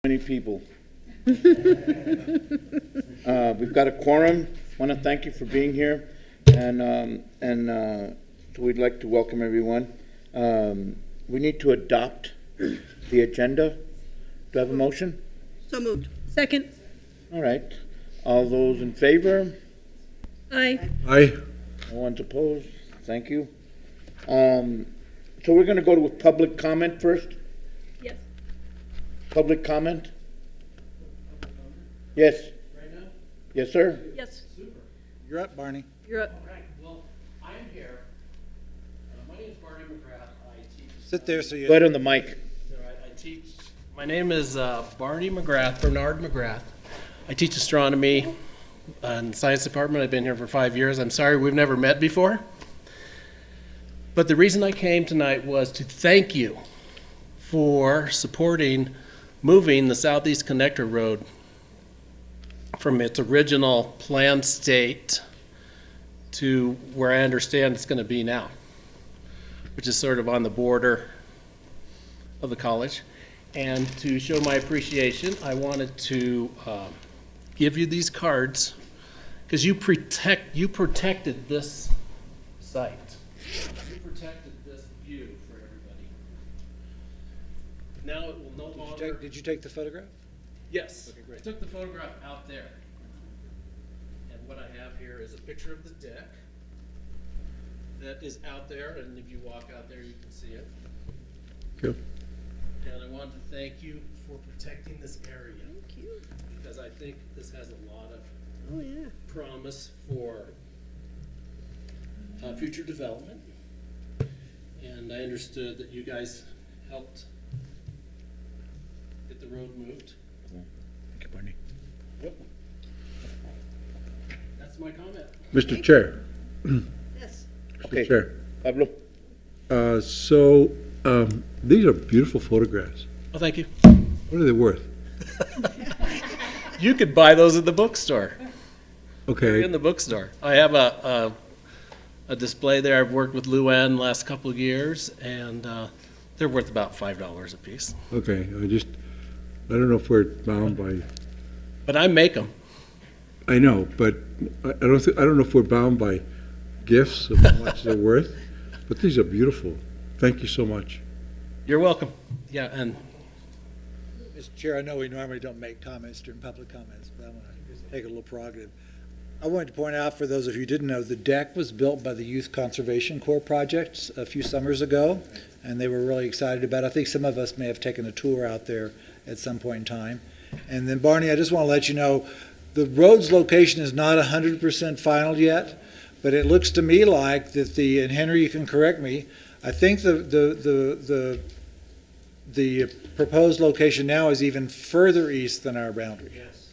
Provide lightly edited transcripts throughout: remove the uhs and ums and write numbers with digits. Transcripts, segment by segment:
Many people. We've got a quorum. Want to thank you for being here, and so we'd like to welcome everyone. We need to adopt the agenda. Do I have a motion? So moved. Second. All right. All those in favor? Aye. Aye. No one's opposed. Thank you. So we're going to go with public comment first. Yes. Public comment? Yes. Right now? Yes, sir. Yes. Super. You're up, Barney. You're up. All right, well, I'm here. My name is Barney McGrath. I teach. Sit there so Go you. ahead on the mic. All right, I teach. My name is Barney McGrath, Bernard McGrath. I teach astronomy in the science department. I've been here for 5 years. I'm sorry we've never met before. But the reason I came tonight was to thank you for supporting moving the Southeast Connector Road from its original planned state to where I understand it's going to be now, which is sort of on the border of the college. And to show my appreciation, I wanted to give you these cards because you protected this site. You protected this view for everybody. Now it will no longer. Did you take the photograph? Yes. Okay, great. I took the photograph out there. And what I have here is a picture of the deck that is out there, and if you walk out there, you can see it. Good. And I wanted to thank you for protecting this area. Thank you. Because I think this has a lot of Oh, yeah. promise for future development. And I understood that you guys helped get the road moved. Thank you, Barney. Yep. That's my comment. Mr. Chair. Yes. Okay. Mr. Chair. Pablo? These are beautiful photographs. Oh, thank you. What are they worth? You could buy those at the bookstore. They're Okay. in the bookstore. I have a display there. I've worked with Luann the last couple of years, and they're worth about $5 a piece. Okay. I don't know if we're bound by, But I make them. I know, but I don't know if we're bound by gifts of how much they're worth, but these are beautiful. Thank you so much. You're welcome. Yeah, and Mr. Chair, I know we normally don't make comments during public comments, but I want to take a little prerogative. I wanted to point out, for those of you who didn't know, the deck was built by the Youth Conservation Corps project a few summers ago, and they were really excited about it. I think some of us may have taken a tour out there at some point in time. And then, Barney, I just want to let you know, the road's location is not 100% final yet, but it looks to me like that and Henry, you can correct me, I think the proposed location now is even further east than our boundary. yes.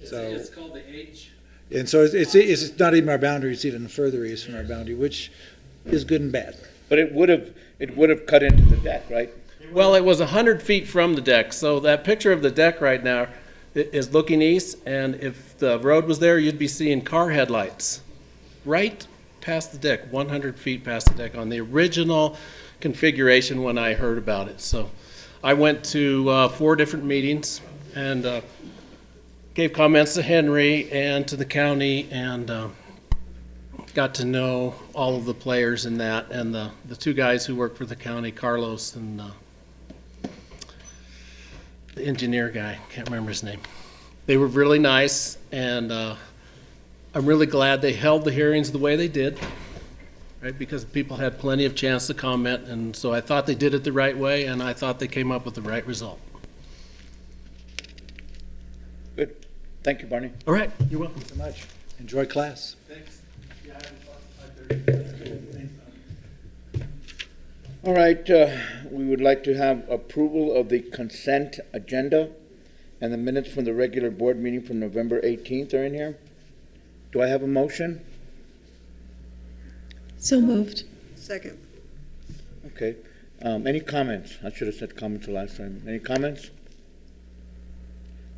So- It's called the H. And so it's not even our boundary, it's even further east from our boundary, which is good and bad. But it would have cut into the deck, right? Well, it was 100 feet from the deck, so that picture of the deck right now is looking east, and if the road was there, you'd be seeing car headlights right past the deck, 100 feet past the deck on the original configuration when I heard about it. So I went to 4 different meetings and gave comments to Henry and to the county, and got to know all of the players in that, and the 2 guys who work for the county, Carlos and the engineer guy, can't remember his name. They were really nice, and I'm really glad they held the hearings the way they did, right? Because people had plenty of chance to comment, and so I thought they did it the right way, and I thought they came up with the right result. Good. Thank you, Barney. All right, you're welcome. So much. Enjoy class. Thanks. All right, we would like to have approval of the consent agenda, and the minutes from the regular board meeting from November 18th are in here. Do I have a motion? So moved. Second. Okay. Any comments? I should have said comments the last time. Any comments?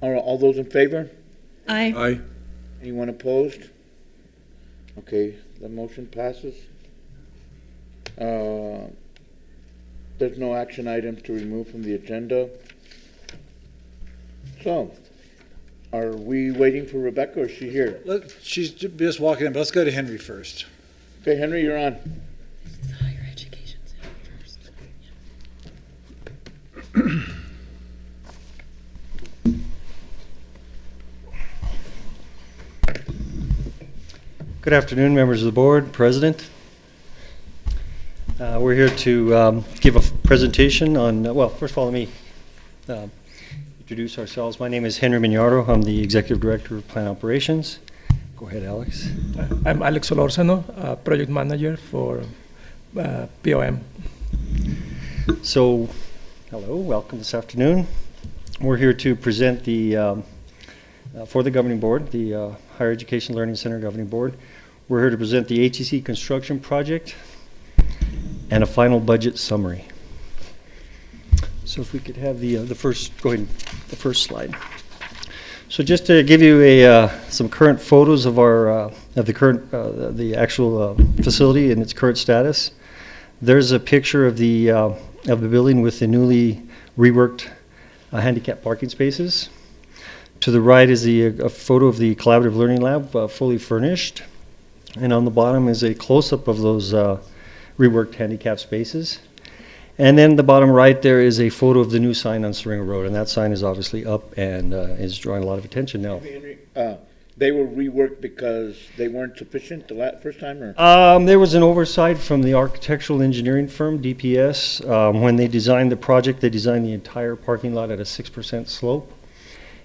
All those in favor? Aye. Aye. Anyone opposed? Okay, the motion passes. There's no action items to remove from the agenda. So, are we waiting for Rebecca or is she here? She's just walking in, but let's go to Henry first. Okay, Henry, you're on. Higher education first. Good afternoon, members of the board, President. We're here to give a presentation on, well, first of all, let me introduce ourselves. My name is Henry Mignardo. I'm the Executive Director of Plant Operations. Go ahead, Alex. I'm Alex Olorzano, Project Manager for POM. So, hello, welcome this afternoon. We're here to present the, for the Governing Board, the Higher Education Learning Center Governing Board. We're here to present the HEC construction project and a final budget summary. So if we could have the first, go ahead, the first slide. So just to give you some current photos of our, of the current, the actual facility and its current status. There's a picture of the building with the newly reworked handicap parking spaces. To the right is a photo of the Collaborative Learning Lab, fully furnished. And on the bottom is a close-up of those reworked handicap spaces. And then the bottom right there is a photo of the new sign on Seringa Road, and that sign is obviously up and is drawing a lot of attention now. Henry, they were reworked because they weren't sufficient the first time, or? There was an oversight from the architectural engineering firm, DPS. When they designed the project, they designed the entire parking lot at a 6% slope.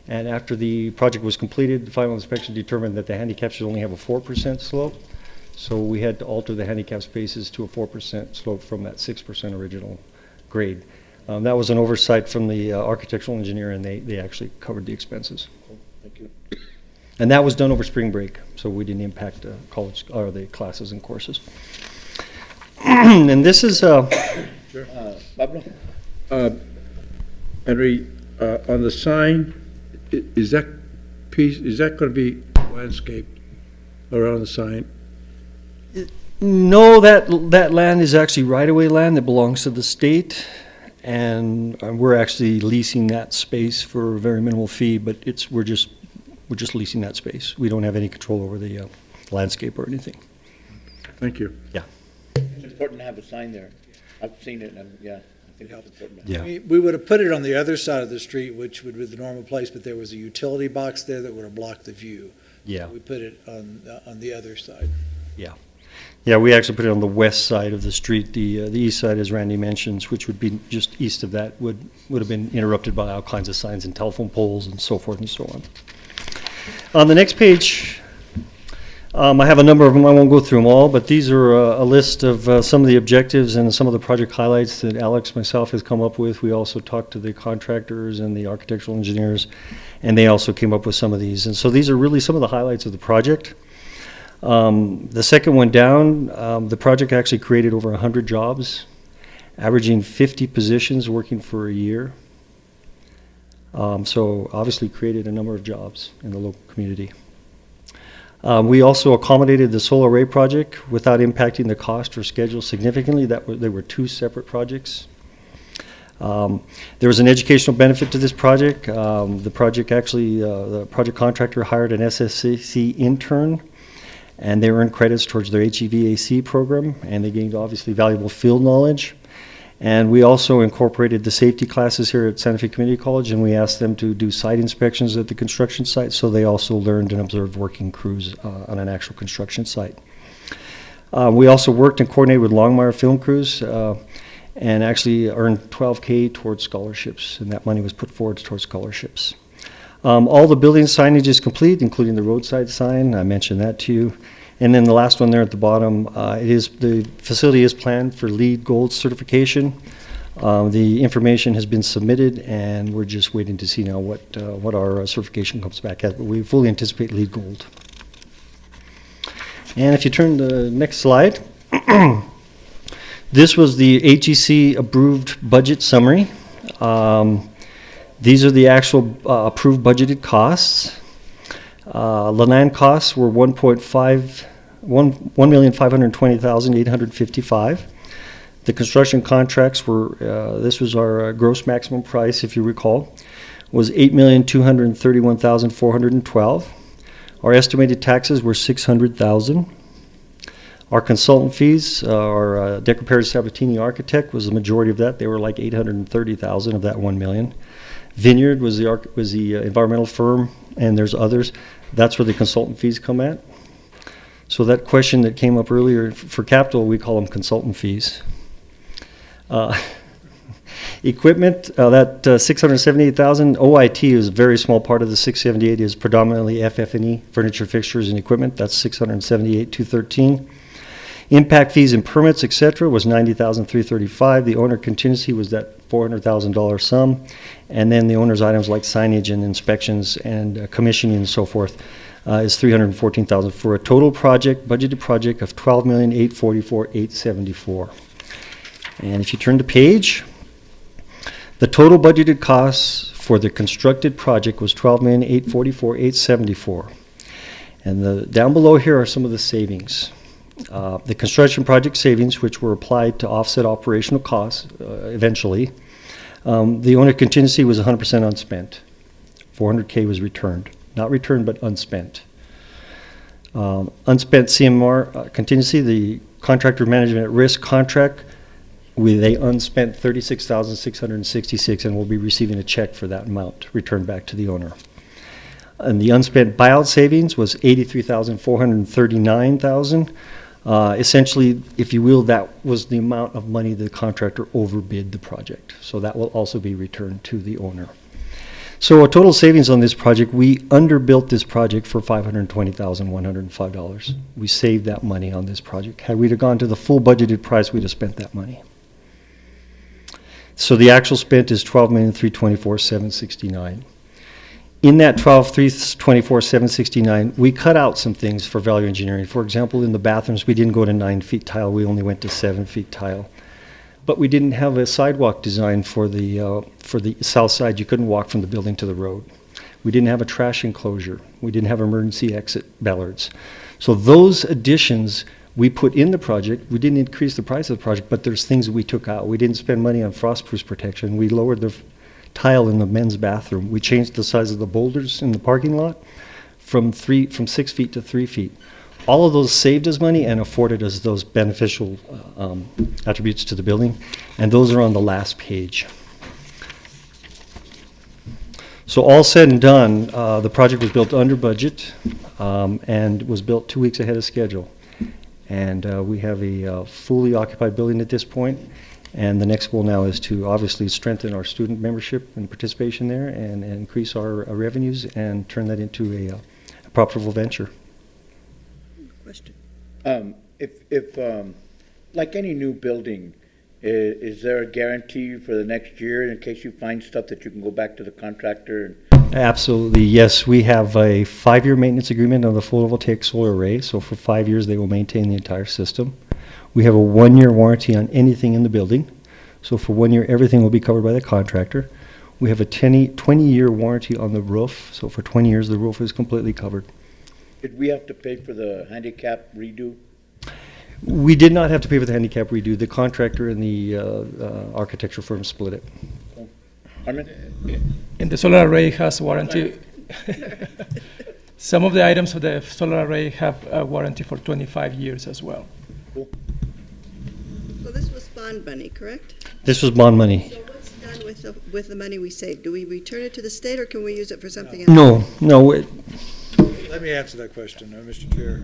And after the project was completed, the final inspection determined that the handicap should only have a 4% slope. So we had to alter the handicap spaces to a 4% slope from that 6% original grade. That was an oversight from the architectural engineer, and they actually covered the expenses. Thank you. And that was done over spring break, so we didn't impact college or the classes and courses. And this is Pablo? Henry, on the sign, is that piece, is that going to be landscaped around the sign? No, that land is actually right-of-way land that belongs to the state, and we're actually leasing that space for a very minimal fee. But we're just leasing that space. We don't have any control over the landscape or anything. Thank you. It's important to have a sign there. I've seen it, and yeah, I think it's important. Yeah. We would have put it on the other side of the street, which would be the normal place, but there was a utility box there that would have blocked the view. Yeah. We put it on the other side. Yeah, we actually put it on the west side of the street. The east side, as Randy mentions, which would be just east of that, would have been interrupted by all kinds of signs and telephone poles and so forth and so on. On the next page, I have a number of them. I won't go through them all, but these are a list of some of the objectives and some of the project highlights that Alex, myself, has come up with. We also talked to the contractors and the architectural engineers, and they also came up with some of these. And so these are really some of the highlights of the project. The second one down, the project actually created over 100 jobs, averaging 50 positions working for a year. So obviously created a number of jobs in the local community. We also accommodated the solar array project without impacting the cost or schedule significantly. They were two separate projects. There was an educational benefit to this project. The project contractor hired an SFCC intern, and they earned credits towards their HEVAC program, and they gained obviously valuable field knowledge. And we also incorporated the safety classes here at Santa Fe Community College, and we asked them to do site inspections at the construction site, so they also learned and observed working crews on an actual construction site. We also worked and coordinated with Longmire film crews and actually earned $12K towards scholarships, and that money was put forward towards scholarships. All the building signage is complete, including the roadside sign. I mentioned that to you. And then the last one there at the bottom, the facility is planned for LEED Gold certification. The information has been submitted, and we're just waiting to see now what our certification comes back at. But we fully anticipate LEED Gold. And if you turn to the next slide, this was the HEC approved budget summary. These are the actual approved budgeted costs. The land costs were $1,520,855. The construction contracts were, this was our gross maximum price, if you recall, was $8,231,412. Our estimated taxes were $600,000. Our consultant fees, our Decker Perez Sabatini architect was the majority of that. They were like $830,000 of that $1 million. Vineyard was the environmental firm, and there's others. That's where the consultant fees come at. So that question that came up earlier, for capital, we call them consultant fees. Equipment, that $678,000, OIT is a very small part of the 678, is predominantly FF&E, furniture, fixtures, and equipment. That's $678,213. Impact fees and permits, et cetera, was $90,335. The owner contingency was that $400,000 sum. And then the owner's items like signage and inspections and commissioning and so forth is $314,000 for a total budgeted project of $12,844,874. And if you turn the page, the total budgeted costs for the constructed project was $12,844,874. And down below here are some of the savings. The construction project savings, which were applied to offset operational costs eventually. The owner contingency was 100% unspent. $400K was returned. Not returned, but unspent. Unspent CMR contingency, the contractor management at risk contract, they unspent $36,666 and will be receiving a check for that amount returned back to the owner. And the unspent buyout savings was $83,439,000. Essentially, if you will, that was the amount of money the contractor overbid the project. So that will also be returned to the owner. So a total savings on this project, we underbuilt this project for $520,105. We saved that money on this project. Had we gone to the full budgeted price, we'd have spent that money. So the actual spent is $12,324,769. In that $12,324,769, we cut out some things for value engineering. For example, in the bathrooms, we didn't go to 9 feet tile. We only went to 7 feet tile. But we didn't have a sidewalk design for the south side. You couldn't walk from the building to the road. We didn't have a trash enclosure. We didn't have emergency exit ballards. So those additions we put in the project. We didn't increase the price of the project, but there's things that we took out. We didn't spend money on frost-proof protection. We lowered the tile in the men's bathroom. We changed the size of the boulders in the parking lot from 6 feet to 3 feet. All of those saved us money and afforded us those beneficial attributes to the building, and those are on the last page. So all said and done, the project was built under budget and was built 2 weeks ahead of schedule. And we have a fully occupied building at this point. And the next goal now is to obviously strengthen our student membership and participation there and increase our revenues and turn that into a profitable venture. Question. If like any new building, is there a guarantee for the next year in case you find stuff that you can go back to the contractor? And Absolutely, yes. We have a 5-year maintenance agreement on the photovoltaic solar array. So for 5 years, they will maintain the entire system. We have a 1-year warranty on anything in the building. So for 1 year, everything will be covered by the contractor. We have a 20-year warranty on the roof. So for 20 years, the roof is completely covered. did we have to pay for the handicap redo? We did not have to pay for the handicap redo. The contractor and the architectural firm split it. Armin? And the solar array has warranty. Some of the items of the solar array have a warranty for 25 years as well. Cool. So this was bond money, correct? This was bond money. So what's done with the money we saved? Do we return it to the state, or can we use it for something else? No. Let me answer that question, Mr. Chair.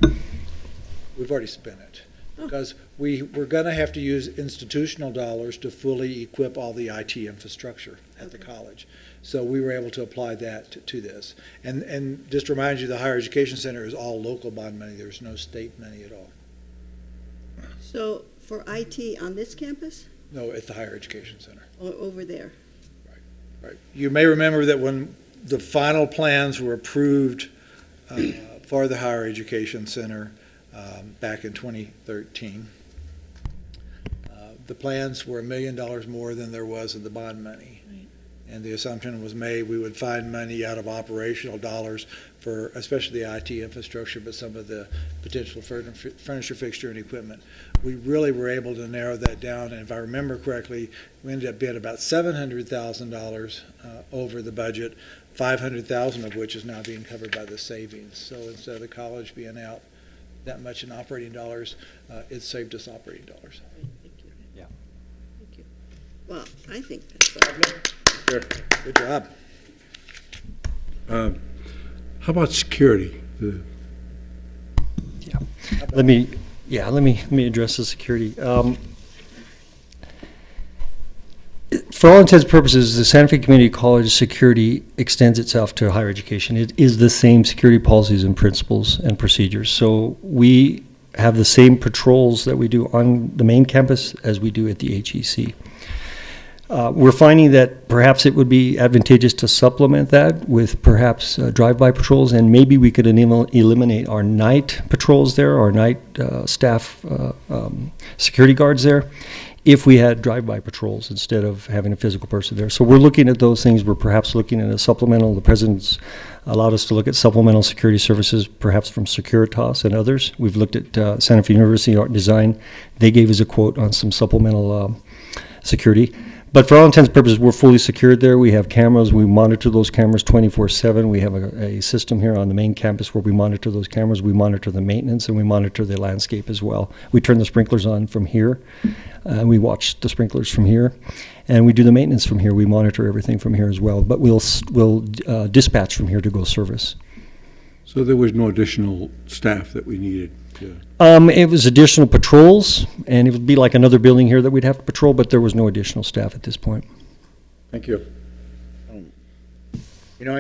We've already spent it. Because we're going to have to use institutional dollars to fully equip all the IT infrastructure at the college. So we were able to apply that to this. And just to remind you, the Higher Education Center is all local bond money. There's no state money at all. So for IT on this campus No, at the Higher Education Center. or over there? Right. You may remember that when the final plans were approved for the Higher Education Center back in 2013, the plans were $1 million more than there was in the bond money. Right. And the assumption was made we would find money out of operational dollars for especially the IT infrastructure, but some of the potential furniture, fixture, and equipment. We really were able to narrow that down, and if I remember correctly, we ended up being about $700,000 over the budget, 500,000 of which is now being covered by the savings. So instead of the college being out that much in operating dollars, it saved us operating dollars. Thank you. Yeah. Thank you. Well, I think that's Good job. How about security? Let me address the security. For all intents and purposes, the Santa Fe Community College security extends itself to higher education. It is the same security policies and principles and procedures. So we have the same patrols that we do on the main campus as we do at the HEC. We're finding that perhaps it would be advantageous to supplement that with perhaps drive-by patrols, and maybe we could eliminate our night patrols there, our night staff security guards there, if we had drive-by patrols instead of having a physical person there. So we're looking at those things. We're perhaps looking at a supplemental. The President's allowed us to look at supplemental security services, perhaps from Securitas and others. We've looked at Santa Fe University Art and Design. They gave us a quote on some supplemental security. But for all intents and purposes, we're fully secured there. We have cameras. We monitor those cameras 24/7. We have a system here on the main campus where we monitor those cameras. We monitor the maintenance, and we monitor the landscape as well. We turn the sprinklers on from here. We watch the sprinklers from here. And we do the maintenance from here. We monitor everything from here as well. But we'll dispatch from here to go service. So there was no additional staff that we needed? It was additional patrols, and it would be like another building here that we'd have to patrol, but there was no additional staff at this point. Thank you. You know,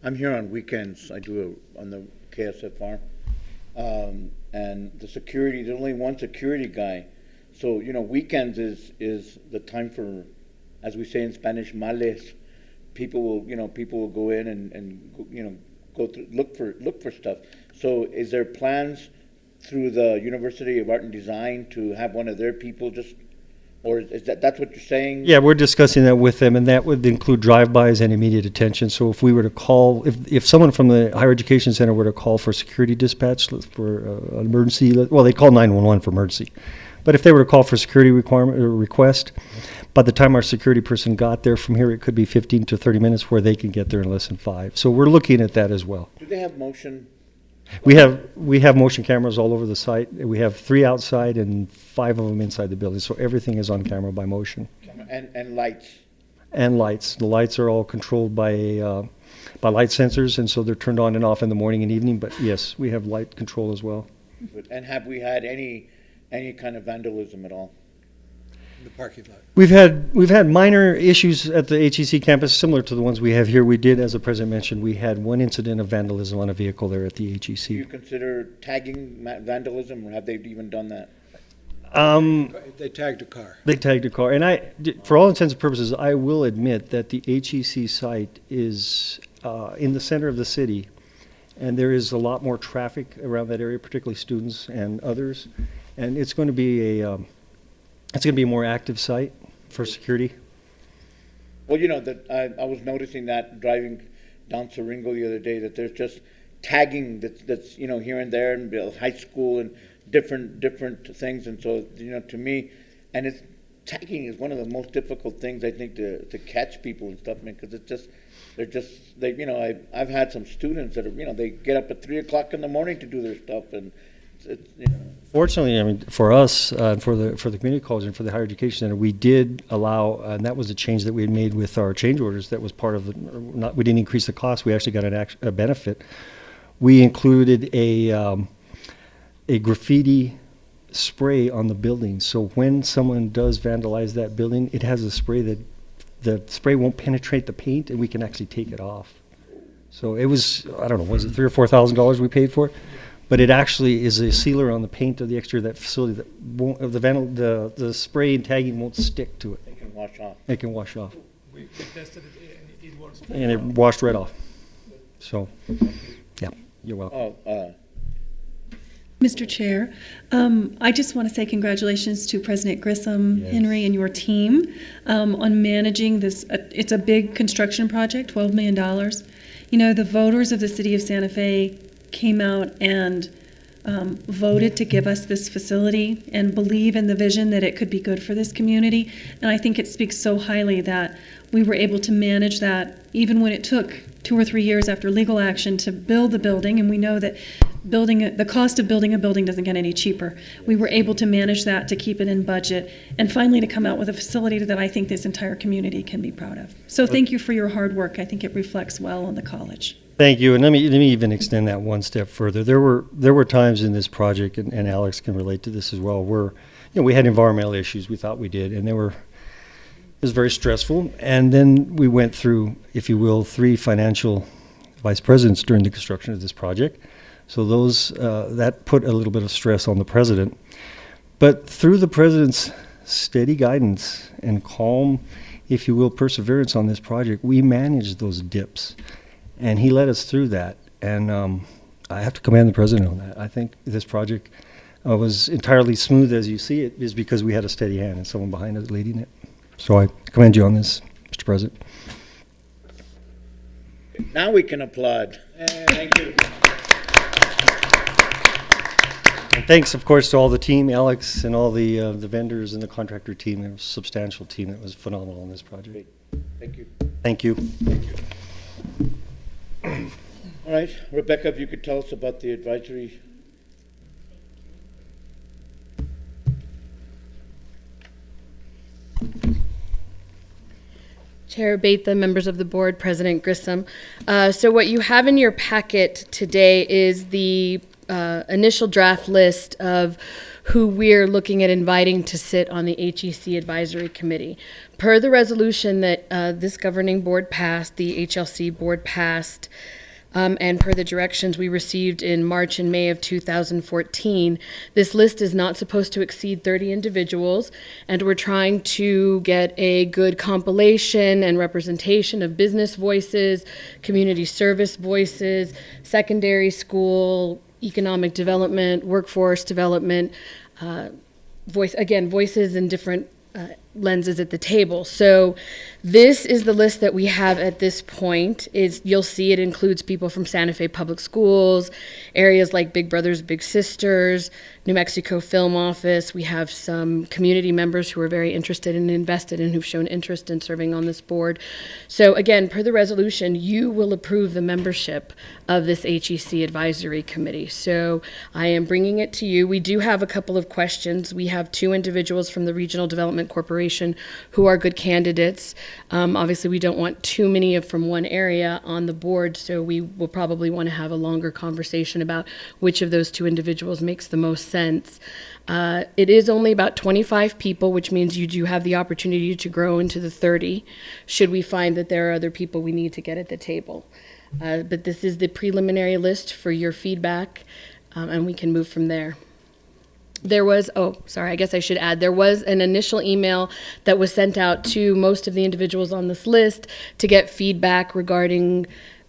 I'm here on weekends. I do on the KSFR. And the security, there's only one security guy. So, you know, weekends is the time for, as we say in Spanish, males. People will go in and go through, look for stuff. So is there plans through the University of Art and Design to have one of their people just, or is that's what you're saying? Yeah, we're discussing that with them, and that would include drive-bys and immediate attention. So if we were to call, if someone from the Higher Education Center were to call for security dispatch for an emergency, well, they call 911 for emergency. But if they were to call for security requirement or request, by the time our security person got there from here, it could be 15 to 30 minutes where they can get there in less than 5. So we're looking at that as well. Do they have motion? We have motion cameras all over the site. We have 3 outside and 5 of them inside the building. So everything is on camera by motion. And lights? And lights. The lights are all controlled by light sensors, and so they're turned on and off in the morning and evening. But yes, we have light control as well. Good. And have we had any kind of vandalism at all? The parking lot. We've had minor issues at the HEC campus, similar to the ones we have here. We did, as the president mentioned, we had one incident of vandalism on a vehicle there at the HEC. Do you consider tagging vandalism, or have they even done that? They tagged a car. They tagged a car, and for all intents and purposes, I will admit that the HEC site is in the center of the city, and there is a lot more traffic around that area, particularly students and others, and it's going to be a more active site for security. Well, you know, that I was noticing that driving down Siringo the other day, that there's just tagging that's here and there, and high school and different things. And so, to me, and tagging is one of the most difficult things, I think, to catch people and stuff, man, because I've had some students that are, they get up at 3 o'clock in the morning to do their stuff, and Fortunately, I mean, for us, for the community college and for the higher education center, we did allow, and that was a change that we had made with our change orders. That was part of we didn't increase the cost. We actually got a benefit. We included a graffiti spray on the building. So when someone does vandalize that building, it has a spray that the spray won't penetrate the paint, and we can actually take it off. So it was, I don't know, was it $3,000 or $4,000 we paid for it? But it actually is a sealer on the paint of the exterior of that facility that won't, the spray and tagging won't stick to it. It can wash off. It can wash off. We tested it and it works. And it washed right off. So, yeah, you're welcome. Mr. Chair, I just want to say congratulations to President Grissom, Yes. Henry, and your team on managing this. It's a big construction project, $12 million. You know, the voters of the city of Santa Fe came out and voted to give us this facility and believe in the vision that it could be good for this community. And I think it speaks so highly that we were able to manage that even when it took 2 or 3 years after legal action to build the building. And we know that the cost of building a building doesn't get any cheaper. We were able to manage that to keep it in budget and finally to come out with a facility that I think this entire community can be proud of. So thank you for your hard work. I think it reflects well on the college. Thank you, and let me even extend that one step further. There were times in this project, and Alex can relate to this as well, where we had environmental issues. We thought we did, and it was very stressful. And then we went through, if you will, 3 financial vice presidents during the construction of this project. So that put a little bit of stress on the president. But through the president's steady guidance and calm, if you will, perseverance on this project, we managed those dips. And he led us through that. And I have to commend the president on that. I think this project was entirely smooth as you see it is because we had a steady hand and someone behind us leading it. So I commend you on this, Mr. President. Now we can applaud. Thank you. And thanks, of course, to all the team, Alex, and all the vendors and the contractor team. There was a substantial team that was phenomenal on this project. Thank you. Thank you. All right, Rebecca, if you could tell us about the advisory. Chair Beta, members of the board, President Grissom. So what you have in your packet today is the initial draft list of who we're looking at inviting to sit on the HEC Advisory Committee. Per the resolution that this governing board passed, the HLC board passed, and per the directions we received in March and May of 2014, this list is not supposed to exceed 30 individuals, and we're trying to get a good compilation and representation of business voices, community service voices, secondary school, economic development, workforce development, voices in different lenses at the table. So this is the list that we have at this point. You'll see it includes people from Santa Fe Public Schools, areas like Big Brothers Big Sisters, New Mexico Film Office. We have some community members who are very interested and invested and who've shown interest in serving on this board. So again, per the resolution, you will approve the membership of this HEC Advisory Committee. So I am bringing it to you. We do have a couple of questions. We have 2 individuals from the Regional Development Corporation who are good candidates. Obviously, we don't want too many from one area on the board, so we will probably want to have a longer conversation about which of those 2 individuals makes the most sense. It is only about 25 people, which means you do have the opportunity to grow into the 30, should we find that there are other people we need to get at the table. But this is the preliminary list for your feedback, and we can move from there. There was, I guess I should add, there was an initial email that was sent out to most of the individuals on this list to get feedback regarding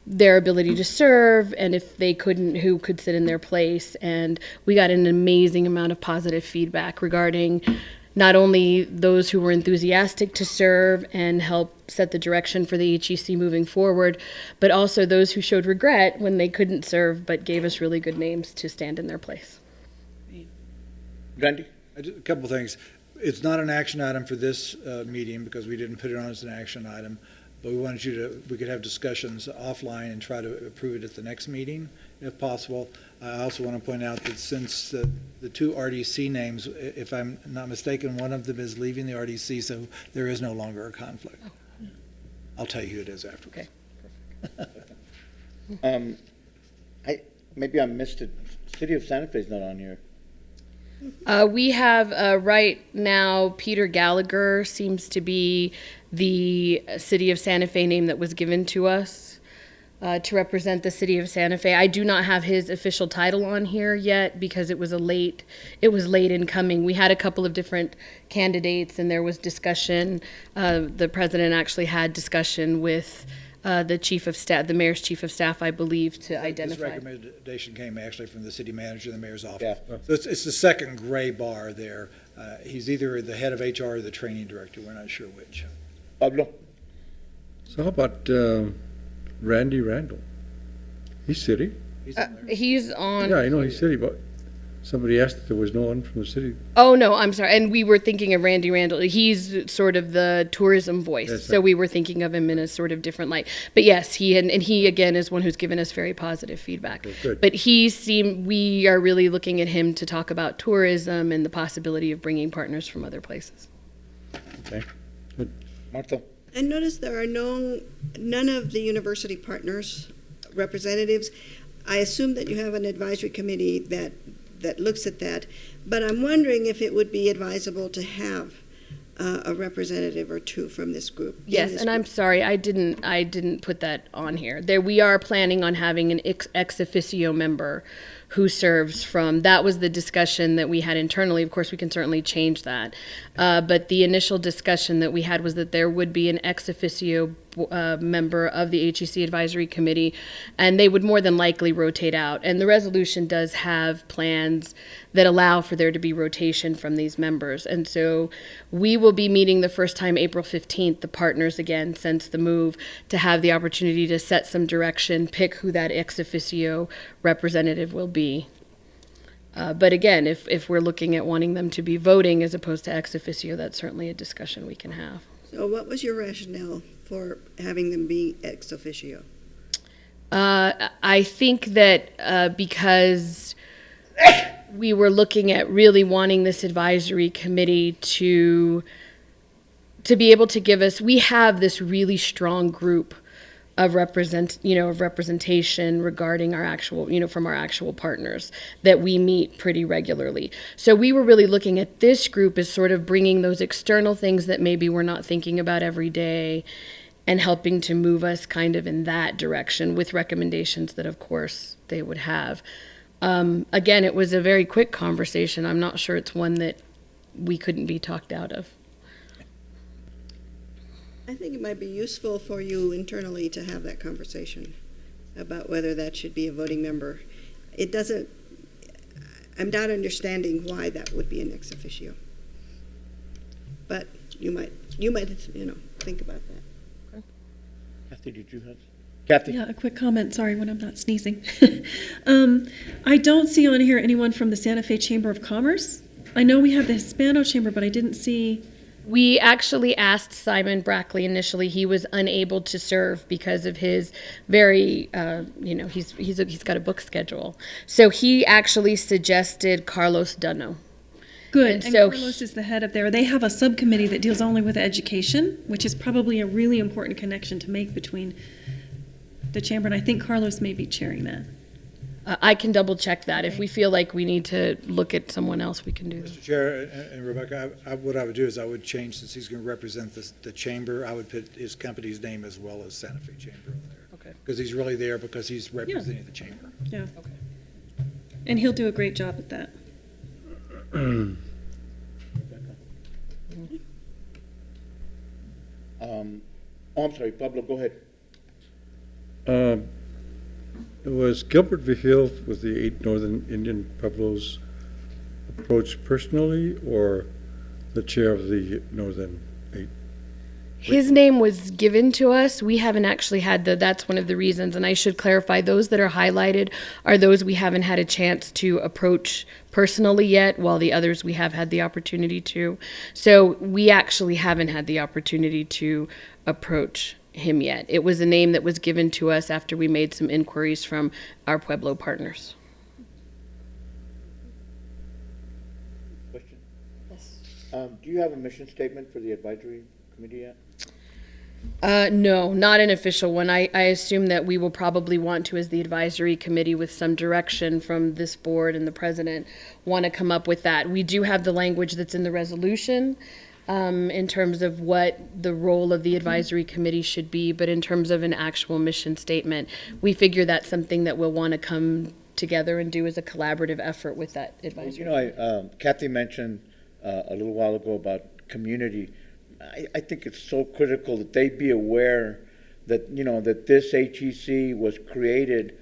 their ability to serve and if they couldn't, who could sit in their place. And we got an amazing amount of positive feedback regarding not only those who were enthusiastic to serve and help set the direction for the HEC moving forward, but also those who showed regret when they couldn't serve but gave us really good names to stand in their place. Randy? A couple things. It's not an action item for this meeting because we didn't put it on as an action item, but we could have discussions offline and try to approve it at the next meeting if possible. I also want to point out that since the 2 RDC names, if I'm not mistaken, one of them is leaving the RDC, so there is no longer a conflict. I'll tell you who it is afterwards. Okay. Maybe I missed it. City of Santa Fe is not on here. We have right now Peter Gallagher seems to be the City of Santa Fe name that was given to us to represent the City of Santa Fe. I do not have his official title on here yet because it was late in coming. We had a couple of different candidates and there was discussion. The president actually had discussion with the chief of staff, the mayor's chief of staff, I believe, to This identify. recommendation came actually from the city manager and the mayor's office. Yeah. So it's the second gray bar there. He's either the head of HR or the training director. We're not sure which. Pablo? So how about Randy Randall? He's city. He's in there. He's on. Yeah, I know he's city, but somebody asked if there was no one from the city. Oh, no, I'm sorry. And we were thinking of Randy Randall. He's sort of the tourism voice. That's So right. we were thinking of him in a sort of different light. But yes, he again is one who's given us very positive feedback. Oh, good. But we are really looking at him to talk about tourism and the possibility of bringing partners from other places. Okay. Martha? And notice there are none of the university partners representatives. I assume that you have an advisory committee that looks at that, but I'm wondering if it would be advisable to have a representative or two from this group. Yes, and I'm sorry, I didn't put that on here. We are planning on having an ex officio member who serves from, that was the discussion that we had internally. Of course, we can certainly change that. But the initial discussion that we had was that there would be an ex officio member of the HEC Advisory Committee, and they would more than likely rotate out. And the resolution does have plans that allow for there to be rotation from these members. And so we will be meeting the first time April 15th, the partners again, since the move, to have the opportunity to set some direction, pick who that ex officio representative will be. But again, if we're looking at wanting them to be voting as opposed to ex officio, that's certainly a discussion we can have. So what was your rationale for having them be ex officio? I think that because we were looking at really wanting this advisory committee to be able to give us, we have this really strong group of representation regarding our actual, from our actual partners that we meet pretty regularly. So we were really looking at this group as sort of bringing those external things that maybe we're not thinking about every day and helping to move us kind of in that direction with recommendations that, of course, they would have. Again, it was a very quick conversation. I'm not sure it's one that we couldn't be talked out of. I think it might be useful for you internally to have that conversation about whether that should be a voting member. I'm not understanding why that would be an ex officio. But you might think about that. Kathy, did you have? Kathy? Yeah, a quick comment, sorry, when I'm not sneezing. I don't see on here anyone from the Santa Fe Chamber of Commerce. I know we have the Hispano Chamber, but I didn't see. We actually asked Simon Brackley initially. He was unable to serve because of his very, he's got a book schedule. So he actually suggested Carlos Dunno. Good, and so Carlos is the head of there. They have a subcommittee that deals only with education, which is probably a really important connection to make between the chamber, and I think Carlos may be chairing that. I can double check that. If we feel like we need to look at someone else, we can do that. Mr. Chair and Rebecca, what I would do is I would change, since he's going to represent the chamber, I would put his company's name as well as Santa Fe Chamber over there. Okay. Because he's really there because he's representing the chamber. Yeah. Okay. And he'll do a great job at that. I'm sorry, Pablo, go ahead. Was Gilbert Vigil with the 8 Northern Indian Pueblos approached personally, or the chair of the Northern 8? His name was given to us. We haven't actually had that's one of the reasons. And I should clarify, those that are highlighted are those we haven't had a chance to approach personally yet, while the others we have had the opportunity to. So we actually haven't had the opportunity to approach him yet. It was a name that was given to us after we made some inquiries from our Pueblo partners. Question? Yes. Do you have a mission statement for the advisory committee yet? No, not an official one. I assume that we will probably want to, as the advisory committee, with some direction from this board and the president, want to come up with that. We do have the language that's in the resolution in terms of what the role of the advisory committee should be, but in terms of an actual mission statement, we figure that's something that we'll want to come together and do as a collaborative effort with that advisory. Kathy mentioned a little while ago about community. I think it's so critical that they be aware that, you know, that this HEC was created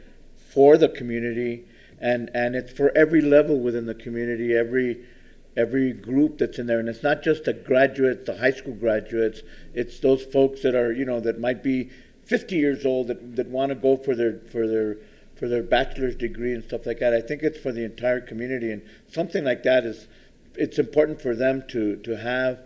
for the community, and it's for every level within the community, every group that's in there. And it's not just the graduates, the high school graduates, it's those folks that are, you know, that might be 50 years old that want to go for their bachelor's degree and stuff like that. I think it's for the entire community, and something like that it's important for them to have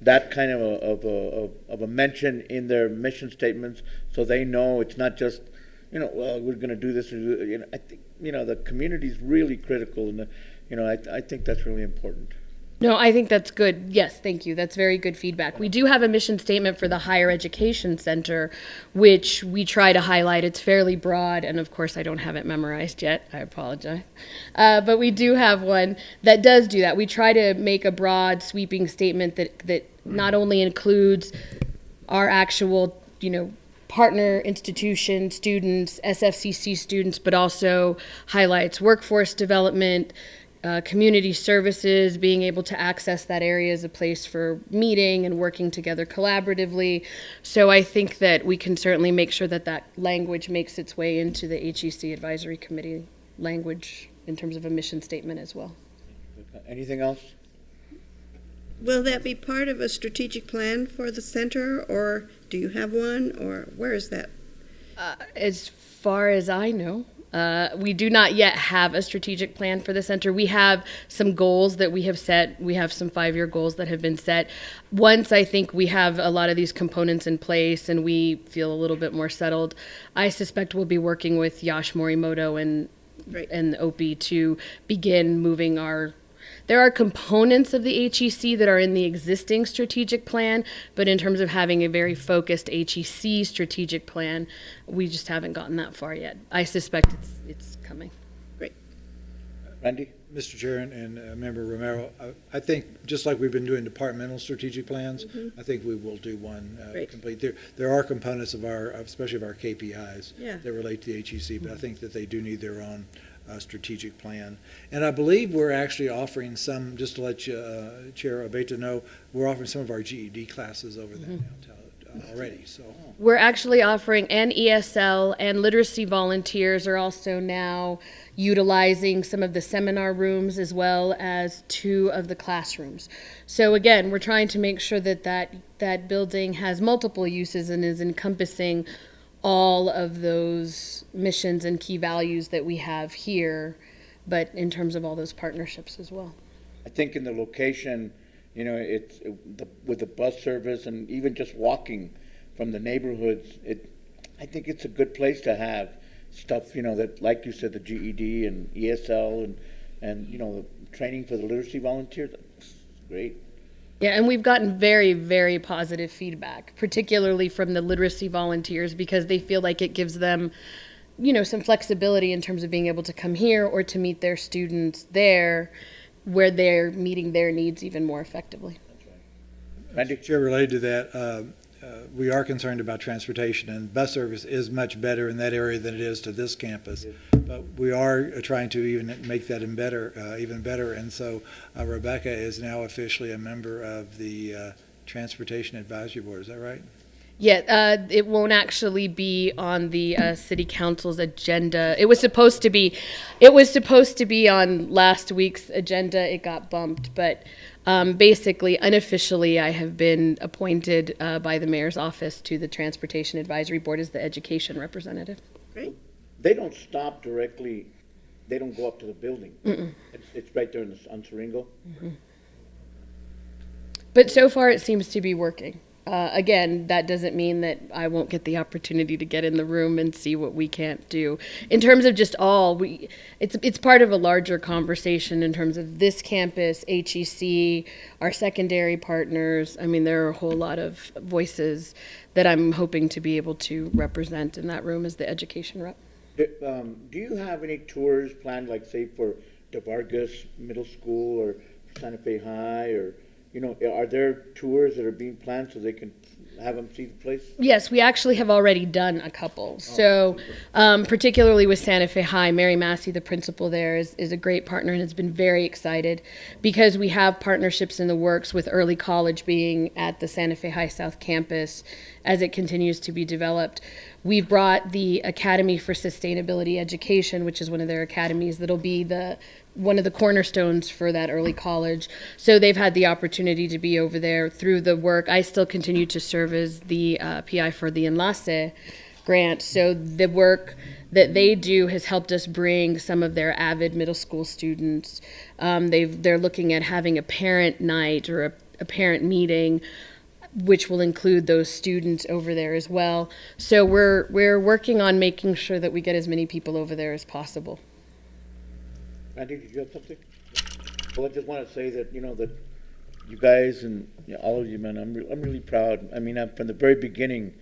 that kind of a mention in their mission statements, so they know it's not just, you know, well, we're going to do this. You know, I think, you know, the community is really critical, and you know, I think that's really important. No, I think that's good. Yes, thank you. That's very good feedback. We do have a mission statement for the Higher Education Center, which we try to highlight. It's fairly broad, and of course I don't have it memorized yet. I apologize. But we do have one that does do that. We try to make a broad, sweeping statement that not only includes our actual, you know, partner institution students, SFCC students, but also highlights workforce development, community services, being able to access that area as a place for meeting and working together collaboratively. So I think that we can certainly make sure that that language makes its way into the HEC Advisory Committee language in terms of a mission statement as well. Anything else? Will that be part of a strategic plan for the center, or do you have one, or where is that? As far as I know, we do not yet have a strategic plan for the center. We have some goals that we have set. We have some 5-year goals that have been set. Once I think we have a lot of these components in place and we feel a little bit more settled, I suspect we'll be working with Yash Morimoto and OPI to begin moving our. There are components of the HEC that are in the existing strategic plan, but in terms of having a very focused HEC strategic plan, we just haven't gotten that far yet. I suspect it's coming. Great. Randy? Mr. Chair and Member Romero, I think just like we've been doing departmental strategic plans, I think we will do one complete. There are components of especially of our KPIs that relate to the HEC, but I think that they do need their own strategic plan. And I believe we're actually offering some, just to let you, Chair Abeta know, we're offering some of our GED classes over there now already. So we're actually offering an ESL, and literacy volunteers are also now utilizing some of the seminar rooms as well as 2 of the classrooms. So again, we're trying to make sure that that building has multiple uses and is encompassing all of those missions and key values that we have here, but in terms of all those partnerships as well. I think in the location, you know, with the bus service and even just walking from the neighborhoods, I think it's a good place to have stuff, you know, that, like you said, the GED and ESL and you know, the training for the literacy volunteers. That's great. Yeah, and we've gotten very, very positive feedback, particularly from the literacy volunteers, because they feel like it gives them, you know, some flexibility in terms of being able to come here or to meet their students there, where they're meeting their needs even more effectively. Randy? Chair, related to that, we are concerned about transportation, and bus service is much better in that area than it is to this campus. But we are trying to even make that even better. And so Rebecca is now officially a member of the Transportation Advisory Board. Is that right? Yeah, it won't actually be on the city council's agenda. It was supposed to be on last week's agenda. It got bumped, but basically, unofficially, I have been appointed by the mayor's office to the Transportation Advisory Board as the education representative. Great. They don't stop directly. They don't go up to the building. It's right there on Siringo. But so far, it seems to be working. Again, that doesn't mean that I won't get the opportunity to get in the room and see what we can't do. In terms of just it's part of a larger conversation in terms of this campus, HEC, our secondary partners. I mean, there are a whole lot of voices that I'm hoping to be able to represent in that room as the education rep. Do you have any tours planned, like say for De Vargas Middle School or Santa Fe High, or, you know, are there tours that are being planned so they can have them see the place? Yes, we actually have already done a couple. So, particularly with Santa Fe High, Mary Massey, the principal there, is a great partner and has been very excited because we have partnerships in the works with early college being at the Santa Fe High South campus as it continues to be developed. We've brought the Academy for Sustainability Education, which is one of their academies that'll be one of the cornerstones for that early college. So they've had the opportunity to be over there through the work. I still continue to serve as the PI for the Enlace grant. So the work that they do has helped us bring some of their avid middle school students. They're looking at having a parent night or a parent meeting, which will include those students over there as well. So we're working on making sure that we get as many people over there as possible. Randy, did you have something? Well, I just want to say that, that you guys and all of you, man, I'm really proud. I mean, from the very beginning,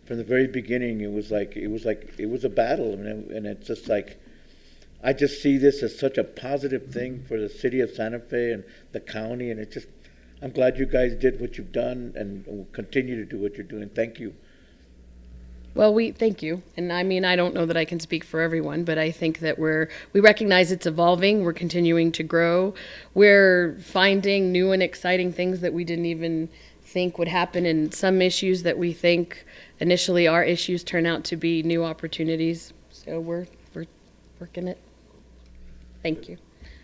it was a battle. And it's just like, I just see this as such a positive thing for the city of Santa Fe and the county. And I'm glad you guys did what you've done and will continue to do what you're doing. Thank you. Well, thank you. And I mean, I don't know that I can speak for everyone, but I think that we recognize it's evolving. We're continuing to grow. We're finding new and exciting things that we didn't even think would happen. And some issues that we think initially are issues turn out to be new opportunities. So we're working it. Thank you.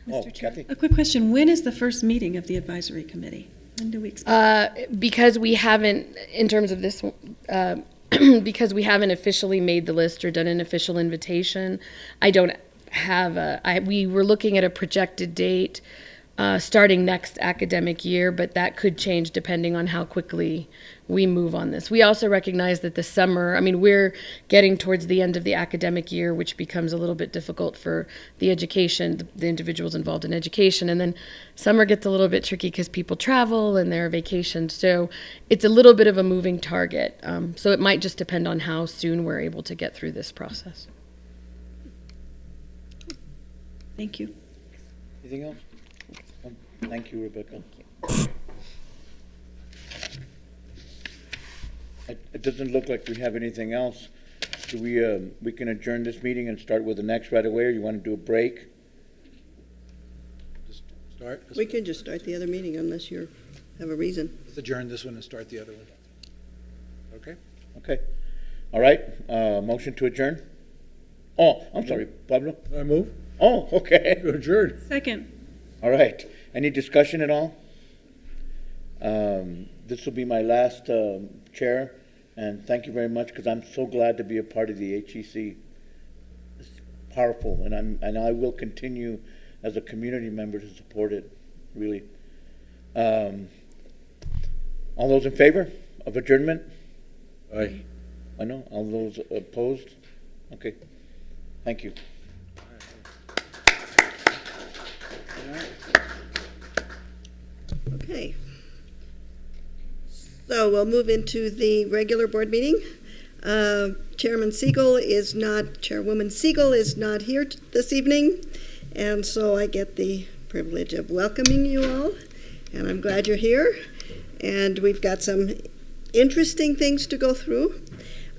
Mr. Chair, Kathy? a quick question. When is the first meeting of the advisory committee? When do we expect? Because we haven't, in terms of this, because we haven't officially made the list or done an official invitation, I don't have we were looking at a projected date starting next academic year, but that could change depending on how quickly we move on this. We also recognize that the summer, I mean, we're getting towards the end of the academic year, which becomes a little bit difficult for the education, the individuals involved in education. And then summer gets a little bit tricky because people travel and there are vacations. So it's a little bit of a moving target. So it might just depend on how soon we're able to get through this process. Thank you. Anything else? Thank you, Rebecca. It doesn't look like we have anything else. Do we can adjourn this meeting and start with the next right away, or you want to do a break? Just start? We can just start the other meeting unless you have a reason. Let's adjourn this one and start the other one. Okay? Okay. All right. Motion to adjourn? Oh, I'm sorry, Pablo? I move. Oh, okay. Adjourned. Second. All right. Any discussion at all? This will be my last chair, and thank you very much because I'm so glad to be a part of the HEC. It's powerful, and I will continue as a community member to support it. Really. All those in favor of adjournment? Aye. I know. All those opposed? Okay. Thank you. Okay. So we'll move into the regular board meeting. Chairwoman Siegel is not here this evening, and so I get the privilege of welcoming you all, and I'm glad you're here. And we've got some interesting things to go through.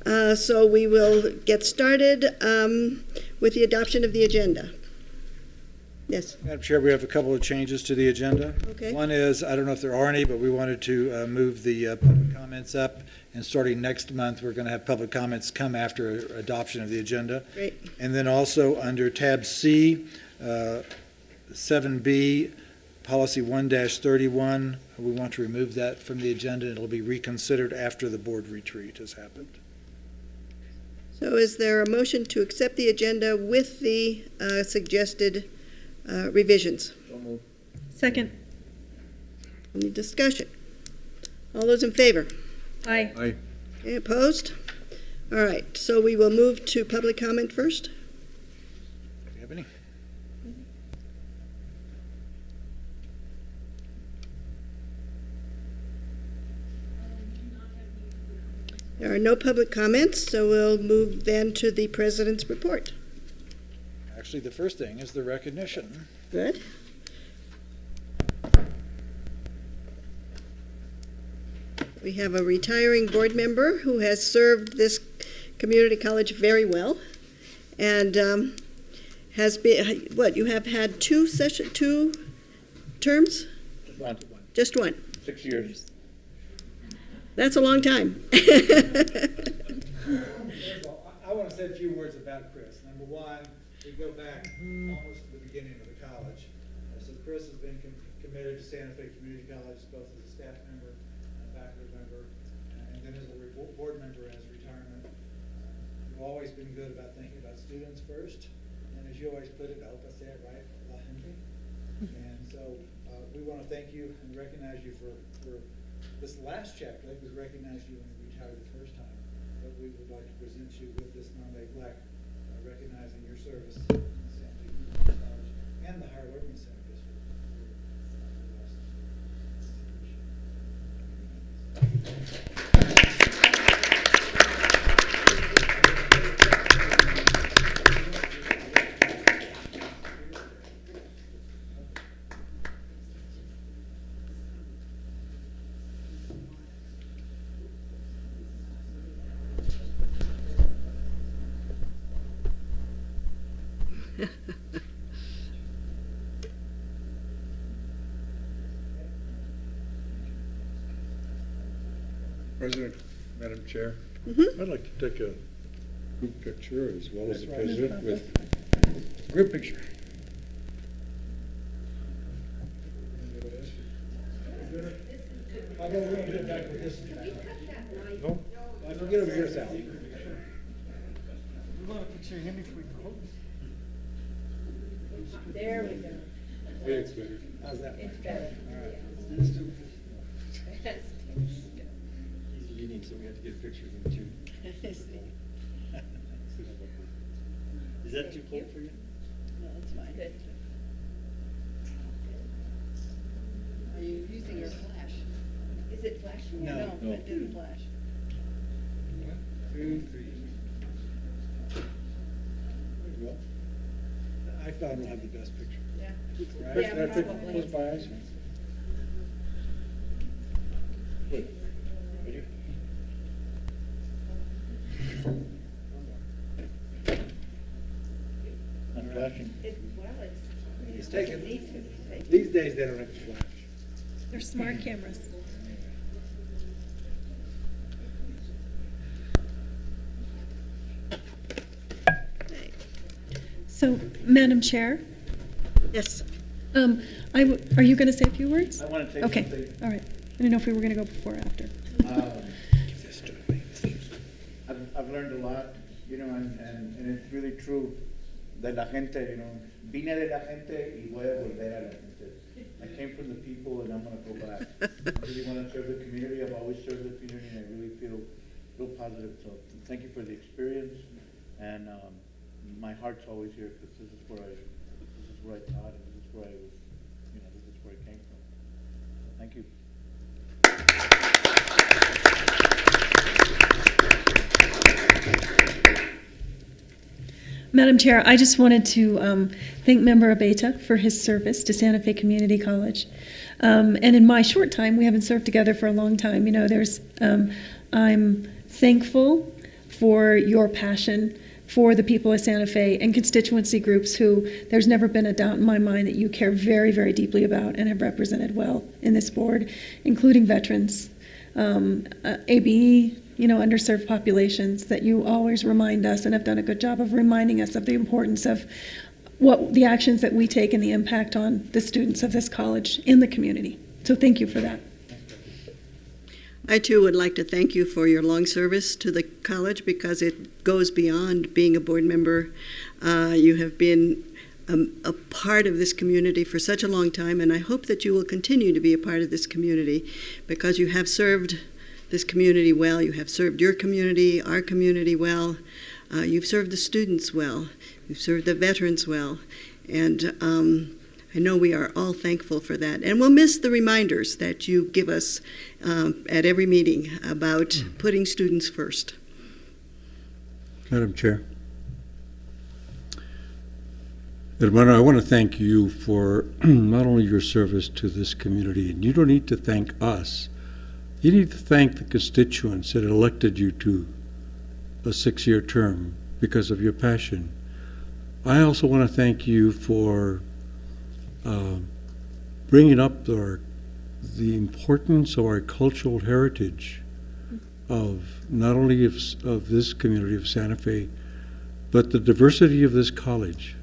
So we will get started with the adoption of the agenda. Yes. Madam Chair, we have a couple of changes to the agenda. Okay. One is, I don't know if there are any, but we wanted to move the public comments up, and starting next month, we're going to have public comments come after adoption of the agenda. Great. And then also under tab C, 7B, policy 1-31, we want to remove that from the agenda. It'll be reconsidered after the board retreat has happened. So is there a motion to accept the agenda with the suggested revisions? Second. Any discussion? All those in favor? Aye. Aye. Okay, opposed? All right, so we will move to public comment first. Do you have any? There are no public comments, so we'll move then to the president's report. Actually, the first thing is the recognition. We have a retiring board member who has served this community college very well, and has been, what, you have had two terms? One. Just one. 6 years. That's a long time. I want to say a few words about Chris. Number one, we go back almost to the beginning of the college. So Chris has been committed to Santa Fe Community College, both as a staff member and a faculty member, and then as a board member as retirement. You've always been good about thinking about students first, and as you always put it, I hope I say it right, la gente. And so we want to thank you and recognize you for this last chapter. I think we recognized you when you retired the first time, but we would like to present you with this nominated plaque recognizing your service in Santa Fe Community College and the Higher Learning Center District. President, Madam Chair, Mhm. I'd like to take a group picture as well as the president with group picture. I'll go over and get back with this. No? I'll get over here, Sal. There we go. It's better. How's that? It's better. All right. You need, so we have to get pictures of you. Is that too cold for you? No, that's fine. Good. Are you using your flash? Is it flashing? No. No. It didn't flash. 2, 3. There you go. iPhone will have the best picture. Yeah. Right? Yeah, Can I take probably. close my eyes? Wait. Ready? Not flashing. It's taken. These days they don't have to flash. They're smart cameras. So, Madam Chair, Yes. are you going to say a few words? I want to say Okay, something. all right. I didn't know if we were going to go before or after. I've learned a lot, you know, and it's really true de la gente, you know. Vine de la gente y voy a volver a la gente. I came from the people and I'm going to go back. I really want to serve the community. I've always served the community and I really feel positive. So thank you for the experience, and my heart's always here because this is where I taught, and this is where I was, you know, this is where I came from. So thank you. Madam Chair, I just wanted to thank Member Abeta for his service to Santa Fe Community College. And in my short time, we haven't served together for a long time. You know, I'm thankful for your passion for the people of Santa Fe and constituency groups who there's never been a doubt in my mind that you care very, very deeply about and have represented well in this board, including veterans, ABE, you know, underserved populations, that you always remind us and have done a good job of reminding us of the importance of what the actions that we take and the impact on the students of this college in the community. So thank you for that. I too would like to thank you for your long service to the college because it goes beyond being a board member. You have been a part of this community for such a long time, and I hope that you will continue to be a part of this community because you have served this community well. You have served your community, our community well. You've served the students well. You've served the veterans well. And I know we are all thankful for that. And we'll miss the reminders that you give us at every meeting about putting students first. Madam Chair. Hermano, I want to thank you for not only your service to this community, and you don't need to thank us You need to thank the constituents that elected you to a 6-year term because of your passion. I also want to thank you for bringing up the importance of our cultural heritage of not only of this community of Santa Fe, but the diversity of this college.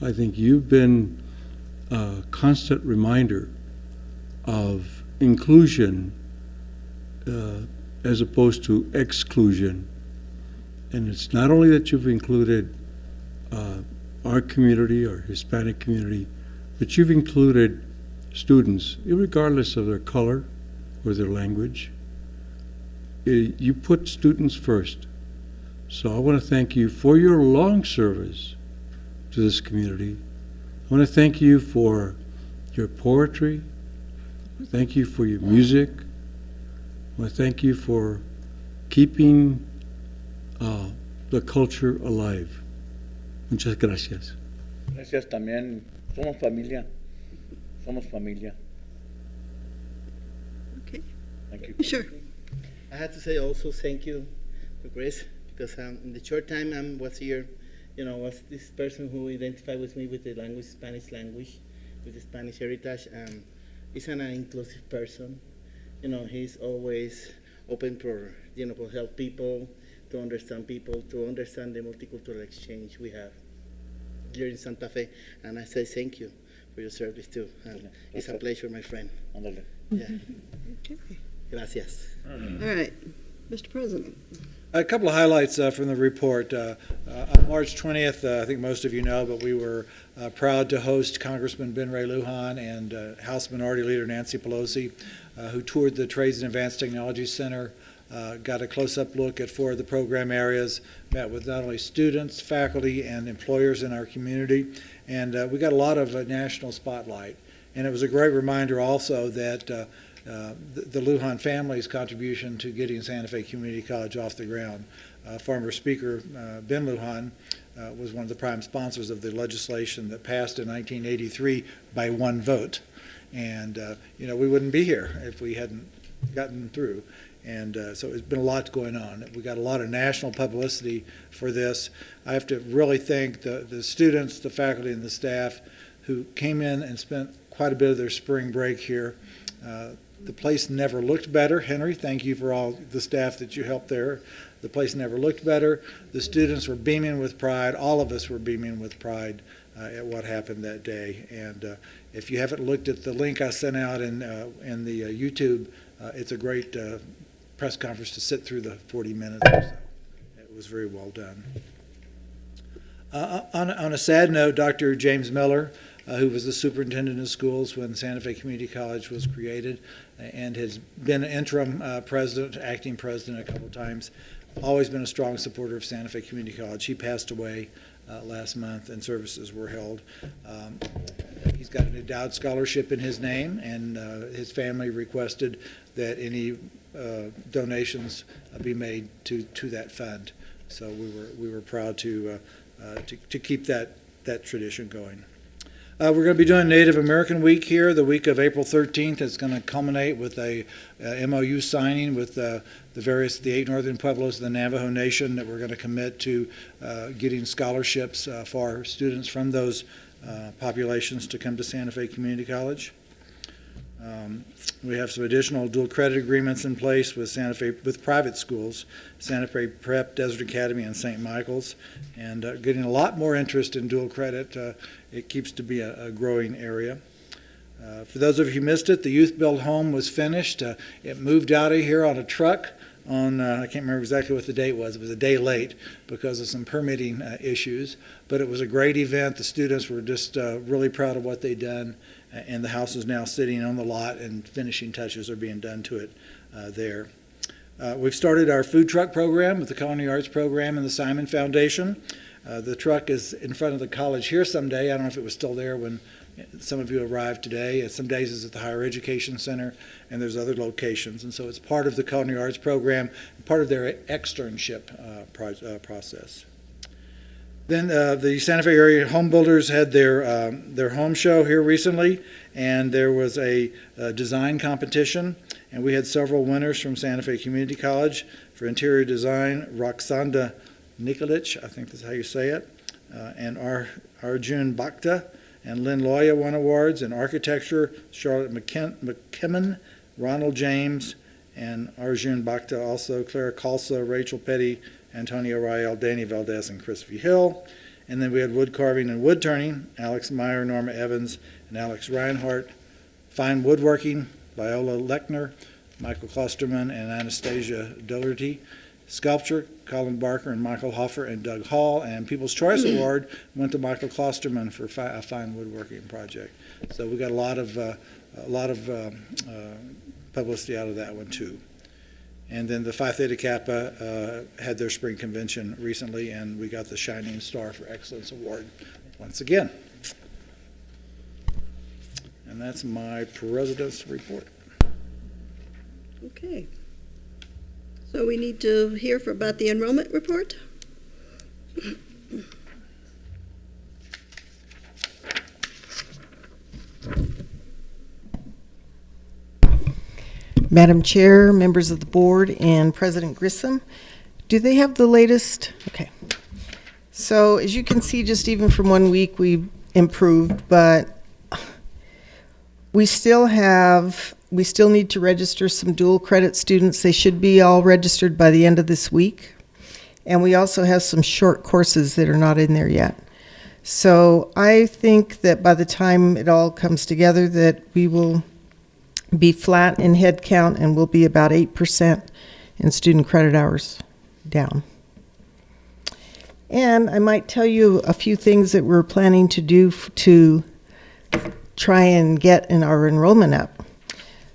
I think you've been a constant reminder of inclusion as opposed to exclusion. And it's not only that you've included our community, our Hispanic community, but you've included students, regardless of their color or their language. You put students first. So I want to thank you for your long service to this community. I want to thank you for your poetry. Thank you for your music. I want to thank you for keeping the culture alive. Muchas gracias. Gracias también. Somos familia. Somos familia. Okay, Thank you. sure. I have to say also thank you to Chris, because in the short time I was here, was this person who identified with me with the language, Spanish language, with the Spanish heritage. He's an inclusive person. He's always open for, for help people, to understand the multicultural exchange we have here in Santa Fe. And I say thank you for your service too. It's a pleasure, my friend. Ándale. Yeah. Okay. Gracias. All right, Mr. President. A couple of highlights from the report. On March 20th, I think most of you know, but we were proud to host Congressman Ben Ray Lujan and House Minority Leader Nancy Pelosi, who toured the Trades and Advanced Technology Center, got a close-up look at 4 of the program areas, met with not only students, faculty, and employers in our community, and we got a lot of national spotlight. And it was a great reminder also that the Lujan family's contribution to getting Santa Fe Community College off the ground. Former Speaker Ben Lujan was one of the prime sponsors of the legislation that passed in 1983 by 1 vote. And, we wouldn't be here if we hadn't gotten through. And so it's been a lot going on. We got a lot of national publicity for this. I have to really thank the students, the faculty, and the staff who came in and spent quite a bit of their spring break here. The place never looked better. Henry, thank you for all the staff that you helped there. The place never looked better. The students were beaming with pride. All of us were beaming with pride at what happened that day. And if you haven't looked at the link I sent out in the YouTube, it's a great press conference to sit through the 40 minutes or so. It was very well done. On a sad note, Dr. James Miller, who was the superintendent of schools when Santa Fe Community College was created and has been interim president, acting president a couple times, always been a strong supporter of Santa Fe Community College. He passed away last month and services were held. He's got an endowed scholarship in his name, and his family requested that any donations be made to that fund. So we were proud to keep that tradition going. We're going to be doing Native American Week here, the week of April 13th. It's going to culminate with a MOU signing with the 8 Northern Pueblos of the Navajo Nation that we're going to commit to getting scholarships for our students from those populations to come to Santa Fe Community College. We have some additional dual credit agreements in place with with private schools, Santa Fe Prep, Desert Academy, and St. Michael's, and getting a lot more interest in dual credit. It keeps to be a growing area. For those of you who missed it, the youth build home was finished. It moved out of here on a truck on, I can't remember exactly what the date was. It was a day late because of some permitting issues, but it was a great event. The students were just really proud of what they'd done, and the house is now sitting on the lot and finishing touches are being done to it there. We've started our food truck program with the Culinary Arts Program and the Simon Foundation. The truck is in front of the college here someday. I don't know if it was still there when some of you arrived today. Some days it's at the Higher Education Center, and there's other locations. And so it's part of the Culinary Arts Program, part of their externship process. Then the Santa Fe area home builders had their home show here recently, and there was a design competition, And we had several winners from Santa Fe Community College for interior design, Roxanda Nikolic, I think that's how you say it, and Arjun Bhakta and Lynn Loya won awards. In architecture, Charlotte McKimmon, Ronald James, and Arjun Bhakta also, Clara Kalsa, Rachel Petty, Antonio Rael, Danny Valdez, and Chris V. Hill. And then we had wood carving and wood turning, Alex Meyer, Norma Evans, and Alex Reinhardt. Fine woodworking, Viola Lechner, Michael Klosterman, and Anastasia Dougherty. Sculpture, Colin Barker and Michael Hoffer and Doug Hall. And People's Choice Award went to Michael Klosterman for a fine woodworking project. So we got a lot of publicity out of that one too. And then the Phi Theta Kappa had their spring convention recently, and we got the Shining Star for Excellence Award once again. And that's my president's report. Okay. So we need to hear about the enrollment report. Madam Chair, members of the board, and President Grissom, do they have the latest? Okay. So as you can see, just even from 1 week, we've improved, but we still need to register some dual credit students. They should be all registered by the end of this week. And we also have some short courses that are not in there yet. So I think that by the time it all comes together, that we will be flat in head count and we'll be about 8% in student credit hours down. And I might tell you a few things that we're planning to do to try and get in our enrollment up.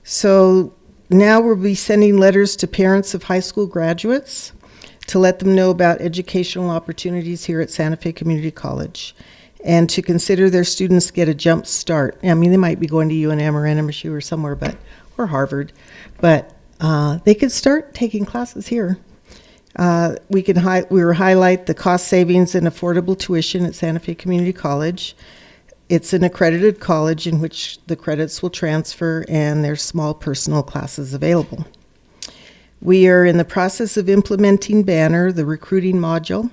So now we'll be sending letters to parents of high school graduates to let them know about educational opportunities here at Santa Fe Community College and to consider their students get a jump start. I mean, they might be going to UNM or NMSU or somewhere, or Harvard, but they could start taking classes here. We will highlight the cost savings and affordable tuition at Santa Fe Community College. It's an accredited college in which the credits will transfer, and there's small personal classes available. We are in the process of implementing Banner, the recruiting module,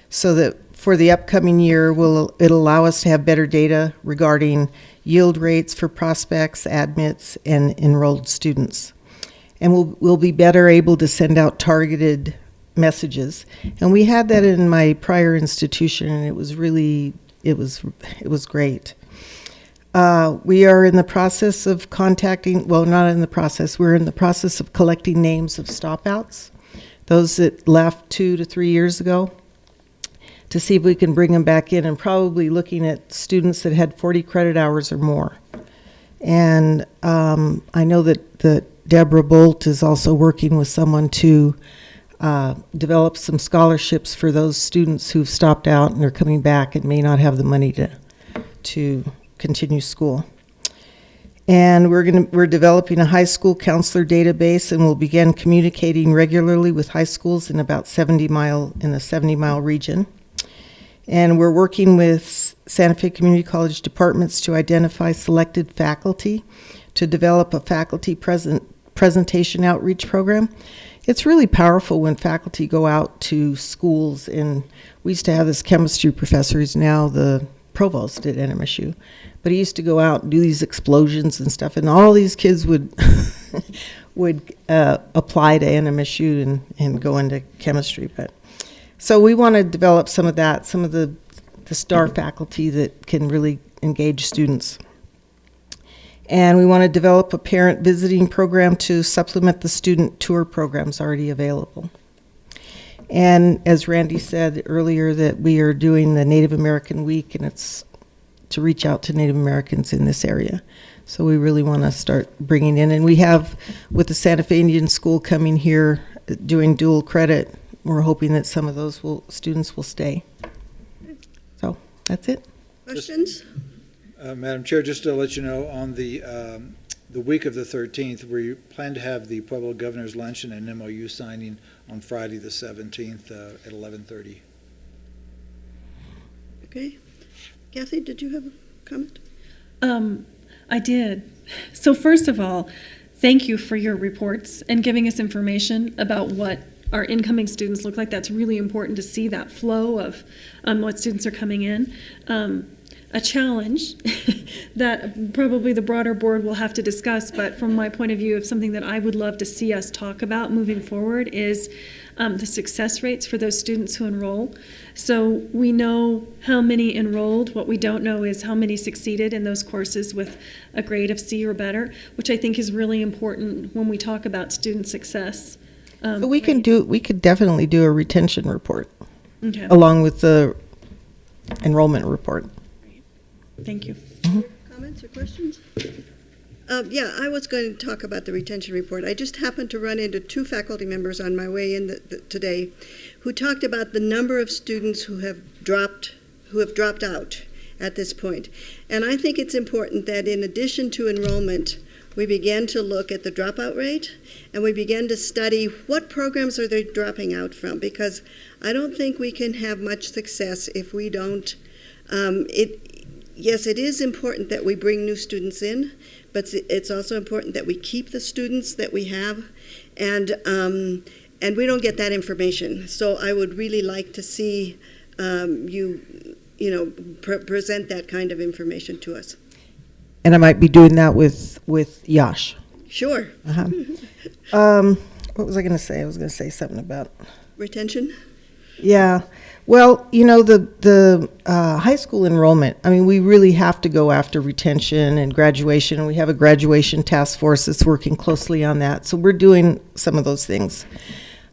so that for the upcoming year, it'll allow us to have better data regarding yield rates for prospects, admits, and enrolled students. And we'll be better able to send out targeted messages. And we had that in my prior institution, and it was really, it was great. We are in the process of contacting, well, not in the process, we're in the process of collecting names of stopouts, those that left 2 to 3 years ago, to see if we can bring them back in, and probably looking at students that had 40 credit hours or more. And I know that Deborah Bolt is also working with someone to develop some scholarships for those students who've stopped out and are coming back and may not have the money to continue school. And we're developing a high school counselor database, and we'll begin communicating regularly with high schools in about the 70-mile region. And we're working with Santa Fe Community College departments to identify selected faculty to develop a faculty presentation outreach program. It's really powerful when faculty go out to schools, and we used to have this chemistry professor who's now the provost at NMSU, but he used to go out and do these explosions and stuff, and all these kids would apply to NMSU and go into chemistry. But so we want to develop some of that, some of the star faculty that can really engage students. And we want to develop a parent visiting program to supplement the student tour programs already available. And as Randy said earlier, that we are doing the Native American Week, and it's to reach out to Native Americans in this area. So we really want to start bringing in, and we have, with the Santa Fe Indian School coming here doing dual credit, we're hoping that some of those students will stay. So that's it. Questions? Madam Chair, just to let you know, on the week of the 13th, we plan to have the Pueblo Governor's Luncheon and MOU signing on Friday the 17th at 11:30. Okay. Kathy, did you have a comment? I did. So first of all, thank you for your reports and giving us information about what our incoming students look like. That's really important to see that flow of what students are coming in. A challenge that probably the broader board will have to discuss, but from my point of view, of something that I would love to see us talk about moving forward is the success rates for those students who enroll. So we know how many enrolled. What we don't know is how many succeeded in those courses with a grade of C or better, which I think is really important when we talk about student success. So we could definitely do a retention report Okay. along with the enrollment report. Thank you. Comments or questions? Yeah, I was going to talk about the retention report. I just happened to run into two faculty members on my way in today who talked about the number of students who have dropped out at this point. And I think it's important that in addition to enrollment, we began to look at the dropout rate, and we began to study what programs are they dropping out from, because I don't think we can have much success if we don't. Yes, it is important that we bring new students in, but it's also important that we keep the students that we have, and we don't get that information. So I would really like to see present that kind of information to us. And I might be doing that with Yash. Sure. What was I going to say? I was going to say something about Retention? Yeah. Well, the high school enrollment, I mean, we really have to go after retention and graduation, and we have a graduation task force that's working closely on that. So we're doing some of those things.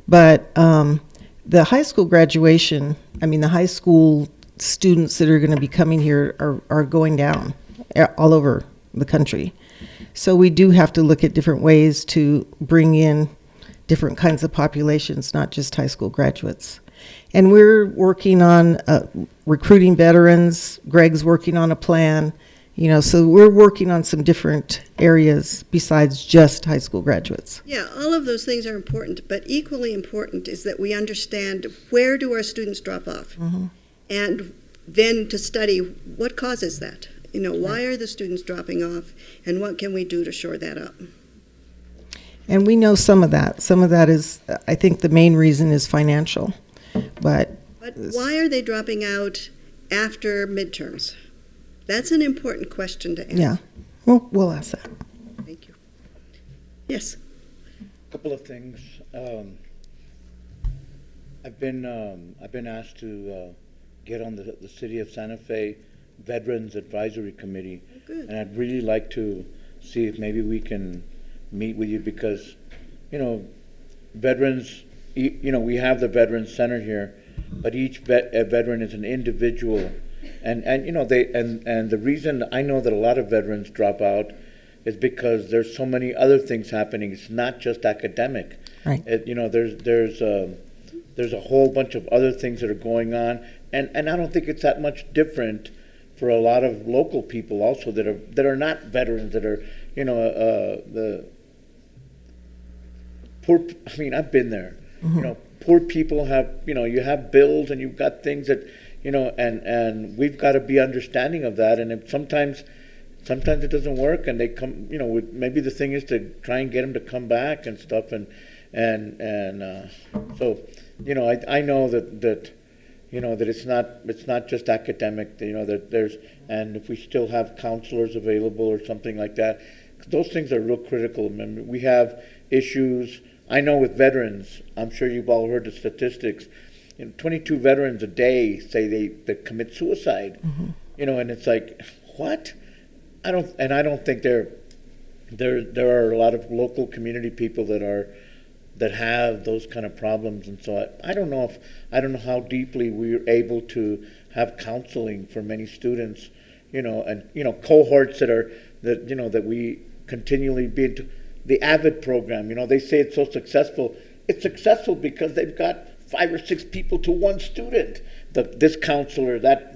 But the high school graduation, I mean, the high school students that are going to be coming here are going down all over the country. So we do have to look at different ways to bring in different kinds of populations, not just high school graduates. And we're working on recruiting veterans. Greg's working on a plan, so we're working on some different areas besides just high school graduates. Yeah, all of those things are important, but equally important is that we understand where do our students drop off, and then to study what causes that. Why are the students dropping off, and what can we do to shore that up? And we know some of that. Some of that is, I think the main reason is financial. But why are they dropping out after midterms? That's an important question to ask. Yeah, well, we'll ask that. Thank you. Yes. A couple of things. I've been asked to get on the City of Santa Fe Veterans Advisory Committee, Good. and I'd really like to see if maybe we can meet with you, because veterans, we have the Veterans Center here, but each veteran is an individual, and the reason I know that a lot of veterans drop out is because there's so many other things happening. It's not just academic. Right. There's a whole bunch of other things that are going on, and I don't think it's that much different for a lot of local people also that are not veterans, that are the poor. I mean, I've been there. Poor people have, you have bills and you've got things that, and we've got to be understanding of that. And if sometimes it doesn't work, and they come, maybe the thing is to try and get them to come back and stuff. So, I know that it's not just academic, that there's, and if we still have counselors available or something like that, those things are real critical. Remember, we have issues. I know with veterans, I'm sure you've all heard the statistics. 22 veterans a day say they commit suicide. And it's like, what? I don't think there are a lot of local community people that have those kind of problems, and so I don't know how deeply we're able to have counseling for many students, and cohorts that we continually be into. The AVID program, they say it's so successful. It's successful because they've got 5 or 6 people to one student. This counselor, that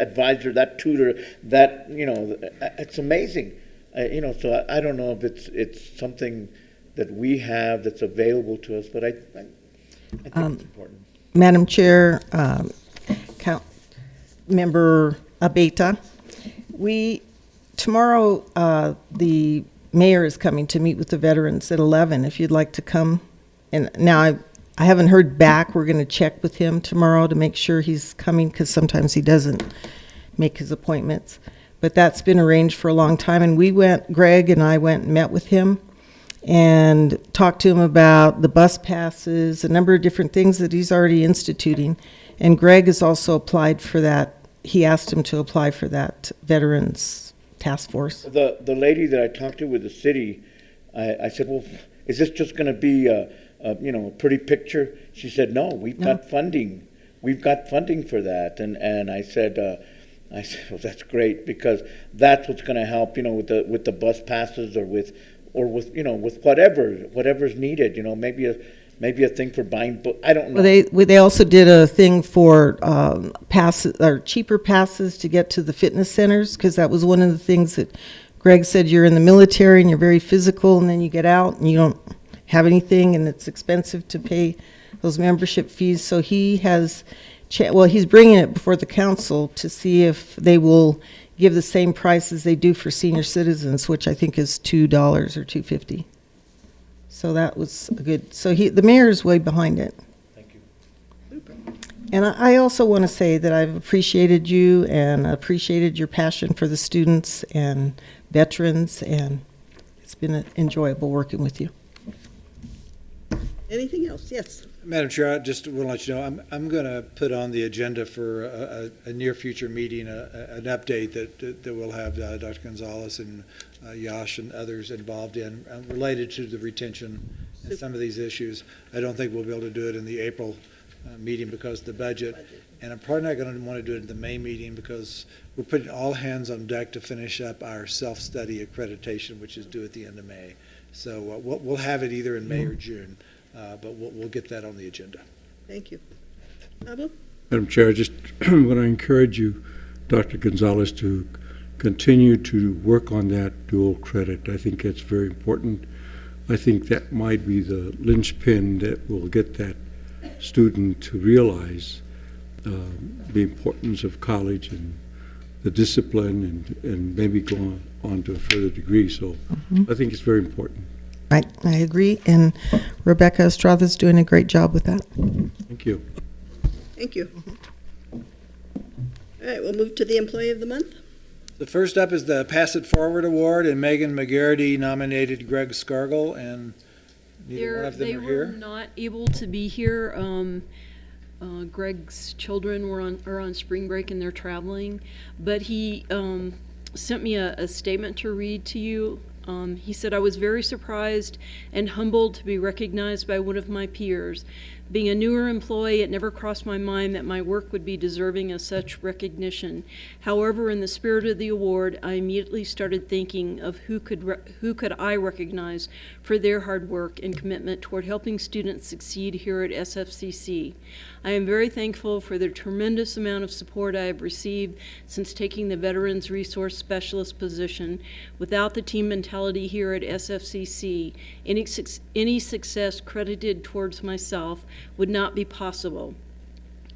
advisor, that tutor, it's amazing. So I don't know if it's something that we have that's available to us, but I think it's important. Madam Chair, Member Abeta, tomorrow the mayor is coming to meet with the veterans at 11, if you'd like to come. And now I haven't heard back. We're going to check with him tomorrow to make sure he's coming, because sometimes he doesn't make his appointments. But that's been arranged for a long time. And Greg and I went and met with him and talked to him about the bus passes, a number of different things that he's already instituting. And Greg has also applied for that. He asked him to apply for that Veterans Task Force. The lady that I talked to with the city, I said, well, is this just going to be a pretty picture? She said, no, we've got funding. We've got funding for that. And I said, well, that's great, because that's what's going to help, with the bus passes or with whatever's needed, maybe a thing for buying books. I don't know. Well, they also did a thing for passes, or cheaper passes to get to the fitness centers, because that was one of the things that Greg said. You're in the military and you're very physical, and then you get out and you don't have anything, and it's expensive to pay those membership fees. So he has, he's bringing it before the council to see if they will give the same price as they do for senior citizens, which I think is $2 or $2.50. So that was good. So the mayor is way behind it. Thank you. And I also want to say that I've appreciated you and appreciated your passion for the students and veterans, and it's been enjoyable working with you. Anything else? Yes. Madam Chair, I just want to let you know, I'm going to put on the agenda for a near future meeting, an update that we'll have Dr. Gonzalez and Yash and others involved in related to the retention and some of these issues. I don't think we'll be able to do it in the April meeting because of the budget. And I'm probably not going to want to do it in the May meeting, because we're putting all hands on deck to finish up our self-study accreditation, which is due at the end of May. So we'll have it either in May or June. But we'll get that on the agenda. Thank you. Pablo? Madam Chair, I just want to encourage you, Dr. Gonzalez, to continue to work on that dual credit. I think that's very important. I think that might be the linchpin that will get that student to realize the importance of college and the discipline, and maybe go on to a further degree. So I think it's very important. I agree, and Rebecca Estrada's doing a great job with that. Thank you. Thank you. All right, we'll move to the Employee of the Month. The first up is the Pass It Forward Award, and Megan McGarity nominated Greg Scargill, and neither one of them are here. They were not able to be here. Greg's children are on spring break and they're traveling, but he sent me a statement to read to you. He said, "I was very surprised and humbled to be recognized by one of my peers. Being a newer employee, it never crossed my mind that my work would be deserving of such recognition. However, in the spirit of the award, I immediately started thinking of who could I recognize for their hard work and commitment toward helping students succeed here at SFCC. I am very thankful for the tremendous amount of support I have received since taking the Veterans Resource Specialist position. Without the team mentality here at SFCC, any success credited towards myself would not be possible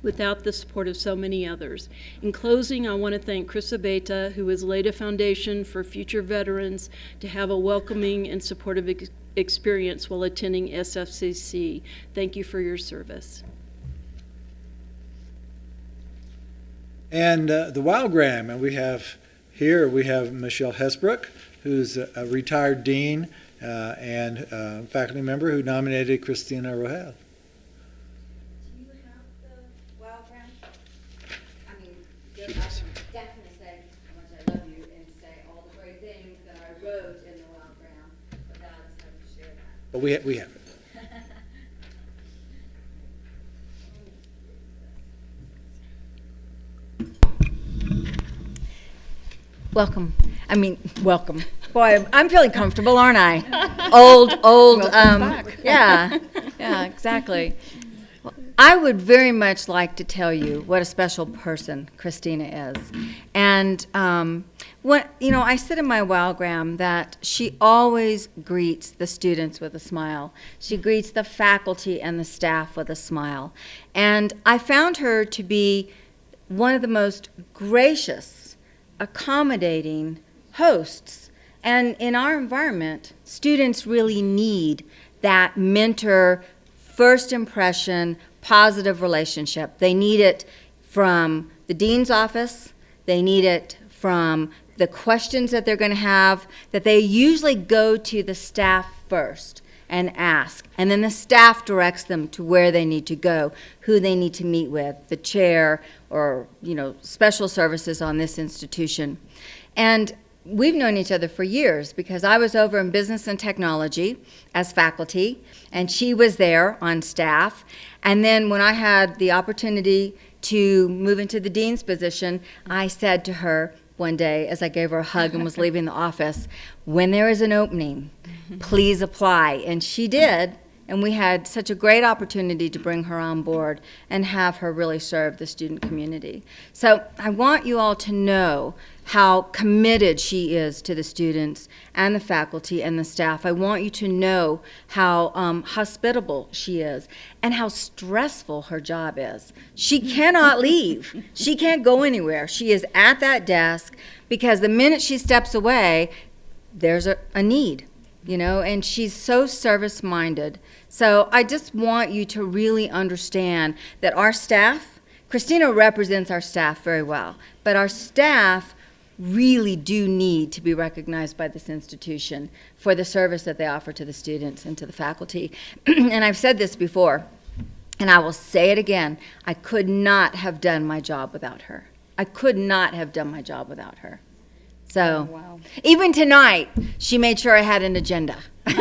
without the support of so many others. In closing, I want to thank Chris Abeta, who has laid a foundation for future veterans to have a welcoming and supportive experience while attending SFCC. Thank you for your service." And the Wildgram, and we have Michelle Hesbrook, who's a retired dean and faculty member who nominated Christina Rohel. Do you have the Wildgram? I mean, I can definitely say how much I love you and say all the great things that I wrote in the Wildgram, without us having to share that. But we have it. Welcome. Welcome. Boy, I'm feeling comfortable, aren't I? Old. Yeah, exactly. Well, I would very much like to tell you what a special person Christina is. And I said in my Wildgram that she always greets the students with a smile. She greets the faculty and the staff with a smile. And I found her to be one of the most gracious, accommodating hosts And in our environment, students really need that mentor, first impression, positive relationship. They need it from the dean's office. They need it from the questions that they're going to have, that they usually go to the staff first and ask. And then the staff directs them to where they need to go, who they need to meet with, the chair or, special services on this institution. And we've known each other for years because I was over in business and technology as faculty, and she was there on staff. And then when I had the opportunity to move into the dean's position, I said to her one day as I gave her a hug and was leaving the office, when there is an opening, please apply. And she did, and we had such a great opportunity to bring her on board and have her really serve the student community. So I want you all to know how committed she is to the students and the faculty and the staff. I want you to know how hospitable she is and how stressful her job is. She cannot leave. She can't go anywhere. She is at that desk because the minute she steps away, there's a need, and she's so service-minded. So I just want you to really understand that our staff, Christina represents our staff very well, but our staff really do need to be recognized by this institution for the service that they offer to the students and to the faculty. And I've said this before, and I will say it again, I could not have done my job without her. I could not have done my job without her. So, wow. Even tonight, she made sure I had an agenda. Which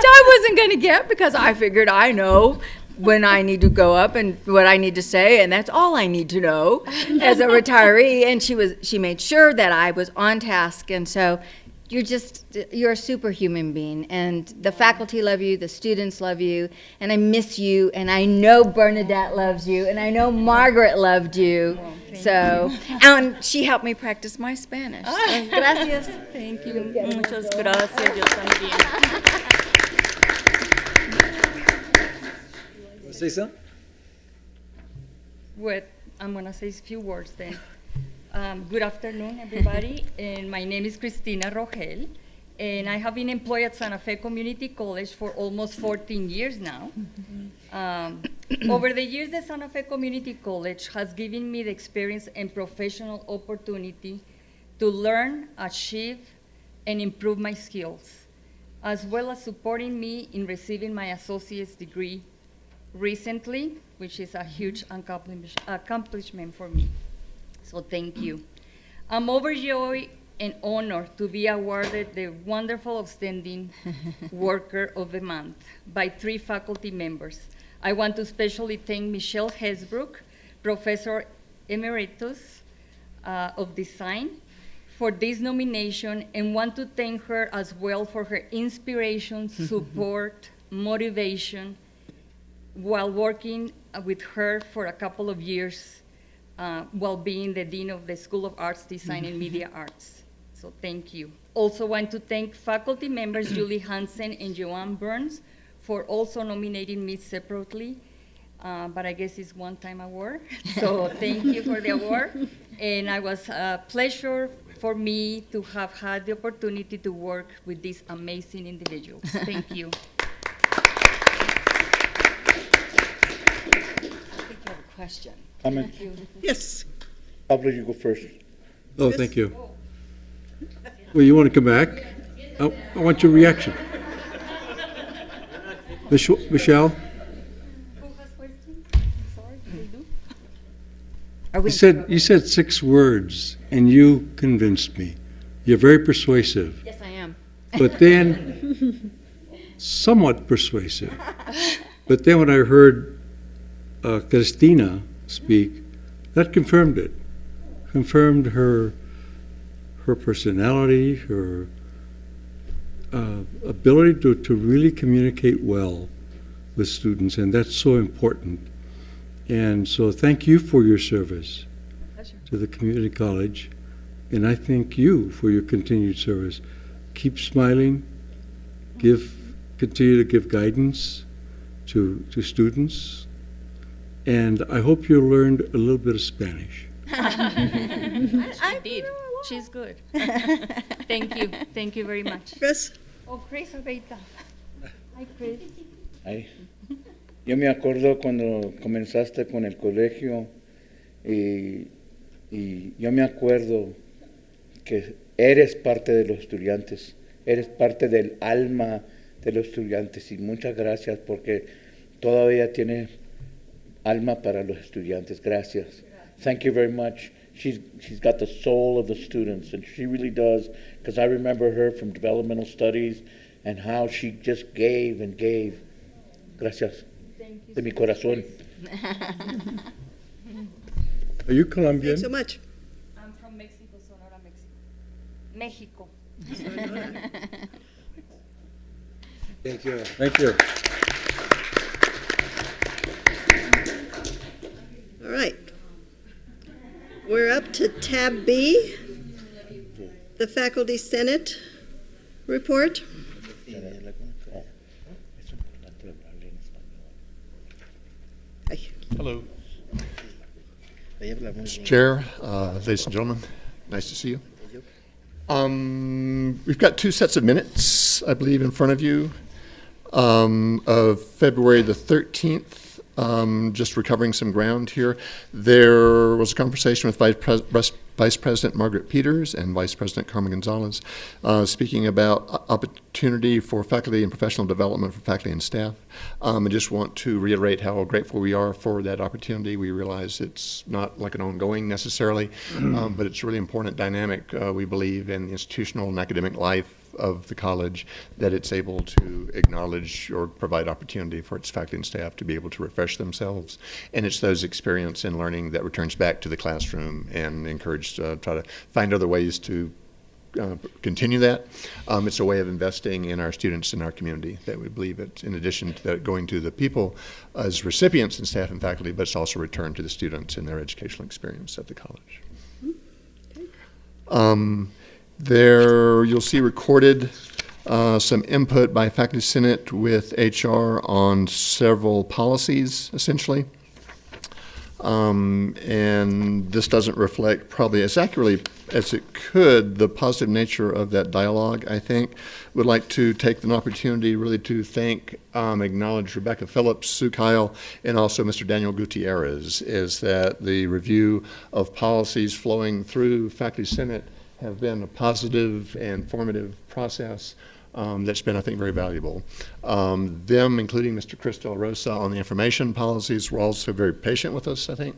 I wasn't going to get because I figured I know when I need to go up and what I need to say, and that's all I need to know as a retiree. And she made sure that I was on task. And so you're a superhuman being, and the faculty love you, the students love you, and I miss you, and I know Bernadette loves you, and I know Margaret loved you. And she helped me practice my Spanish. So, gracias. Thank you. Muchas gracias. Yo también. Say something? I'm going to say a few words then. Good afternoon, everybody. And my name is Cristina Rogel, and I have been employed at Santa Fe Community College for almost 14 years now. Over the years, the Santa Fe Community College has given me the experience and professional opportunity to learn, achieve, and improve my skills, as well as supporting me in receiving my associate's degree recently, which is a huge accomplishment for me. So thank you. I'm overjoyed and honored to be awarded the wonderful outstanding worker of the month by 3 faculty members. I want to especially thank Michelle Hesbrook, Professor Emeritus of Design, for this nomination, and want to thank her as well for her inspiration, support, motivation, while working with her for a couple of years while being the Dean of the School of Arts, Design, and Media Arts. So thank you. Also want to thank faculty members Julie Hansen and Joanne Burns for also nominating me separately, but I guess it's one-time award. So thank you for the award. And it was a pleasure for me to have had the opportunity to work with these amazing individuals. Thank you. Question. Comment? Yes. Pablo, you go first. Oh, thank you. Well, you want to come back? I want your reaction. Michelle? Who has questions? Sorry, they do? You said 6 words, and you convinced me. You're very persuasive. Yes, I am. But then, somewhat persuasive. But then when I heard Cristina speak, that confirmed it. Confirmed her personality, her ability to really communicate well with students, and that's so important. And so thank you for your service to the community college, and I thank you for your continued service. Keep smiling, continue to give guidance to students, and I hope you learned a little bit of Spanish. Indeed, she's good. Thank you very much. Chris? Oh, Chris, ahorita. Hi, Chris. Ay, yo me acuerdo cuando comenzaste con el colegio y yo me acuerdo que eres parte de los estudiantes, eres parte del alma de los estudiantes y muchas gracias porque todavía tienes alma para los estudiantes. Gracias. Thank you very much. She's got the soul of the students, and she really does, because I remember her from developmental studies and how she just gave and gave. Gracias. De mi corazón. Are you Colombian? Thanks so much. I'm from Mexico, Sonora, Mexico. Mexico. Thank you. Thank you. All right. We're up to tab B, the Faculty Senate report. Hello. Mr. Chair, ladies and gentlemen, nice to see you. We've got two sets of minutes, I believe, in front of you of February the 13th. Just recovering some ground here. There was a conversation with Vice President Margaret Peters and Vice President Carmen Gonzalez speaking about opportunity for faculty and professional development for faculty and staff. I just want to reiterate how grateful we are for that opportunity. We realize it's not like an ongoing necessarily, but it's a really important dynamic, we believe, in the institutional and academic life of the college, that it's able to acknowledge or provide opportunity for its faculty and staff to be able to refresh themselves. And it's those experience and learning that returns back to the classroom and encouraged to try to find other ways to continue that. It's a way of investing in our students and our community that we believe it, in addition to that going to the people as recipients and staff and faculty, but it's also returned to the students and their educational experience at the college. There you'll see recorded some input by Faculty Senate with HR on several policies, essentially. And this doesn't reflect probably as accurately as it could the positive nature of that dialogue, I think. Would like to take an opportunity really to thank, acknowledge Rebecca Phillips, Sue Kyle, and also Mr. Daniel Gutierrez, is that the review of policies flowing through Faculty Senate have been a positive and formative process that's been, I think, very valuable. Them, including Mr. Chris Del Rosa on the information policies, were also very patient with us, I think,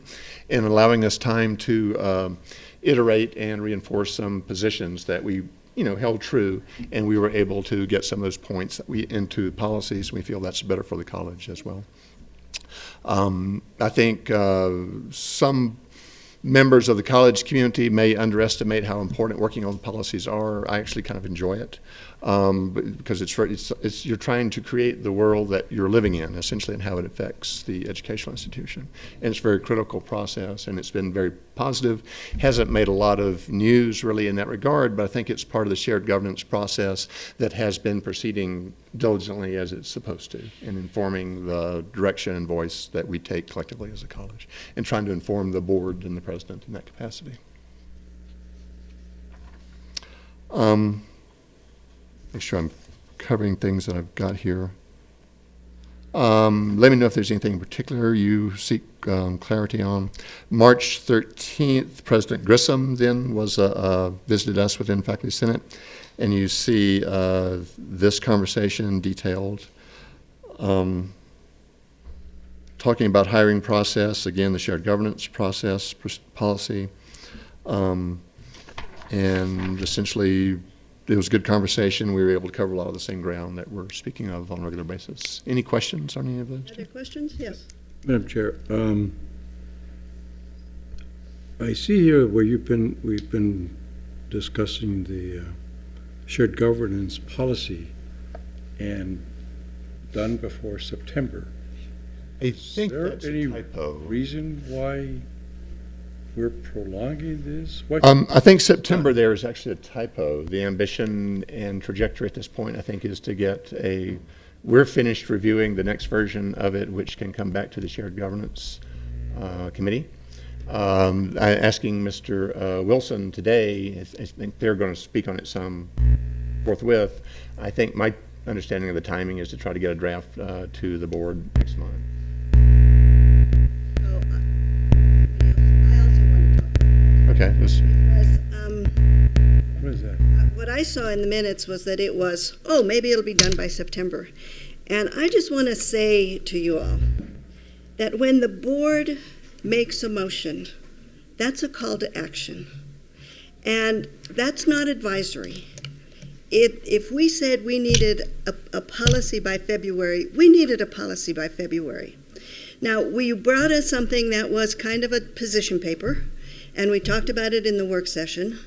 in allowing us time to iterate and reinforce some positions that we held true, and we were able to get some of those points into policies. We feel that's better for the college as well. I think some members of the college community may underestimate how important working on the policies are. I actually kind of enjoy it because it's you're trying to create the world that you're living in, essentially, and how it affects the educational institution. And it's a very critical process, and it's been very positive. Hasn't made a lot of news really in that regard, but I think it's part of the shared governance process that has been proceeding diligently as it's supposed to, in informing the direction and voice that we take collectively as a college, and trying to inform the board and the president in that capacity. Make sure I'm covering things that I've got here. Let me know if there's anything in particular you seek clarity on. March 13th, President Grissom then was visited us within Faculty Senate, and you see this conversation detailed. Talking about hiring process, again, the shared governance process, policy, and essentially it was a good conversation. We were able to cover a lot of the same ground that we're speaking of on a regular basis. Any questions on any of those? Other questions? Yes. Madam Chair, I see here where we've been discussing the shared governance policy and done before September. I think that's any a typo. Reason why we're prolonging this? I think September there is actually a typo. The ambition and trajectory at this point, I think, is to get we're finished reviewing the next version of it, which can come back to the shared governance committee. Asking Mr. Wilson today, I think they're going to speak on it some forthwith. I think my understanding of the timing is to try to get a draft to the board next month. So, I also want to talk. Okay. Because, What is that? what I saw in the minutes was that it was, oh, maybe it'll be done by September. And I just want to say to you all that when the board makes a motion, that's a call to action. And that's not advisory. If we said we needed a policy by February, we needed a policy by February. Now, we brought us something that was kind of a position paper, and we talked about it in the work session.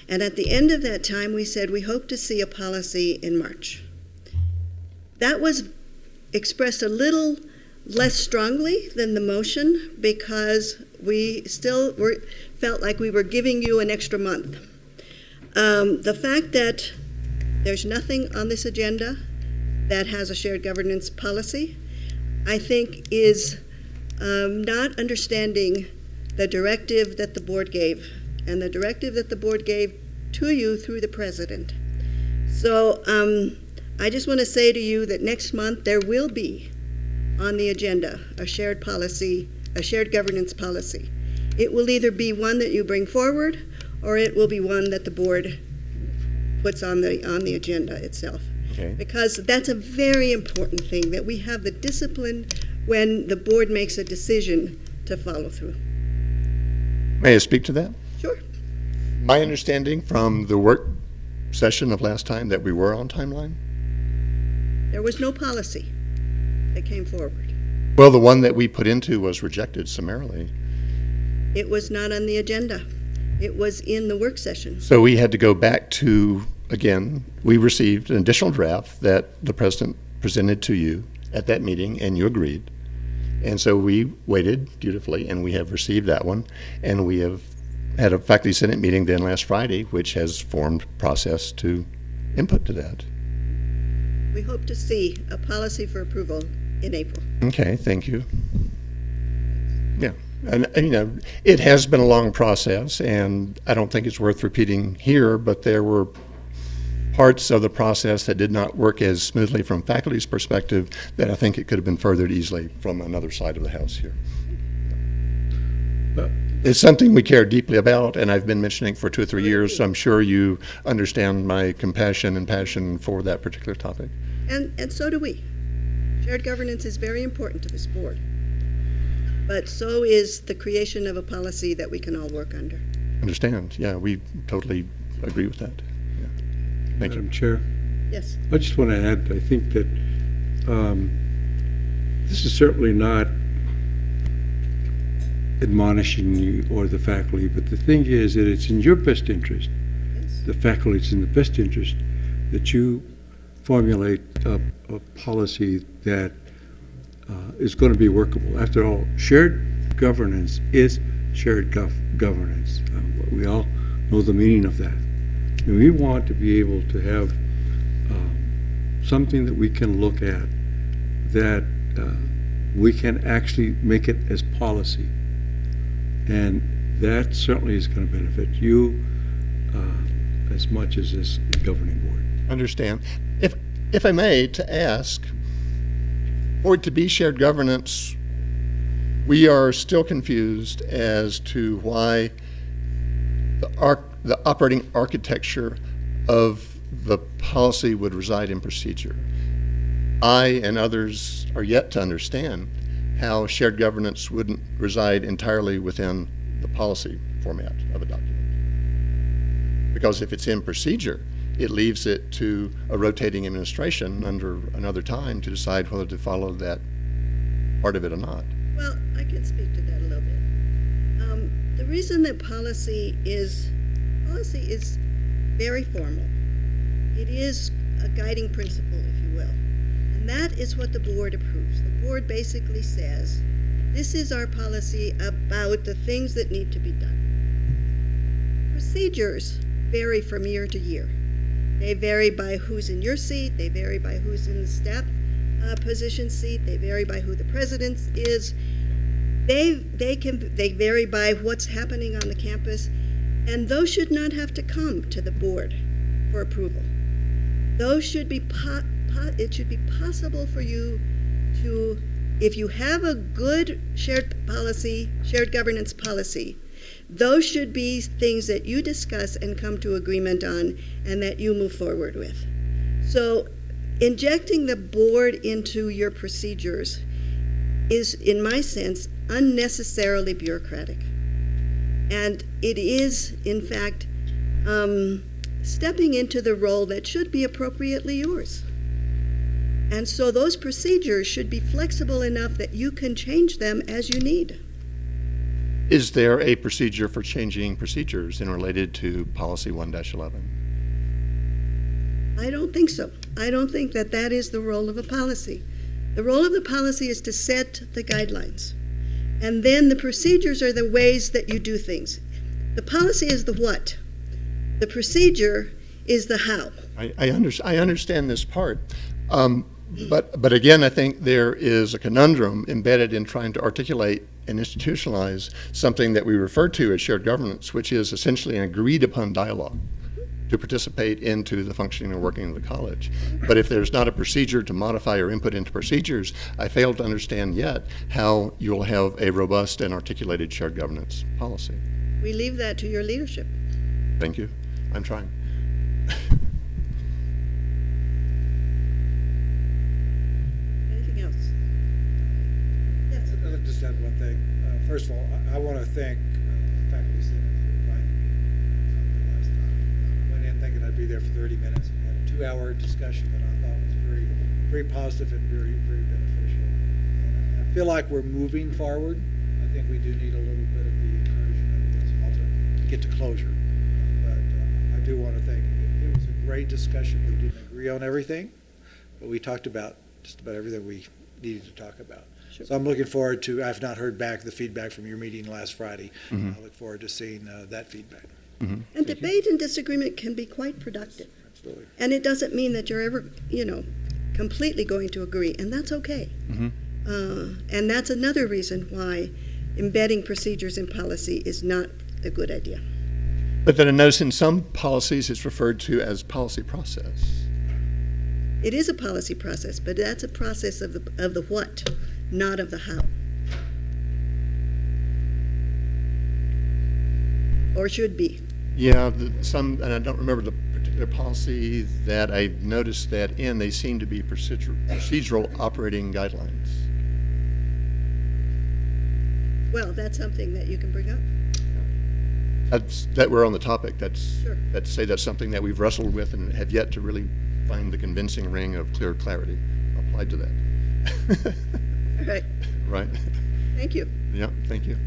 And at the end of that time, we said we hope to see a policy in March. That was expressed a little less strongly than the motion because we still felt like we were giving you an extra month. The fact that there's nothing on this agenda that has a shared governance policy, I think is not understanding the directive that the board gave, and the directive that the board gave to you through the president. So I just want to say to you that next month there will be on the agenda a shared policy, a shared governance policy. It will either be one that you bring forward, or it will be one that the board puts on the agenda itself. Okay. Because that's a very important thing, that we have the discipline when the board makes a decision to follow through. May I speak to that? Sure. My understanding from the work session of last time that we were on timeline? There was no policy that came forward. Well, the one that we put into was rejected summarily. It was not on the agenda. It was in the work session. So we had to go back to, again, we received an additional draft that the president presented to you at that meeting, and you agreed. And so we waited dutifully, and we have received that one. And we have had a faculty senate meeting then last Friday, which has formed process to input to that. We hope to see a policy for approval in April. Okay, thank you. Yeah, and you know, it has been a long process, and I don't think it's worth repeating here, but there were parts of the process that did not work as smoothly from faculty's perspective that I think it could have been furthered easily from another side of the house here. It's something we care deeply about, and I've been mentioning for 2 or 3 years, so I'm sure you understand my compassion and passion for that particular topic. And so do we. Shared governance is very important to this board. But so is the creation of a policy that we can all work under. Understand, yeah, we totally agree with that. Yeah. Thank you. Madam Chair, Yes. I just want to add, I think that this is certainly not admonishing you or the faculty, but the thing is that it's in your best interest, Yes. the faculty, it's in the best interest that you formulate a policy that is going to be workable. After all, shared governance is shared governance. We all know the meaning of that. And we want to be able to have something that we can look at that we can actually make it as policy. And that certainly is going to benefit you as much as this governing board. Understand. If I may, to ask, for it to be shared governance, we are still confused as to why the operating architecture of the policy would reside in procedure. I and others are yet to understand how shared governance wouldn't reside entirely within the policy format of a document. Because if it's in procedure, it leaves it to a rotating administration under another time to decide whether to follow that part of it or not. Well, I can speak to that a little bit. The reason that policy is very formal. It is a guiding principle, if you will. And that is what the board approves. The board basically says, this is our policy about the things that need to be done. Procedures vary from year to year. They vary by who's in your seat, they vary by who's in the staff position seat, they vary by who the president is. They vary by what's happening on the campus, and those should not have to come to the board for approval. Those should be it should be possible for you to, if you have a good shared governance policy, those should be things that you discuss and come to agreement on and that you move forward with. So injecting the board into your procedures is, in my sense, unnecessarily bureaucratic. And it is, in fact, stepping into the role that should be appropriately yours. And so those procedures should be flexible enough that you can change them as you need. Is there a procedure for changing procedures in related to policy 1-11? I don't think so. I don't think that that is the role of a policy. The role of the policy is to set the guidelines. And then the procedures are the ways that you do things. The policy is the what. The procedure is the how. I understand this part. But again, I think there is a conundrum embedded in trying to articulate and institutionalize something that we refer to as shared governance, which is essentially an agreed upon dialogue to participate into the functioning and working of the college. But if there's not a procedure to modify or input into procedures, I fail to understand yet how you'll have a robust and articulated shared governance policy. We leave that to your leadership. Thank you. I'm trying. Anything else? Yes. I'll just add one thing. First of all, I want to thank Faculty Senate for inviting me last time. I went in thinking I'd be there for 30 minutes and had a 2-hour discussion that I thought was very, very positive and very, very beneficial. And I feel like we're moving forward. I think we do need a little bit of the encouragement to get to closure. But I do want to thank you. It was a great discussion. We didn't agree on everything, but we talked about just about everything we needed to talk about. Sure. So I'm looking forward to, I've not heard back the feedback from your meeting last Friday. Mm-hmm. I look forward to seeing that feedback. Mm-hmm. And debate and disagreement can be quite productive. Absolutely. And it doesn't mean that you're ever, completely going to agree, and that's okay. Mm-hmm. And that's another reason why embedding procedures in policy is not a good idea. But then I notice in some policies it's referred to as policy process. It is a policy process, but that's a process of the what, not of the how. Or should be. Yeah, and I don't remember the particular policy that I noticed that in. They seem to be procedural operating guidelines. Well, that's something that you can bring up. That we're on the topic. Sure. That's something that we've wrestled with and have yet to really find the convincing ring of clear clarity applied to that. All right. Right. Thank you. Yeah, thank you.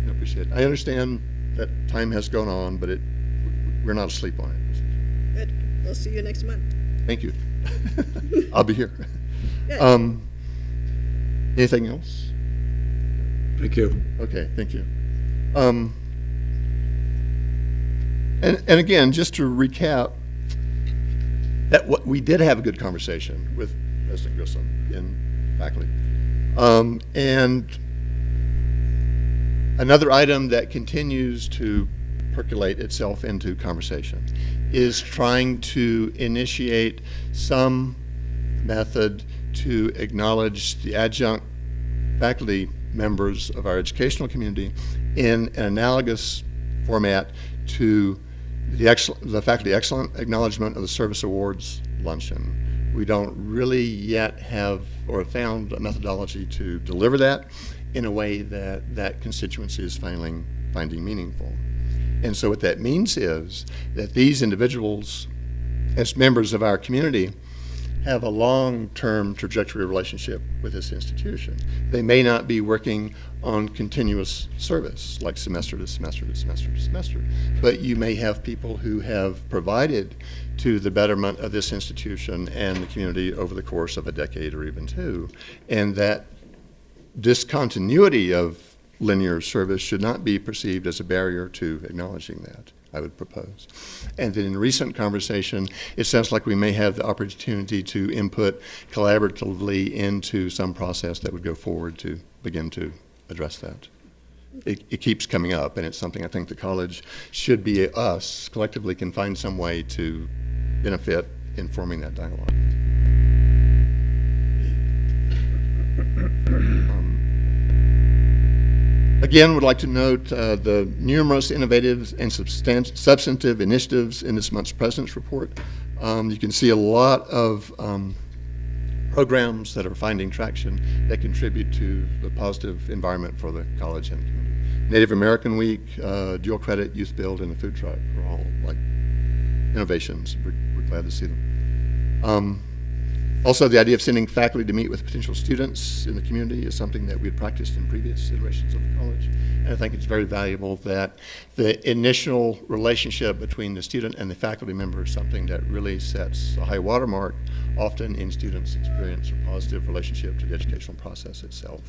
I appreciate it. I understand that time has gone on, but we're not asleep on it. Good. We'll see you next month. Thank you. I'll be here. Good. Anything else? Thank you. Okay, thank you. And again, just to recap, we did have a good conversation with President Grissom in faculty. And another item that continues to percolate itself into conversation is trying to initiate some method to acknowledge the adjunct faculty members of our educational community in an analogous format to the Faculty Excellent Acknowledgement of the Service Awards luncheon. We don't really yet have or found a methodology to deliver that in a way that constituency is finding meaningful. And so what that means is that these individuals, as members of our community, have a long-term trajectory relationship with this institution. They may not be working on continuous service, like semester to semester to semester to semester, but you may have people who have provided to the betterment of this institution and the community over the course of a decade or even two, and that discontinuity of linear service should not be perceived as a barrier to acknowledging that, I would propose. And then in recent conversation, it sounds like we may have the opportunity to input collaboratively into some process that would go forward to begin to address that it keeps coming up, and it's something I think the college should be, us collectively can find some way to benefit in forming that dialogue. Again, would like to note the numerous innovative and substantive initiatives in this month's President's Report. You can see a lot of programs that are finding traction that contribute to the positive environment for the college and community. Native American Week, Dual Credit, Youth Build, and the food truck are all like innovations. We're glad to see them. Also, the idea of sending faculty to meet with potential students in the community is something that we had practiced in previous iterations of the college. And I think it's very valuable that the initial relationship between the student and the faculty member is something that really sets a high watermark, often in students' experience or positive relationship to the educational process itself.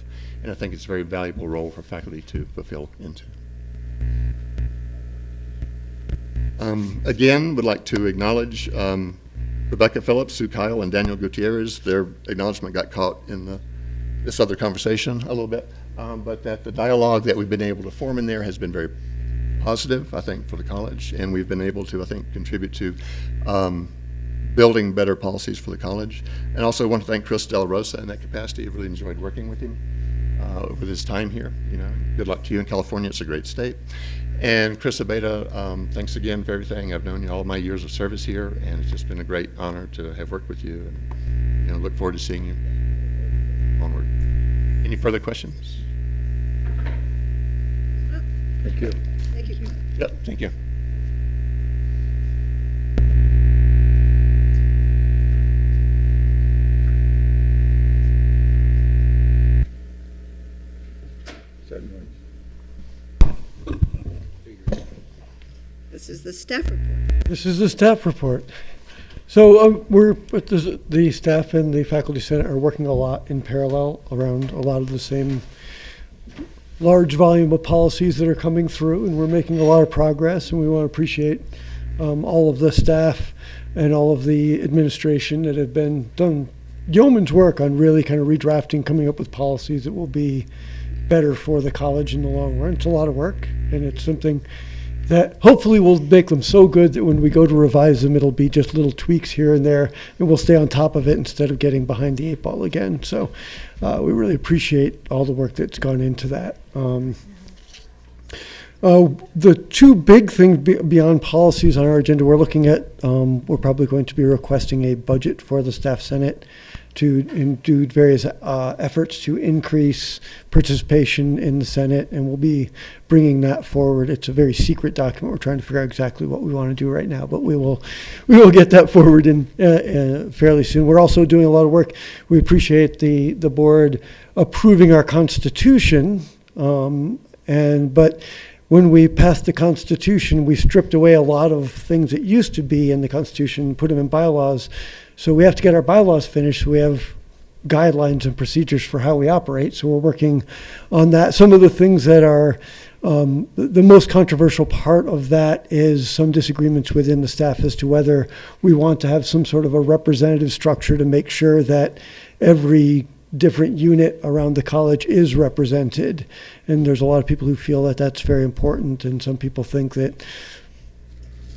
And I think it's a very valuable role for faculty to fulfill into. Again, would like to acknowledge Rebecca Phillips, Sue Kyle, and Daniel Gutierrez. Their acknowledgement got caught in this other conversation a little bit, but that the dialogue that we've been able to form in there has been very positive, I think, for the college, and we've been able to, I think, contribute to building better policies for the college. And also want to thank Chris Del Rosa in that capacity. I've really enjoyed working with him over this time here. You know, good luck to you in California. It's a great state. And Chris Abeta, thanks again for everything. I've known you all my years of service here, and it's just been a great honor to have worked with you, and look forward to seeing you onward. Any further questions? Thank you. Thank you. Yep, thank you. This is the staff report. This is the staff report. So the staff and the faculty senate are working a lot in parallel around a lot of the same large volume of policies that are coming through, and we're making a lot of progress, and we want to appreciate all of the staff and all of the administration that have been done yeoman's work on really kind of redrafting, coming up with policies that will be better for the college in the long run. It's a lot of work, and it's something that hopefully will make them so good that when we go to revise them, it'll be just little tweaks here and there, and we'll stay on top of it instead of getting behind the 8 ball again. So we really appreciate all the work that's gone into that. The two big things beyond policies on our agenda we're looking at, we're probably going to be requesting a budget for the staff senate to do various efforts to increase participation in the Senate, and we'll be bringing that forward. It's a very secret document. We're trying to figure out exactly what we want to do right now, but we will get that forward in fairly soon. We're also doing a lot of work. We appreciate the board approving our Constitution, but when we passed the Constitution, we stripped away a lot of things that used to be in the Constitution and put them in bylaws. So we have to get our bylaws finished. So we have guidelines and procedures for how we operate. So we're working on that. Some of the things that are the most controversial part of that is some disagreements within the staff as to whether we want to have some sort of a representative structure to make sure that every different unit around the college is represented. And there's a lot of people who feel that that's very important, and some people think that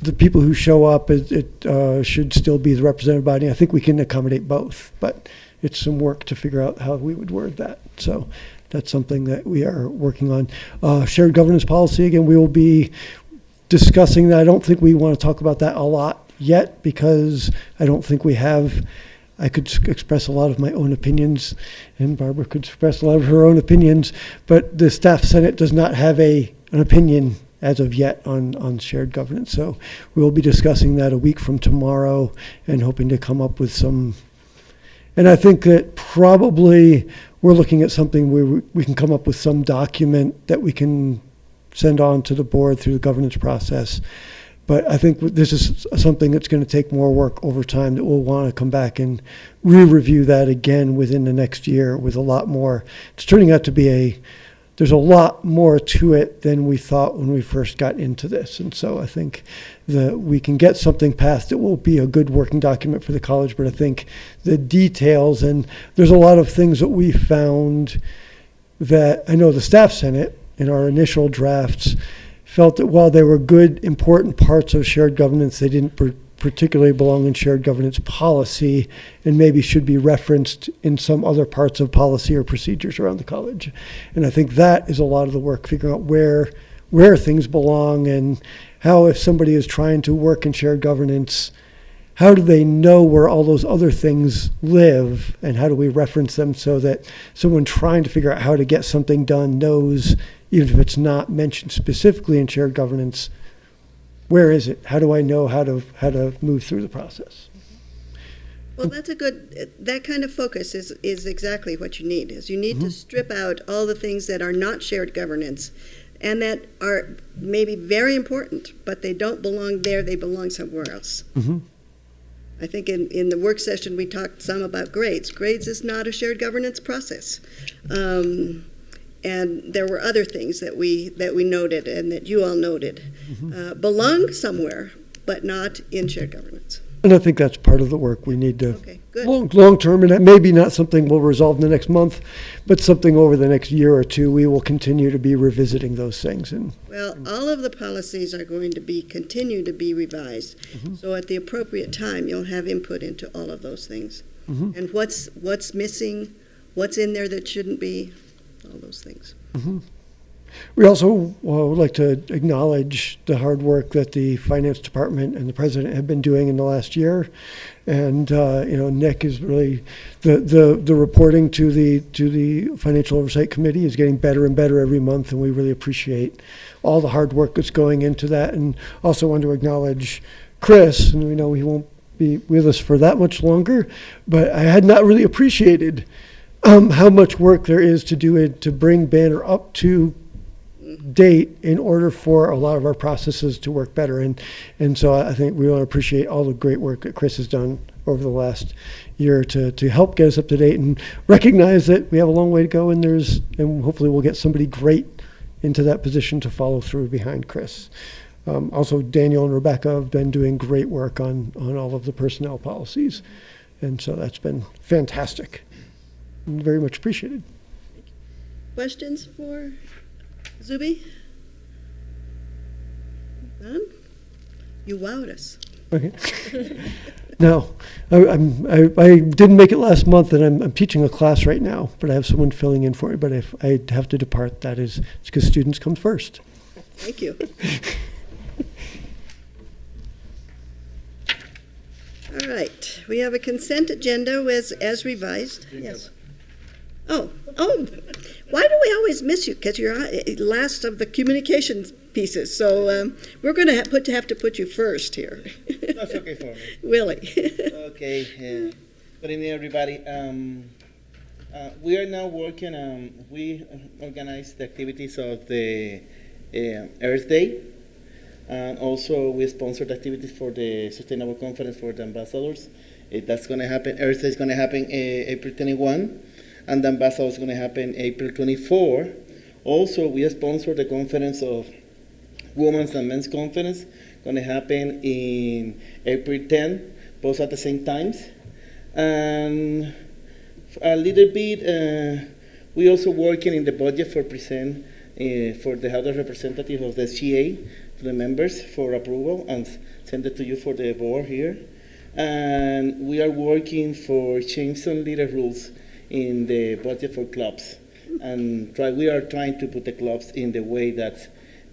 the people who show up, it should still be the representative body. I think we can accommodate both, but it's some work to figure out how we would word that. So that's something that we are working on. Shared governance policy, again, we will be discussing that. I don't think we want to talk about that a lot yet, because I don't think we have. I could express a lot of my own opinions, and Barbara could express a lot of her own opinions, but the staff senate does not have an opinion as of yet on shared governance. So we will be discussing that a week from tomorrow and hoping to come up with some. And I think that probably we're looking at something where we can come up with some document that we can send on to the board through the governance process. But I think this is something that's going to take more work over time, that we'll want to come back and re-review that again within the next year with a lot more. It's turning out to be there's a lot more to it than we thought when we first got into this. And so I think that we can get something passed that will be a good working document for the college, but I think the details, and there's a lot of things that we found that I know the staff senate in our initial drafts felt that while they were good, important parts of shared governance, they didn't particularly belong in shared governance policy and maybe should be referenced in some other parts of policy or procedures around the college. And I think that is a lot of the work, figuring out where things belong and how, if somebody is trying to work in shared governance, how do they know where all those other things live, and how do we reference them so that someone trying to figure out how to get something done knows, even if it's not mentioned specifically in shared governance, where is it? How do I know how to move through the process? Well, that's a good, that kind of focus is exactly what you need, is you need to strip out all the things that are not shared governance and that are maybe very important, but they don't belong there, they belong somewhere else. I think in the work session we talked some about grades. Grades is not a shared governance process. And there were other things that we noted and that you all noted belong somewhere, but not in shared governance. And I think that's part of the work we need to, good. long term, and that may be not something we'll resolve in the next month, but something over the next year or two, we will continue to be revisiting those things. And Well, all of the policies are going to continue to be revised. So at the appropriate time, you'll have input into all of those things. And what's missing, what's in there that shouldn't be, all those things. we also would like to acknowledge the hard work that the finance department and the president have been doing in the last year. And Nick is really the reporting to the Financial Oversight Committee is getting better and better every month, and we really appreciate all the hard work that's going into that. And also want to acknowledge Chris, and we know he won't be with us for that much longer, but I had not really appreciated how much work there is to do it to bring Banner up to date in order for a lot of our processes to work better. And so I think we want to appreciate all the great work that Chris has done over the last year to help get us up to date and recognize that we have a long way to go, and hopefully we'll get somebody great into that position to follow through behind Chris. Also, Daniel and Rebecca have been doing great work on all of the personnel policies. And so that's been fantastic and very much appreciated. Questions for Zuby? None? You wowed us. Okay. No, I didn't make it last month, and I'm teaching a class right now, but I have someone filling in for me. But if I have to depart, it's because students come first. Thank you. All right, we have a consent agenda as revised. Yes. Oh, why do we always miss you? Because you're last of the communications pieces. So we're going to have to put you first here. That's okay for me. Willie. Okay. Good evening, everybody. We are now working, we organize the activities of the Earth Day. And also we sponsored activities for the Sustainable Conference for the Ambassadors. That's going to happen, Earth Day is going to happen April 21. And the Ambassador is going to happen April 24. Also, we sponsored the conference of Women's and Men's Conference, going to happen in April 10, both at the same times. And a little bit, we also working in the budget for present for the House of Representatives of the SGA to the members for approval and send it to you for the board here. And we are working for change some little rules in the budget for clubs, and we are trying to put the clubs in the way that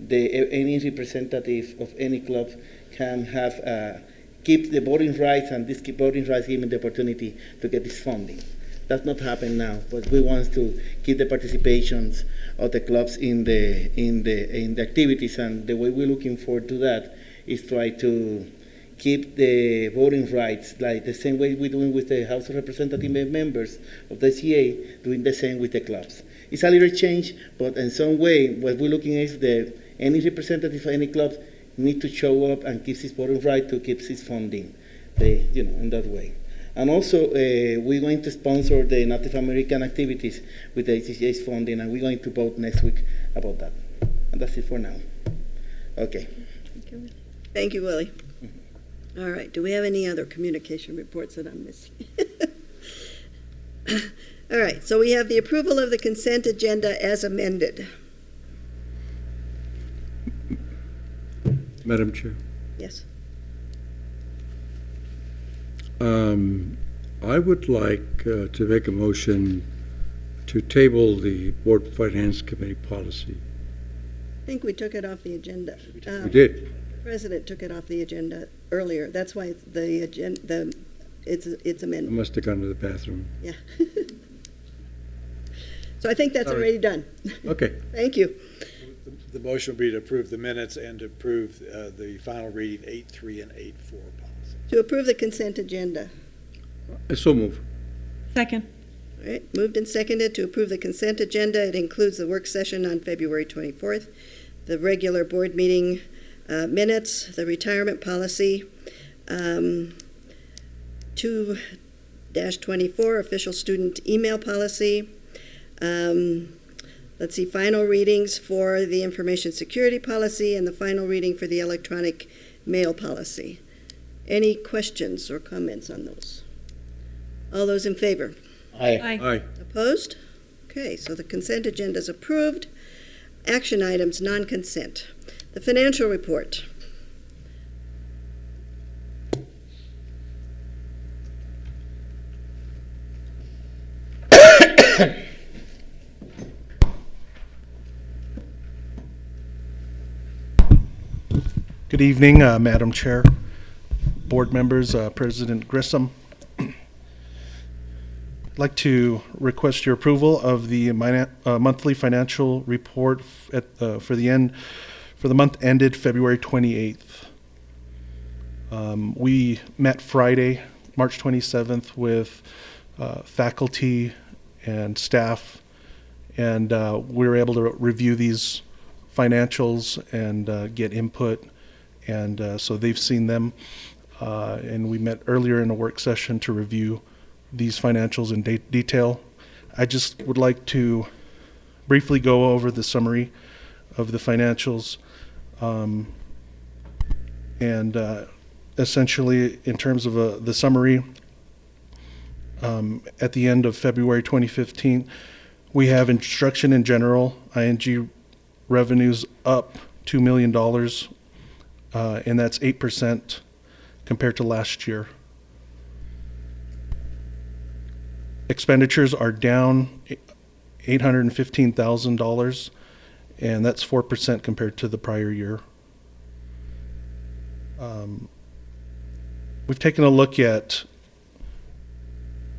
any representative of any club can have keep the voting rights, and this voting rights give them the opportunity to get this funding. That's not happening now, but we want to keep the participations of the clubs in the activities, and the way we're looking forward to that is try to keep the voting rights, like the same way we're doing with the House of Representative members of the CA, doing the same with the clubs. It's a little change, but in some way, what we're looking at is any representative of any club need to show up and keep his voting right to keep his funding, in that way. And also, we're going to sponsor the Native American activities with the HCA's funding, and we're going to vote next week about that. And that's it for now. Okay. Thank you, Willie. All right, do we have any other communication reports that I'm missing? All right, so we have the approval of the consent agenda as amended. Madam Chair. Yes. I would like to make a motion to table the Board Finance Committee policy. I think we took it off the agenda. We did. The President took it off the agenda earlier. That's why it's the agenda, it's I amended. must have gone to the bathroom. Yeah. So I think that's Sorry. already done. Okay. Thank you. The motion would be to approve the minutes and to approve the final reading 8.3 and 8.4 policy. To approve the consent agenda. I so move. Second. All right, moved and seconded to approve the consent agenda. It includes the work session on February 24th, the regular board meeting minutes, the retirement policy, 2-24, official student email policy. Let's see, final readings for the information security policy and the final reading for the electronic mail policy. Any questions or comments on those? All those in favor? Aye. Aye. Opposed? Okay, so the consent agenda is approved. Action items, non-consent. The financial report. Good evening, Madam Chair, board members, President Grissom. I'd like to request your approval of the monthly financial report for the month ended February 28th. We met Friday, March 27th, with faculty and staff, and we were able to review these financials and get input. And so they've seen them, and we met earlier in a work session to review these financials in detail. I just would like to briefly go over the summary of the financials. Essentially, in terms of the summary, at the end of February 2015, we have instruction in general, ING revenues up $2 million, and that's 8% compared to last year. Expenditures are down $815,000, and that's 4% compared to the prior year. We've taken a look at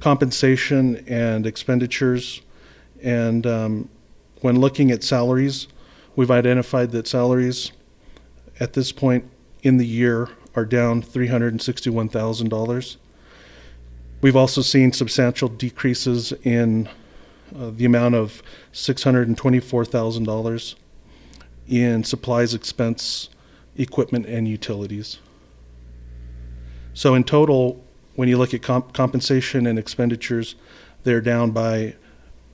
compensation and expenditures, and when looking at salaries, we've identified that salaries at this point in the year are down $361,000. We've also seen substantial decreases in the amount of $624,000 in supplies, expense, equipment, and utilities. So in total, when you look at compensation and expenditures, they're down by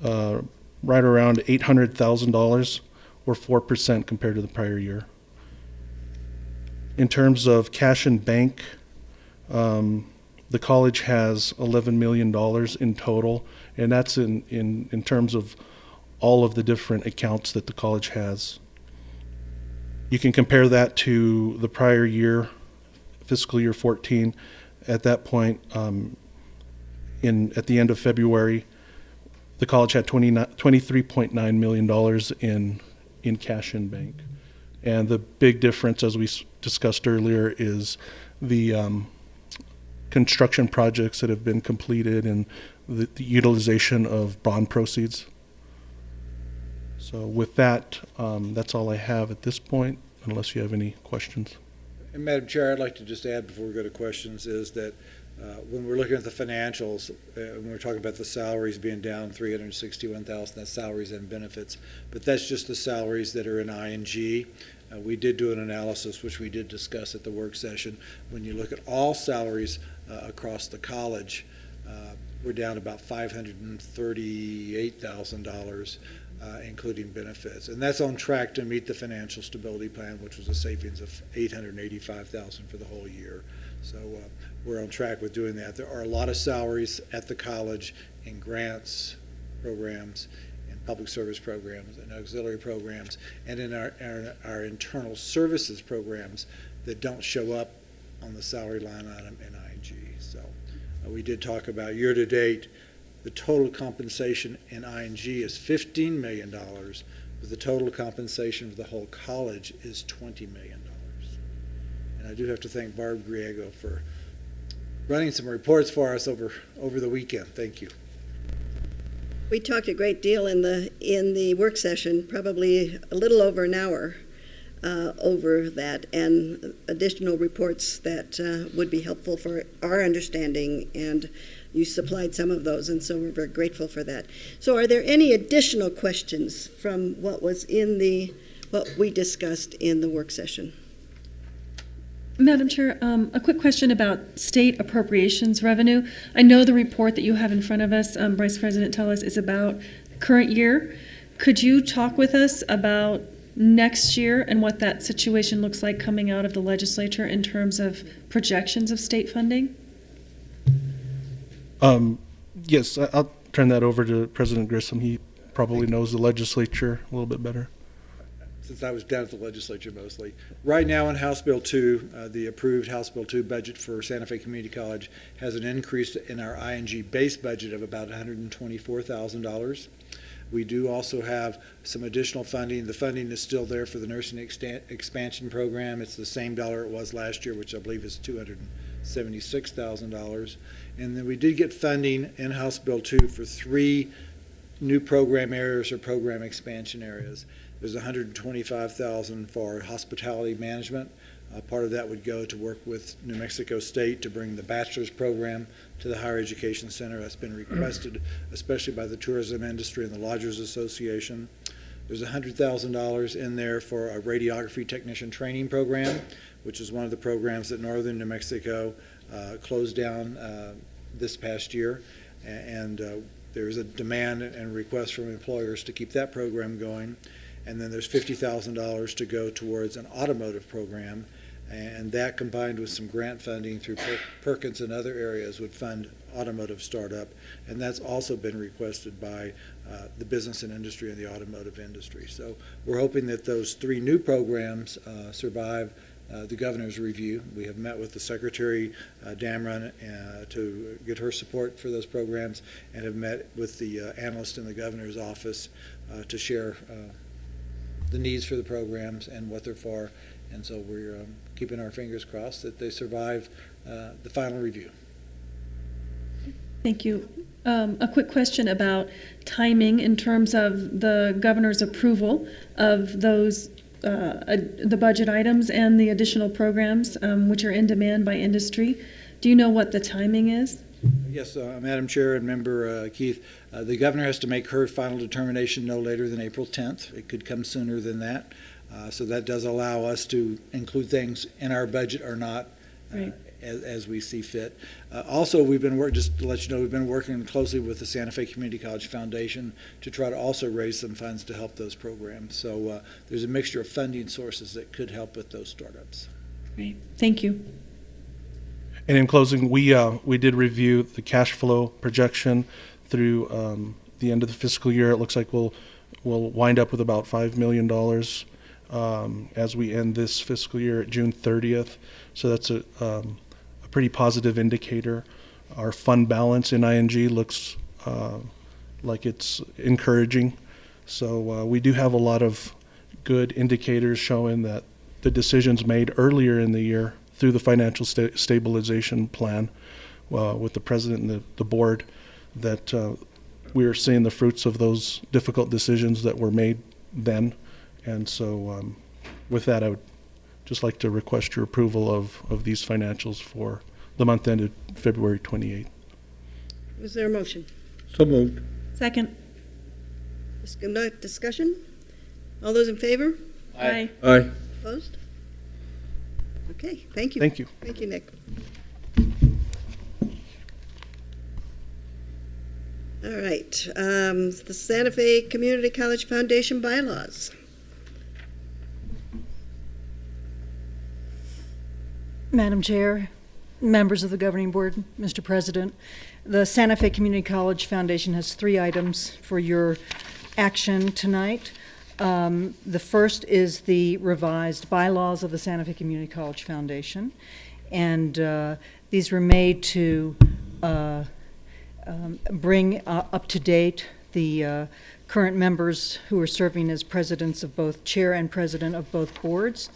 right around $800,000 or 4% compared to the prior year. In terms of cash and bank, the college has $11 million in total, and that's in terms of all of the different accounts that the college has. You can compare that to the prior year, fiscal year 14. At that point, at the end of February, the college had $23.9 million in cash in bank. And the big difference, as we discussed earlier, is the construction projects that have been completed and the utilization of bond proceeds. So with that, that's all I have at this point, unless you have any questions. And Madam Chair, I'd like to just add before we go to questions is that when we're looking at the financials, when we're talking about the salaries being down $361,000, that's salaries and benefits, but that's just the salaries that are in ING. We did do an analysis, which we did discuss at the work session. When you look at all salaries across the college, we're down about $538,000, including benefits. And that's on track to meet the financial stability plan, which was a savings of $885,000 for the whole year. So we're on track with doing that. There are a lot of salaries at the college in grants, programs, and public service programs and auxiliary programs, and in our internal services programs that don't show up on the salary line item in ING. So we did talk about year-to-date, the total compensation in ING is $15 million, but the total compensation for the whole college is $20 million. And I do have to thank Barb Griego for running some reports for us over the weekend. Thank you. We talked a great deal in the work session, probably a little over an hour over that, and additional reports that would be helpful for our understanding, and you supplied some of those, and so we're very grateful for that. So are there any additional questions from what was in what we discussed in the work session? Madam Chair, a quick question about state appropriations revenue. I know the report that you have in front of us, Vice President Tellis, is about current year. Could you talk with us about next year and what that situation looks like coming out of the legislature in terms of projections of state funding? Yes, I'll turn that over to President Grissom. He probably knows the legislature a little bit better. Since I was down at the legislature mostly. Right now in House Bill 2, the approved House Bill 2 budget for Santa Fe Community College has an increase in our ING base budget of about $124,000. We do also have some additional funding. The funding is still there for the nursing expansion program. It's the same dollar it was last year, which I believe is $276,000. And then we did get funding in House Bill 2 for 3 new program areas or program expansion areas. There's $125,000 for hospitality management. Part of that would go to work with New Mexico State to bring the bachelor's program to the Higher Education Center. That's been requested, especially by the tourism industry and the Lodgers Association. There's $100,000 in there for a radiography technician training program, which is one of the programs that Northern New Mexico closed down this past year. And there's a demand and request from employers to keep that program going. And then there's $50,000 to go towards an automotive program, and that combined with some grant funding through Perkins and other areas would fund automotive startup, and that's also been requested by the business and industry and the automotive industry. So we're hoping that those 3 new programs survive the governor's review. We have met with the Secretary Damron to get her support for those programs, and have met with the analyst in the governor's office to share the needs for the programs and what they're for, and so we're keeping our fingers crossed that they survive the final review. Thank you. A quick question about timing in terms of the governor's approval of those, the budget items and the additional programs which are in demand by industry. Do you know what the timing is? Yes, Madam Chair and Member Keith, the governor has to make her final determination no later than April 10th. It could come sooner than that. So that does allow us to include things in our budget or not Right. as we see fit. Also, we've been just to let you know, we've been working closely with the Santa Fe Community College Foundation to try to also raise some funds to help those programs. So there's a mixture of funding sources that could help with those startups. Great. Thank you. And in closing, we did review the cash flow projection through the end of the fiscal year. It looks like we'll wind up with about $5 million as we end this fiscal year at June 30th. So that's a pretty positive indicator. Our fund balance in ING looks like it's encouraging. So we do have a lot of good indicators showing that the decisions made earlier in the year through the financial stabilization plan with the president and the board, that we are seeing the fruits of those difficult decisions that were made then. And so with that, I would just like to request your approval of these financials for the month ended February 28th. Was there a motion? So moved. Second. Discussion? All those in favor? Aye. Aye. Opposed? Okay, thank you. Thank you. Thank you, Nick. All right, the Santa Fe Community College Foundation bylaws. Madam Chair, members of the Governing Board, Mr. President, the Santa Fe Community College Foundation has 3 items for your action tonight. The first is the revised bylaws of the Santa Fe Community College Foundation. And these were made to bring up to date the current members who are serving as presidents of both, chair and president of both boards,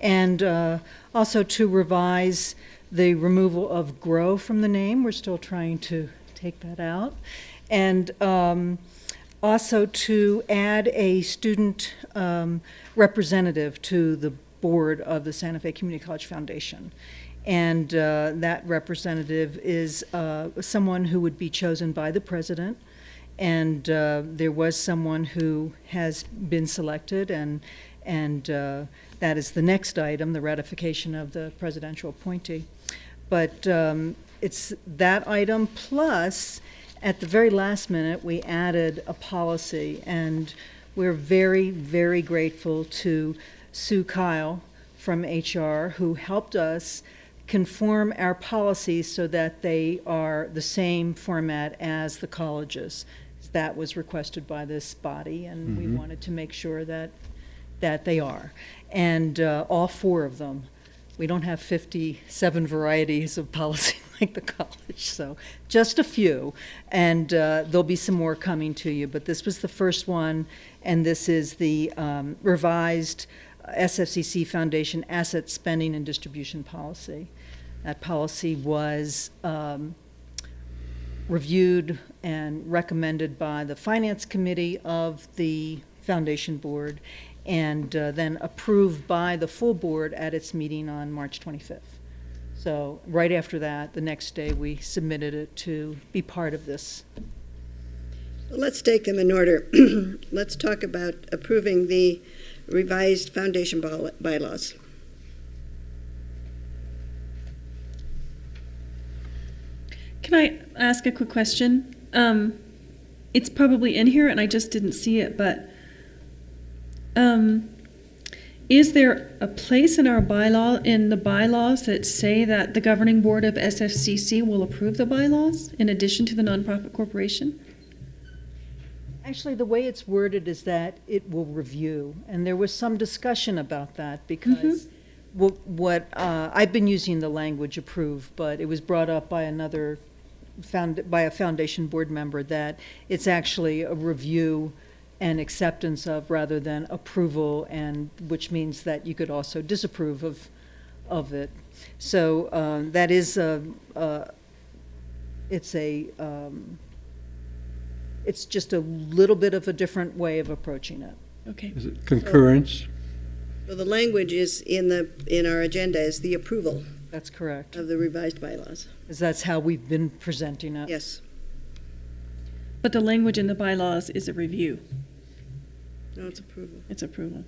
and also to revise the removal of "grow" from the name. We're still trying to take that out. And also to add a student representative to the board of the Santa Fe Community College Foundation. And that representative is someone who would be chosen by the president. And there was someone who has been selected, and that is the next item, the ratification of the presidential appointee. But it's that item, plus at the very last minute, we added a policy, and we're very, very grateful to Sue Kyle from HR, who helped us conform our policies so that they are the same format as the colleges. That was requested by this body, and we wanted to make sure that they are. And all 4 of them. We don't have 57 varieties of policy like the college, so just a few. And there'll be some more coming to you, but this was the first one, and this is the revised SFCC Foundation Asset Spending and Distribution Policy. That policy was reviewed and recommended by the Finance Committee of the Foundation Board, and then approved by the full board at its meeting on March 25th. So right after that, the next day, we submitted it to be part of this. Let's take them in order. Let's talk about approving the revised foundation bylaws. Can I ask a quick question? It's probably in here and I just didn't see it, but is there a place in our in the bylaws that say that the governing board of SFCC will approve the bylaws in addition to the nonprofit corporation? Actually, the way it's worded is that it will review, and there was some discussion about that because what I've been using the language "approve," but it was brought up by by a foundation board member that it's actually a review and acceptance of rather than approval, and which means that you could also disapprove of it. So that is it's just a little bit of a different way of approaching it. Okay. Is it concurrence? So the language is in our agenda is the approval. That's correct. Of the revised bylaws. Because that's how we've been presenting it. Yes. But the language in the bylaws is a review. No, it's approval. It's approval.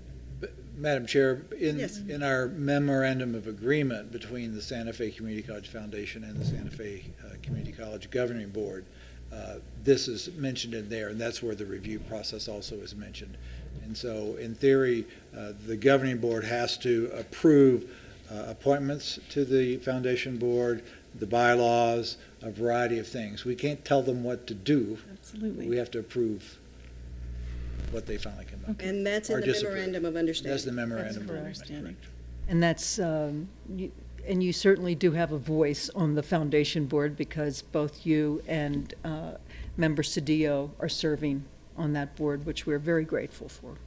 Madam Chair, Yes. in our memorandum of agreement between the Santa Fe Community College Foundation and the Santa Fe Community College Governing Board, this is mentioned in there, and that's where the review process also is mentioned. And so, in theory, the governing board has to approve appointments to the foundation board, the bylaws, a variety of things. We can't tell them what to do. Absolutely. We have to approve what they finally come up with. And that's in Or the disapprove. memorandum of understanding. That's the memorandum of correct. understanding. And that's, and you certainly do have a voice on the foundation board because both you and Member Cedillo are serving on that board, which we're very grateful for.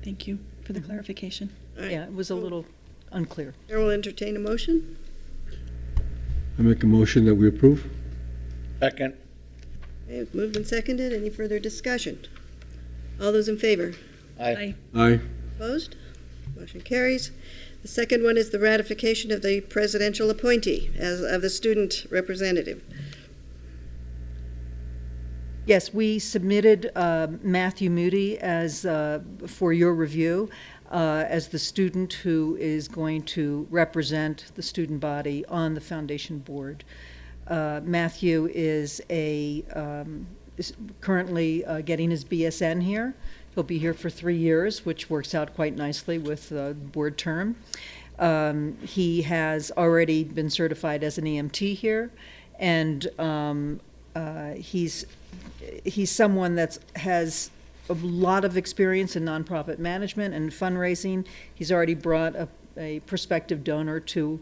Thank you for the clarification. All right. Yeah, it was a little unclear. Chair will entertain a motion. I make a motion that we approve. Second. Okay, moved and seconded. Any further discussion? All those in favor? Aye. Aye. Opposed? Motion carries. The second one is the ratification of the presidential appointee as of the student representative. Yes, we submitted Matthew Moody as for your review as the student who is going to represent the student body on the foundation board. Matthew is is currently getting his BSN here. He'll be here for 3 years, which works out quite nicely with the board term. He has already been certified as an EMT here, and He's someone that has a lot of experience in nonprofit management and fundraising. He's already brought a prospective donor to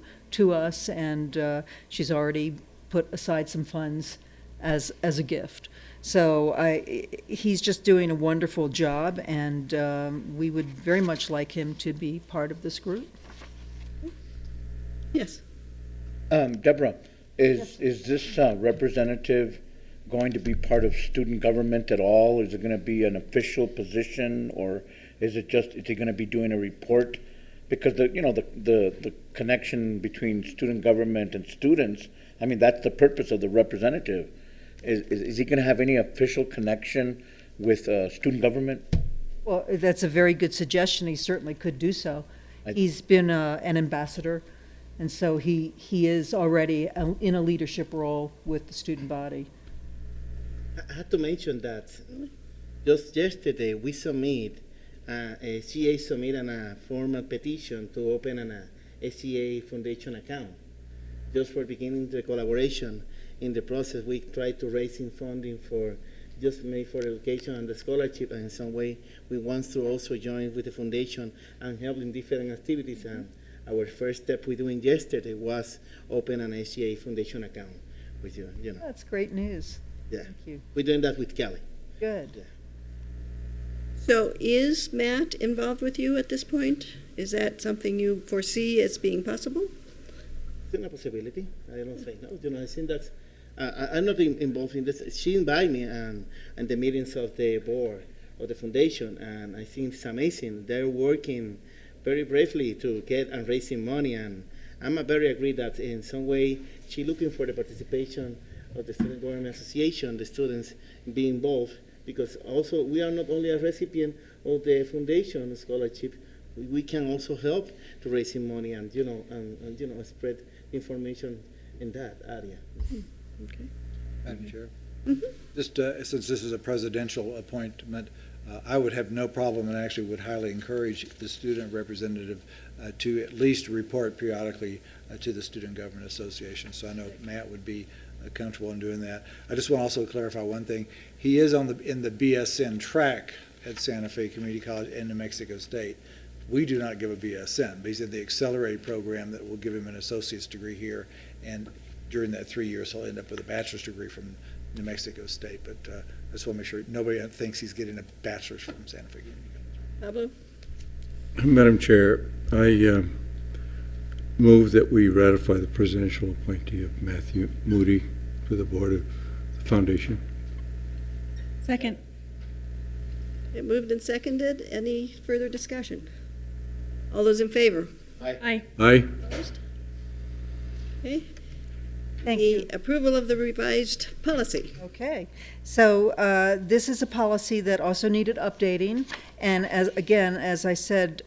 us, and she's already put aside some funds as a gift. So he's just doing a wonderful job, and we would very much like him to be part of this group. Yes. Deborah, is this representative going to be part of student government at all? Is it going to be an official position, or is he going to be doing a report? Because the connection between student government and students, I mean, that's the purpose of the representative. Is he going to have any official connection with student government? Well, that's a very good suggestion. He certainly could do so. He's been an ambassador, and so he is already in a leadership role with the student body. I have to mention that just yesterday we submit, CA submitted a formal petition to open an SCA Foundation account, just for beginning the collaboration. In the process, we try to raise funding for just maybe for education and the scholarship, and in some way we want to also join with the foundation and help in different activities. And our first step we doing yesterday was open an SCA Foundation account with you. That's great news. Yeah. Thank you. We're doing that with Kelly. Good. Yeah. So is Matt involved with you at this point? Is that something you foresee as being possible? It's a possibility. I don't say no. I think that's. I'm not involved in this. She invited me and the meetings of the board of the foundation, and I think it's amazing. They're working very bravely to get and raising money, and I'm very agree that in some way she's looking for the participation of the Student Government Association, the students being involved, because also we are not only a recipient of the foundation scholarship, we can also help to raising money and spread information in that area. Okay. Madam Chair, just since this is a presidential appointment, I would have no problem and actually would highly encourage the student representative to at least report periodically to the Student Government Association. So I know Matt would be comfortable in doing that. I just want to also clarify one thing. He is in the BSN track at Santa Fe Community College in New Mexico State. We do not give a BSN, but he's in the accelerated program that will give him an associate's degree here, and during that 3 years he'll end up with a bachelor's degree from New Mexico State. But I just want to make sure nobody thinks he's getting a bachelor's from Santa Fe Community College. Pablo? Madam Chair, I move that we ratify the presidential appointee of Matthew Moody to the board of the foundation. Second. It moved and seconded. Any further discussion? All those in favor? Aye. Aye. Opposed? Okay. Thank you. The approval of the revised policy. Okay, so this is a policy that also needed updating, and as I said,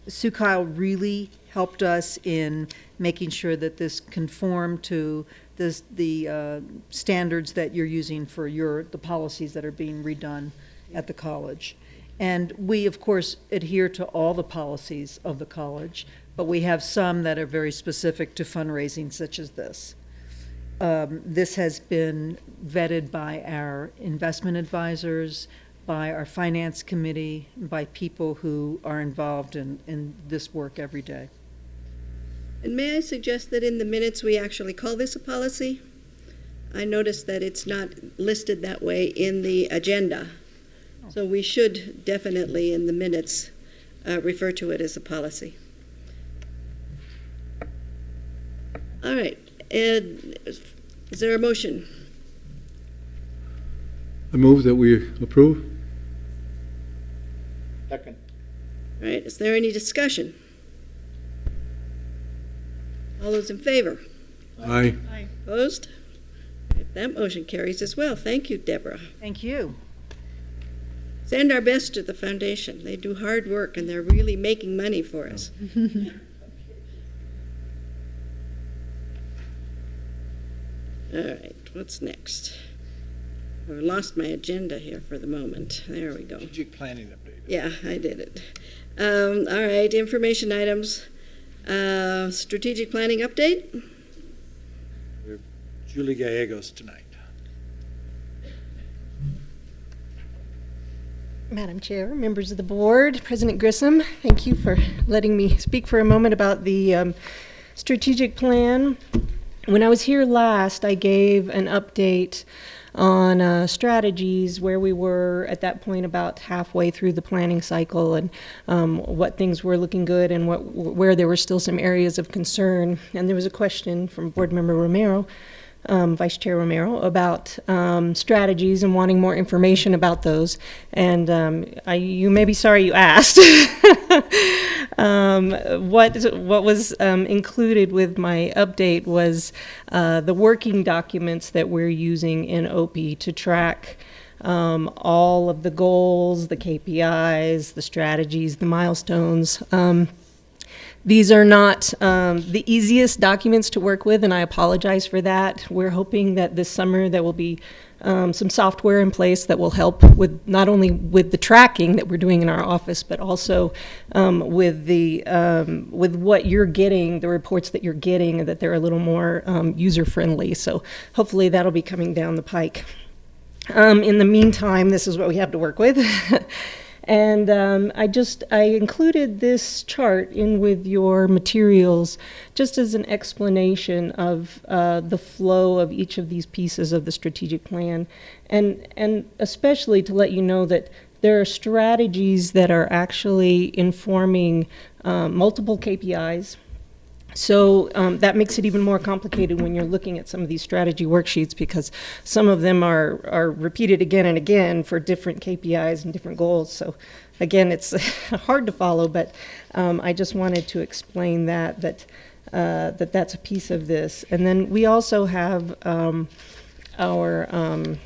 Sue Kyle really helped us in making sure that this conformed to the standards that you're using for the policies that are being redone at the college. And we, of course, adhere to all the policies of the college, but we have some that are very specific to fundraising, such as this. This has been vetted by our investment advisors, by our finance committee, by people who are involved in this work every day. And may I suggest that in the minutes we actually call this a policy? I noticed that it's not listed that way in the agenda. So we should definitely in the minutes refer to it as a policy. All right. Ed, is there a motion? I move that we approve. Second. All right. Is there any discussion? All those in favor? Aye. Aye. Opposed? That motion carries as well. Thank you, Deborah. Thank you. Send our best to the foundation. They do hard work and they're really making money for us. All right, what's next? I lost my agenda here for the moment. There we go. Strategic planning update. Yeah, I did it. All right, information items. Strategic planning update. Julie Gallegos tonight. Madam Chair, members of the board, President Grissom, thank you for letting me speak for a moment about the strategic plan. When I was here last, I gave an update on strategies, where we were at that point about halfway through the planning cycle, and what things were looking good and where there were still some areas of concern. And there was a question from Board Member Romero, Vice Chair Romero, about strategies and wanting more information about those. And you may be sorry you asked. What was included with my update was the working documents that we're using in OPI to track all of the goals, the KPIs, the strategies, the milestones. These are not the easiest documents to work with, and I apologize for that. We're hoping that this summer there will be some software in place that will help with not only with the tracking that we're doing in our office, but also with what you're getting, the reports that you're getting, and that they're a little more user-friendly. So hopefully that'll be coming down the pike. In the meantime, this is what we have to work with. And I included this chart in with your materials just as an explanation of the flow of each of these pieces of the strategic plan, and especially to let you know that there are strategies that are actually informing multiple KPIs. So that makes it even more complicated when you're looking at some of these strategy worksheets, because some of them are repeated again and again for different KPIs and different goals. So again, it's hard to follow, but I just wanted to explain that's a piece of this. And then we also have our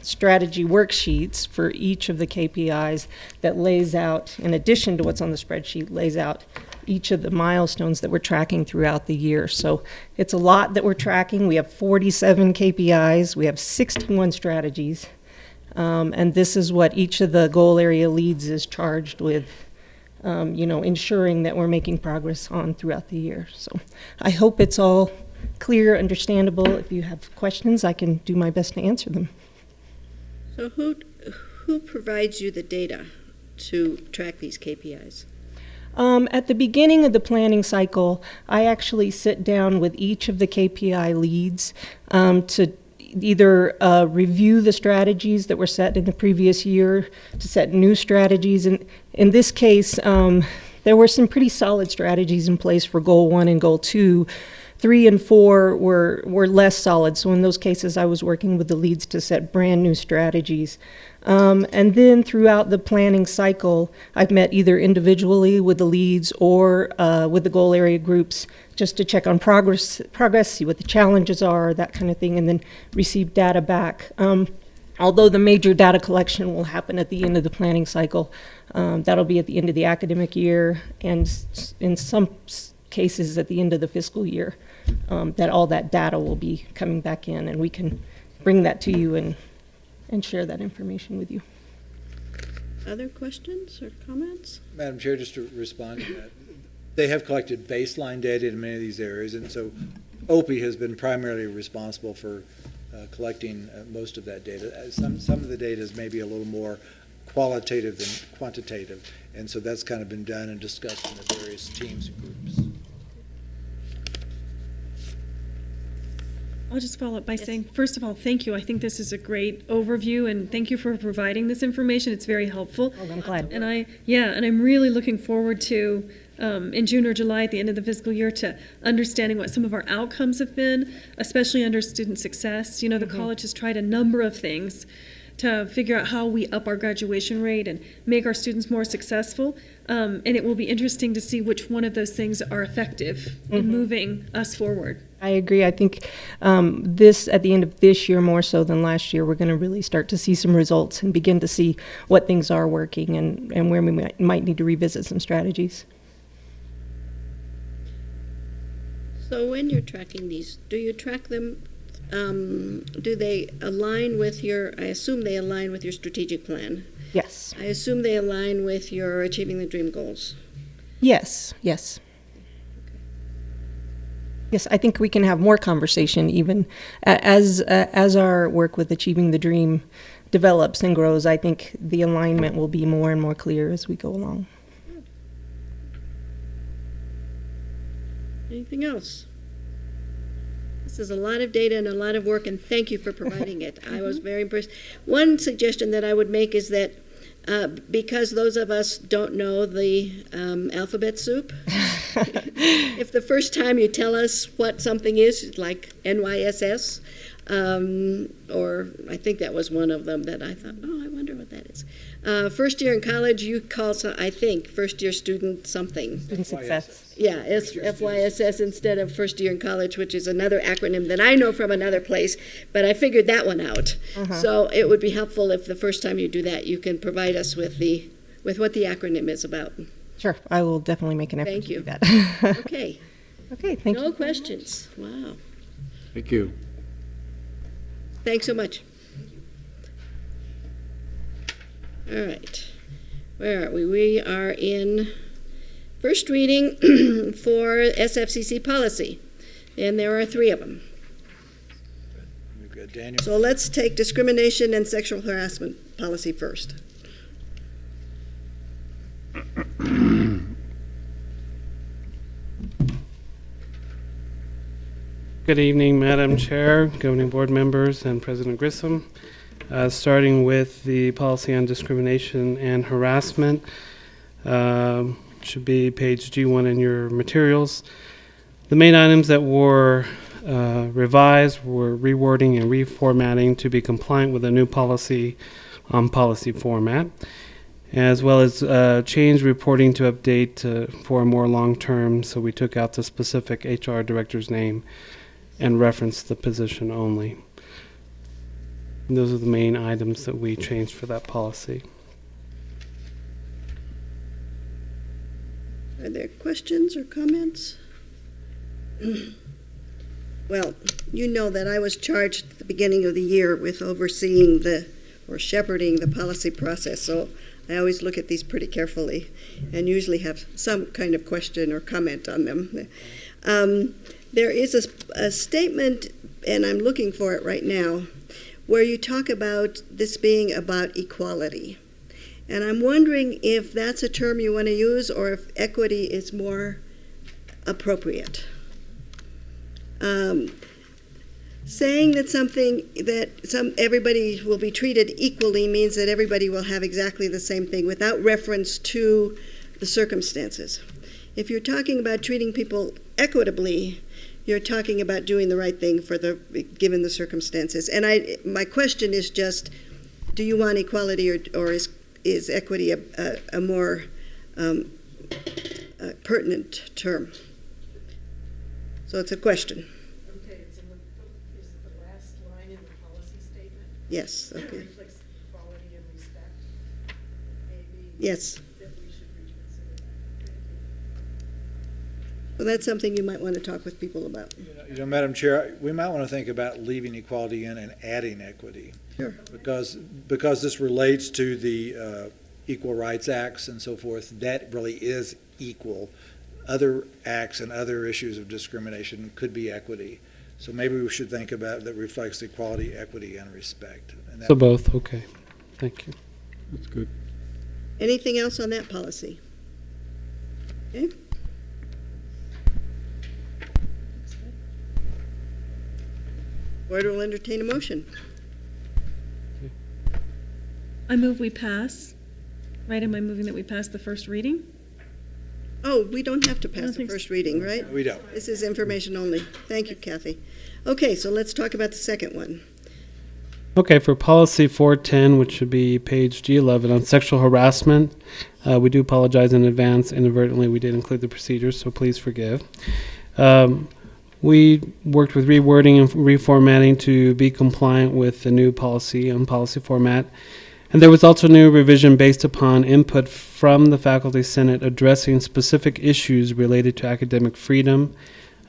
strategy worksheets for each of the KPIs that lays out, in addition to what's on the spreadsheet, lays out each of the milestones that we're tracking throughout the year. So it's a lot that we're tracking. We have 47 KPIs. We have 61 strategies. And this is what each of the goal area leads is charged with, ensuring that we're making progress on throughout the year. So I hope it's all clear, understandable. If you have questions, I can do my best to answer them. So who provides you the data to track these KPIs? At the beginning of the planning cycle, I actually sit down with each of the KPI leads to either review the strategies that were set in the previous year, to set new strategies. And in this case, there were some pretty solid strategies in place for Goal 1 and Goal 2. 3 and 4 were less solid. So in those cases, I was working with the leads to set brand new strategies. And then throughout the planning cycle, I've met either individually with the leads or with the goal area groups just to check on progress, see what the challenges are, that kind of thing, and then receive data back. Although the major data collection will happen at the end of the planning cycle, that'll be at the end of the academic year, and in some cases at the end of the fiscal year, that all that data will be coming back in, and we can bring that to you and share that information with you. Other questions or comments? Madam Chair, just to respond to that, they have collected baseline data in many of these areas, and so OPI has been primarily responsible for collecting most of that data. Some of the data is maybe a little more qualitative than quantitative, and so that's kind of been done and discussed in the various teams and groups. I'll just follow up by saying, first of all, thank you. I think this is a great overview, and thank you for providing this information. It's very helpful. Oh, I'm glad. And I'm really looking forward to, in June or July at the end of the fiscal year, to understanding what some of our outcomes have been, especially under student success. You know, the college has tried a number of things to figure out how we up our graduation rate and make our students more successful. And it will be interesting to see which one of those things are effective in moving us forward. I agree. I think this, at the end of this year more so than last year, we're going to really start to see some results and begin to see what things are working and where we might need to revisit some strategies. So when you're tracking these, do you track them, do they align with I assume they align with your strategic plan? Yes. I assume they align with your Achieving the Dream goals? Yes, yes. Yes, I think we can have more conversation even as our work with Achieving the Dream develops and grows, I think the alignment will be more and more clear as we go along. Anything else? This is a lot of data and a lot of work, and thank you for providing it. I was very impressed. One suggestion that I would make is that because those of us don't know the alphabet soup, if the first time you tell us what something is, like NYSS, or I think that was one of them that I thought, oh, I wonder what that is. First year in college, you call, I think, first year student something. Student success. Yeah, it's FYSS instead of first year in college, which is another acronym that I know from another place, but I figured that one out. So it would be helpful if the first time you do that, you can provide us with what the acronym is about. Sure, I will definitely make an effort Thank to you. do that. Okay. Okay, thank you. No questions. Wow. Thank you. Thanks so much. All right. Where are we? We are in first reading for SFCC policy, and there are 3 of them. We've got Daniel. So let's take discrimination and sexual harassment policy first. Good evening, Madam Chair, governing board members, and President Grissom. Starting with the policy on discrimination and harassment, should be page G1 in your materials. The main items that were revised were rewording and reformatting to be compliant with a new policy on policy format, as well as change reporting to update for a more long-term, so we took out the specific HR director's name and referenced the position only. And those are the main items that we changed for that policy. Are there questions or comments? Well, you know that I was charged at the beginning of the year with overseeing or shepherding the policy process, so I always look at these pretty carefully and usually have some kind of question or comment on them. There is a statement, and I'm looking for it right now, where you talk about this being about equality. And I'm wondering if that's a term you want to use or if equity is more appropriate. Saying that everybody will be treated equally means that everybody will have exactly the same thing without reference to the circumstances. If you're talking about treating people equitably, you're talking about doing the right thing given the circumstances. And my question is just, do you want equality or is equity a more pertinent term? So it's a question. Okay, is the last line in the policy statement? Yes, okay. Reflects equality and respect. Maybe yes. that we should reconsider that. Thank you. Well, that's something you might want to talk with people about. You know, Madam Chair, we might want to think about leaving equality in and adding equity. Sure. Because this relates to the Equal Rights Acts and so forth, that really is equal. Other acts and other issues of discrimination could be equity. So maybe we should think about that reflects equality, equity, and respect. And So both, okay. Thank you. That's good. Anything else on that policy? Okay. Board will entertain a motion. I move we pass. Right, am I moving that we pass the first reading? Oh, we don't have to pass the think first reading, right? We don't. This is information only. Thank you, Kathy. Okay, so let's talk about the second one. Okay, for policy 410, which should be page G11 on sexual harassment, we do apologize in advance. Inadvertently, we did include the procedures, so please forgive. We worked with rewording and reformatting to be compliant with the new policy on policy format. And there was also new revision based upon input from the Faculty Senate addressing specific issues related to academic freedom.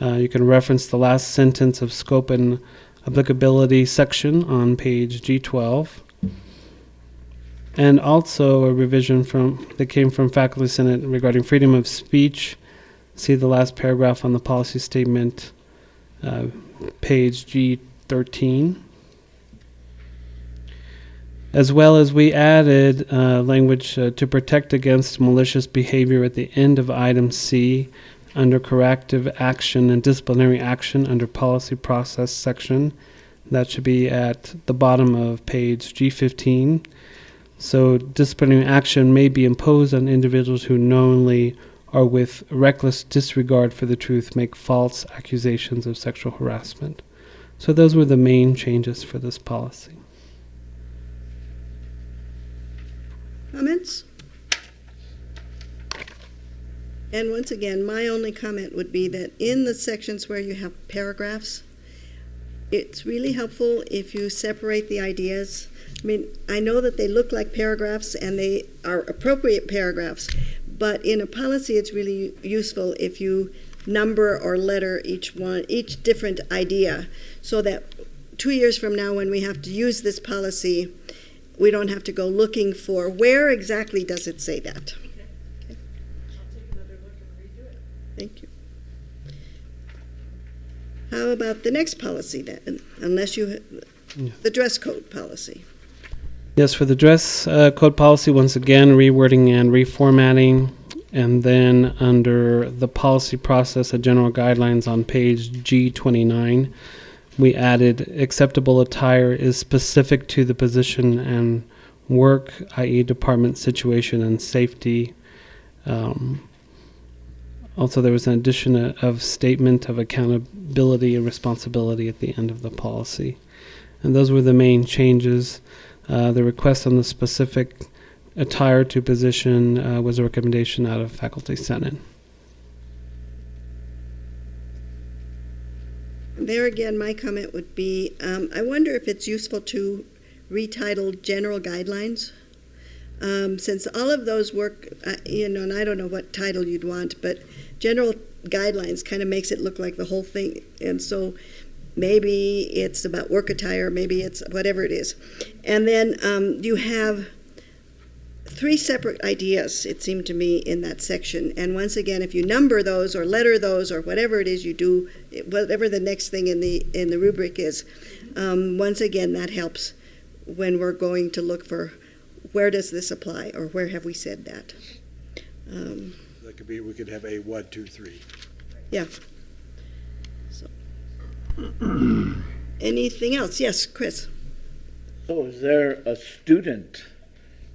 You can reference the last sentence of scope and applicability section on page G12. And also a revision that came from Faculty Senate regarding freedom of speech. See the last paragraph on the policy statement, page G13. As well as we added language to protect against malicious behavior at the end of item C under corrective action and disciplinary action under policy process section. That should be at the bottom of page G15. So disciplinary action may be imposed on individuals who knowingly or with reckless disregard for the truth make false accusations of sexual harassment. So those were the main changes for this policy. Comments? And once again, my only comment would be that in the sections where you have paragraphs, it's really helpful if you separate the ideas. I mean, I know that they look like paragraphs and they are appropriate paragraphs, but in a policy it's really useful if you number or letter each different idea, so that 2 years from now when we have to use this policy, we don't have to go looking for where exactly does it say that. Okay. I'll take another look and redo it. Thank you. How about the next policy then, unless you, the dress code policy? Yes, for the dress code policy, once again, rewording and reformatting. And then under the policy process and general guidelines on page G29, we added acceptable attire is specific to the position and work, i.e. department situation and safety. Also, there was an addition of statement of accountability and responsibility at the end of the policy. And those were the main changes. The request on the specific attire to position was a recommendation out of Faculty Senate. There again, my comment would be, I wonder if it's useful to retitle general guidelines. Since all of those work, and I don't know what title you'd want, but general guidelines kind of makes it look like the whole thing. And so maybe it's about work attire, maybe it's whatever it is. And then you have 3 separate ideas, it seemed to me, in that section. And once again, if you number those or letter those or whatever it is you do, whatever the next thing in the rubric is, once again, that helps when we're going to look for where does this apply or where have we said that. That could be, we could have a 1, 2, 3. Yeah. So. Anything else? Yes, Chris. So is there a student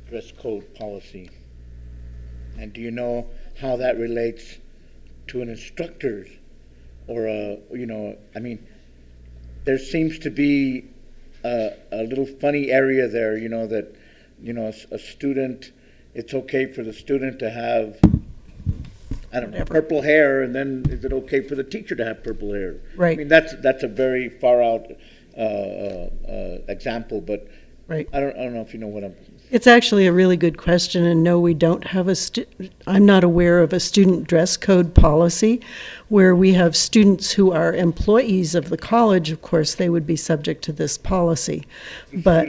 dress code policy? And do you know how that relates to an instructor's or I mean, there seems to be a little funny area there, that, a student, it's okay for the student to have, I don't know, purple hair, and then is it okay for the teacher to have purple hair? Right. I mean, that's a very far out example, but right. I don't know if you know what I'm. It's actually a really good question, and no, we don't have I'm not aware of a student dress code policy where we have students who are employees of the college. Of course, they would be subject to this policy, but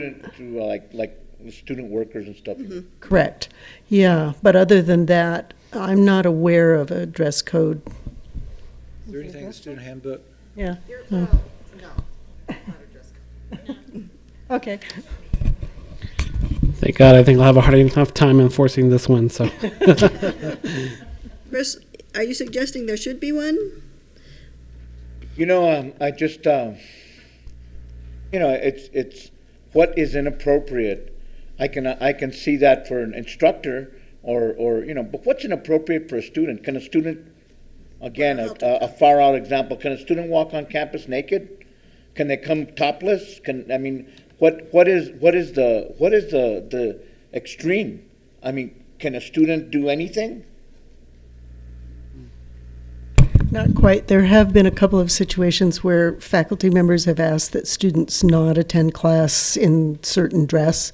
Like student workers and stuff. Mm-hmm. correct, yeah. But other than that, I'm not aware of a dress code. Is there anything in the student handbook? Yeah. No, not a dress code. Okay. Thank God, I think I'll have a hard enough time enforcing this one, so. Chris, are you suggesting there should be one? I just, it's what is inappropriate. I can see that for an instructor or but what's inappropriate for a student? Can a student, again, a far out example, can a student walk on campus naked? Can they come topless? What is the extreme? I mean, can a student do anything? Not quite. There have been a couple of situations where faculty members have asked that students not attend class in certain dress,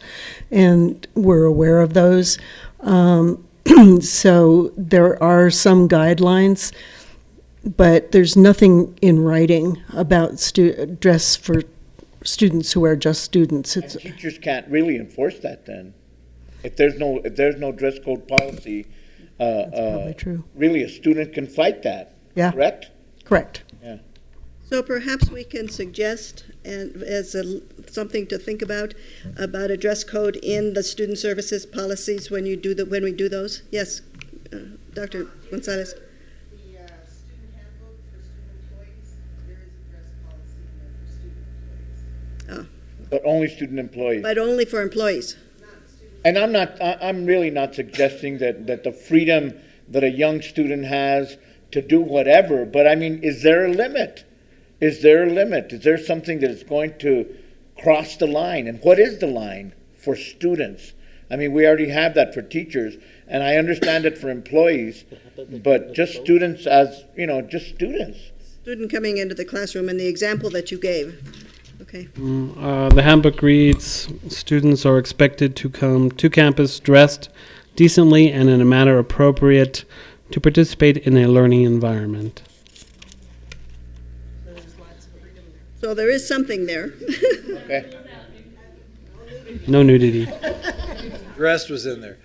and we're aware of those. So there are some guidelines, but there's nothing in writing about dress for students who are just students. And teachers can't really enforce that then. If there's no dress code policy, That's probably true. Really a student can fight that. Yeah. Correct? Correct. Yeah. So perhaps we can suggest, and something to think about a dress code in the student services policies when we do those. Yes, Dr. Gonzalez. But only student employees. But only for employees. And I'm really not suggesting that the freedom that a young student has to do whatever, but I mean, is there a limit? Is there a limit? Is there something that is going to cross the line? And what is the line for students? I mean, we already have that for teachers, and I understand it for employees, but just students as, just students. Student coming into the classroom and the example that you gave. Okay. The handbook reads, students are expected to come to campus dressed decently and in a manner appropriate to participate in a learning environment. So there is something there. Okay. No nudity. Rest was in there.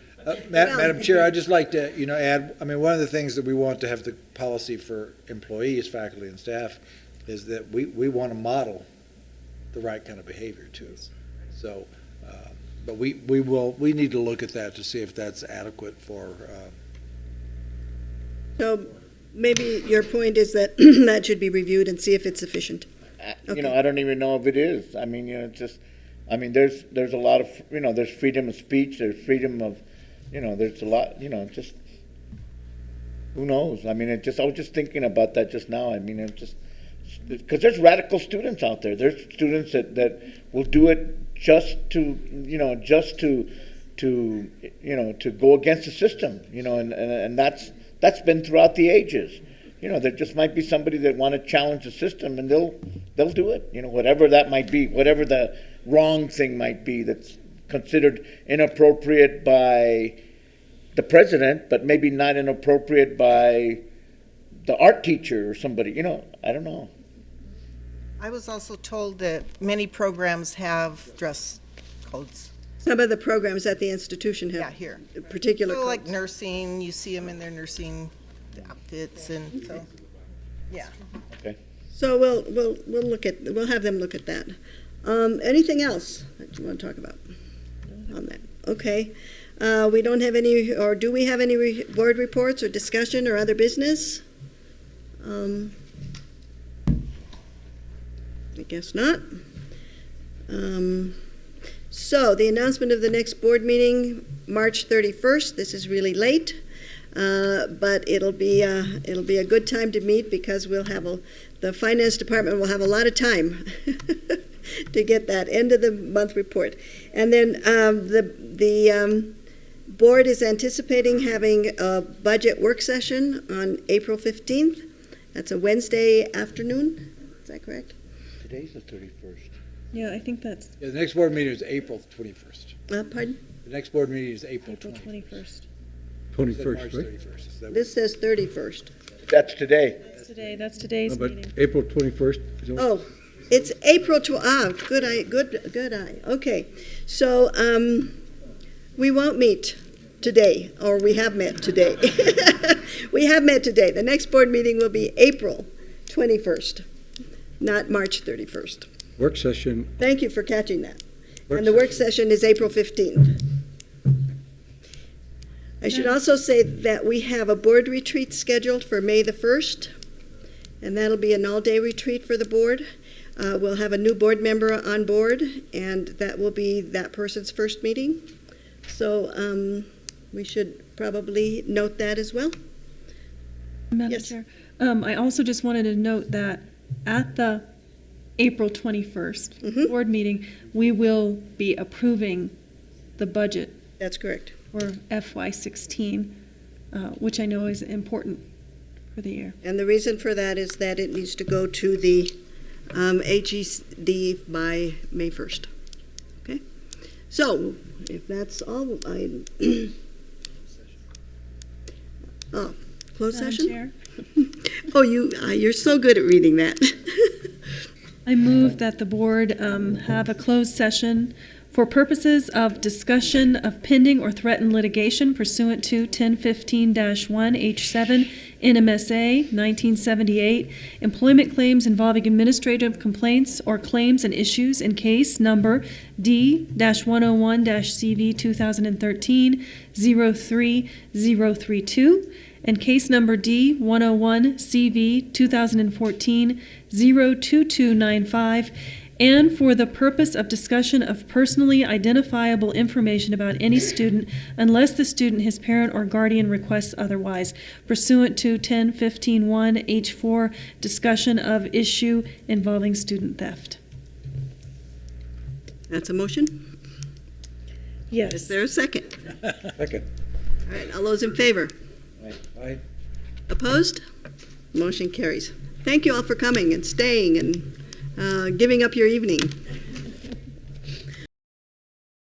Madam Chair, I'd just like to, add, one of the things that we want to have the policy for employees, faculty, and staff is that we want to model the right kind of behavior too. So, but we need to look at that to see if that's adequate for. So maybe your point is that that should be reviewed and see if it's sufficient. Okay. I don't even know if it is. I mean, there's a lot of, there's freedom of speech, there's freedom of, there's a lot, just, who knows? I mean, I was just thinking about that just now. I mean, because there's radical students out there. There's students that will do it just to go against the system, and that's been throughout the ages. There just might be somebody that want to challenge the system, and they'll do it. Whatever that might be, whatever the wrong thing might be that's considered inappropriate by the president, but maybe not inappropriate by the art teacher or somebody. I don't know. I was also told that many programs have dress codes. Some of the programs at the institution have here. particular So codes. like nursing, you see them in their nursing outfits, and so, yeah. Okay. So we'll have them look at that. Anything else that you want to talk about on that? Okay. We don't have any, or do we have any board reports or discussion or other business? I guess not. So the announcement of the next board meeting, March 31st. This is really late, but it'll be a good time to meet because we'll have the finance department will have a lot of time to get that end of the month report, and then the board is anticipating having a budget work session on April 15th. That's a Wednesday afternoon. Is that correct? Today's the 31st. Yeah, I think that's Yeah, the next board meeting is April 21st. Pardon? The next board meeting is April 21st. 21st, March right? 31st. Is that This says 31st. That's today. That's today's But meeting. April 21st. is all- Oh, it's April good eye, good eye. Okay, so we won't meet today, or we have met today. We have met today. The next board meeting will be April 21st, not March 31st. Work session. Thank you for catching that. Work And the work session is April 15th. I should also say that we have a board retreat scheduled for May the 1st, and that'll be an all-day retreat for the board. We'll have a new board member on board, and that will be that person's first meeting. So we should probably note that as well. Madam Yes. Chair, I also just wanted to note that at the April 21st board meeting, we will be approving the budget. That's correct. For FY16, which I know is important for the year. And the reason for that is that it needs to go to the HED by May 1st. Okay? So, if that's all, oh, closed Madam session? Chair? Oh, you're so good at reading that. I move that the board have a closed session for purposes of discussion of pending or threatened litigation pursuant to 1015-1H7 NMSA 1978, employment claims involving administrative complaints or claims and issues in case number D-101-CV 2013-03032, and case number D-101-CV 2014-02295, and for the purpose of discussion of personally identifiable information about any student unless the student, his parent, or guardian requests otherwise, pursuant to 10.15.1 H4, discussion of issue involving student theft. That's a motion? Yes. Is there a second? Second. All right, all those in favor? Aye. Opposed? Motion carries. Thank you all for coming and staying and giving up your evening.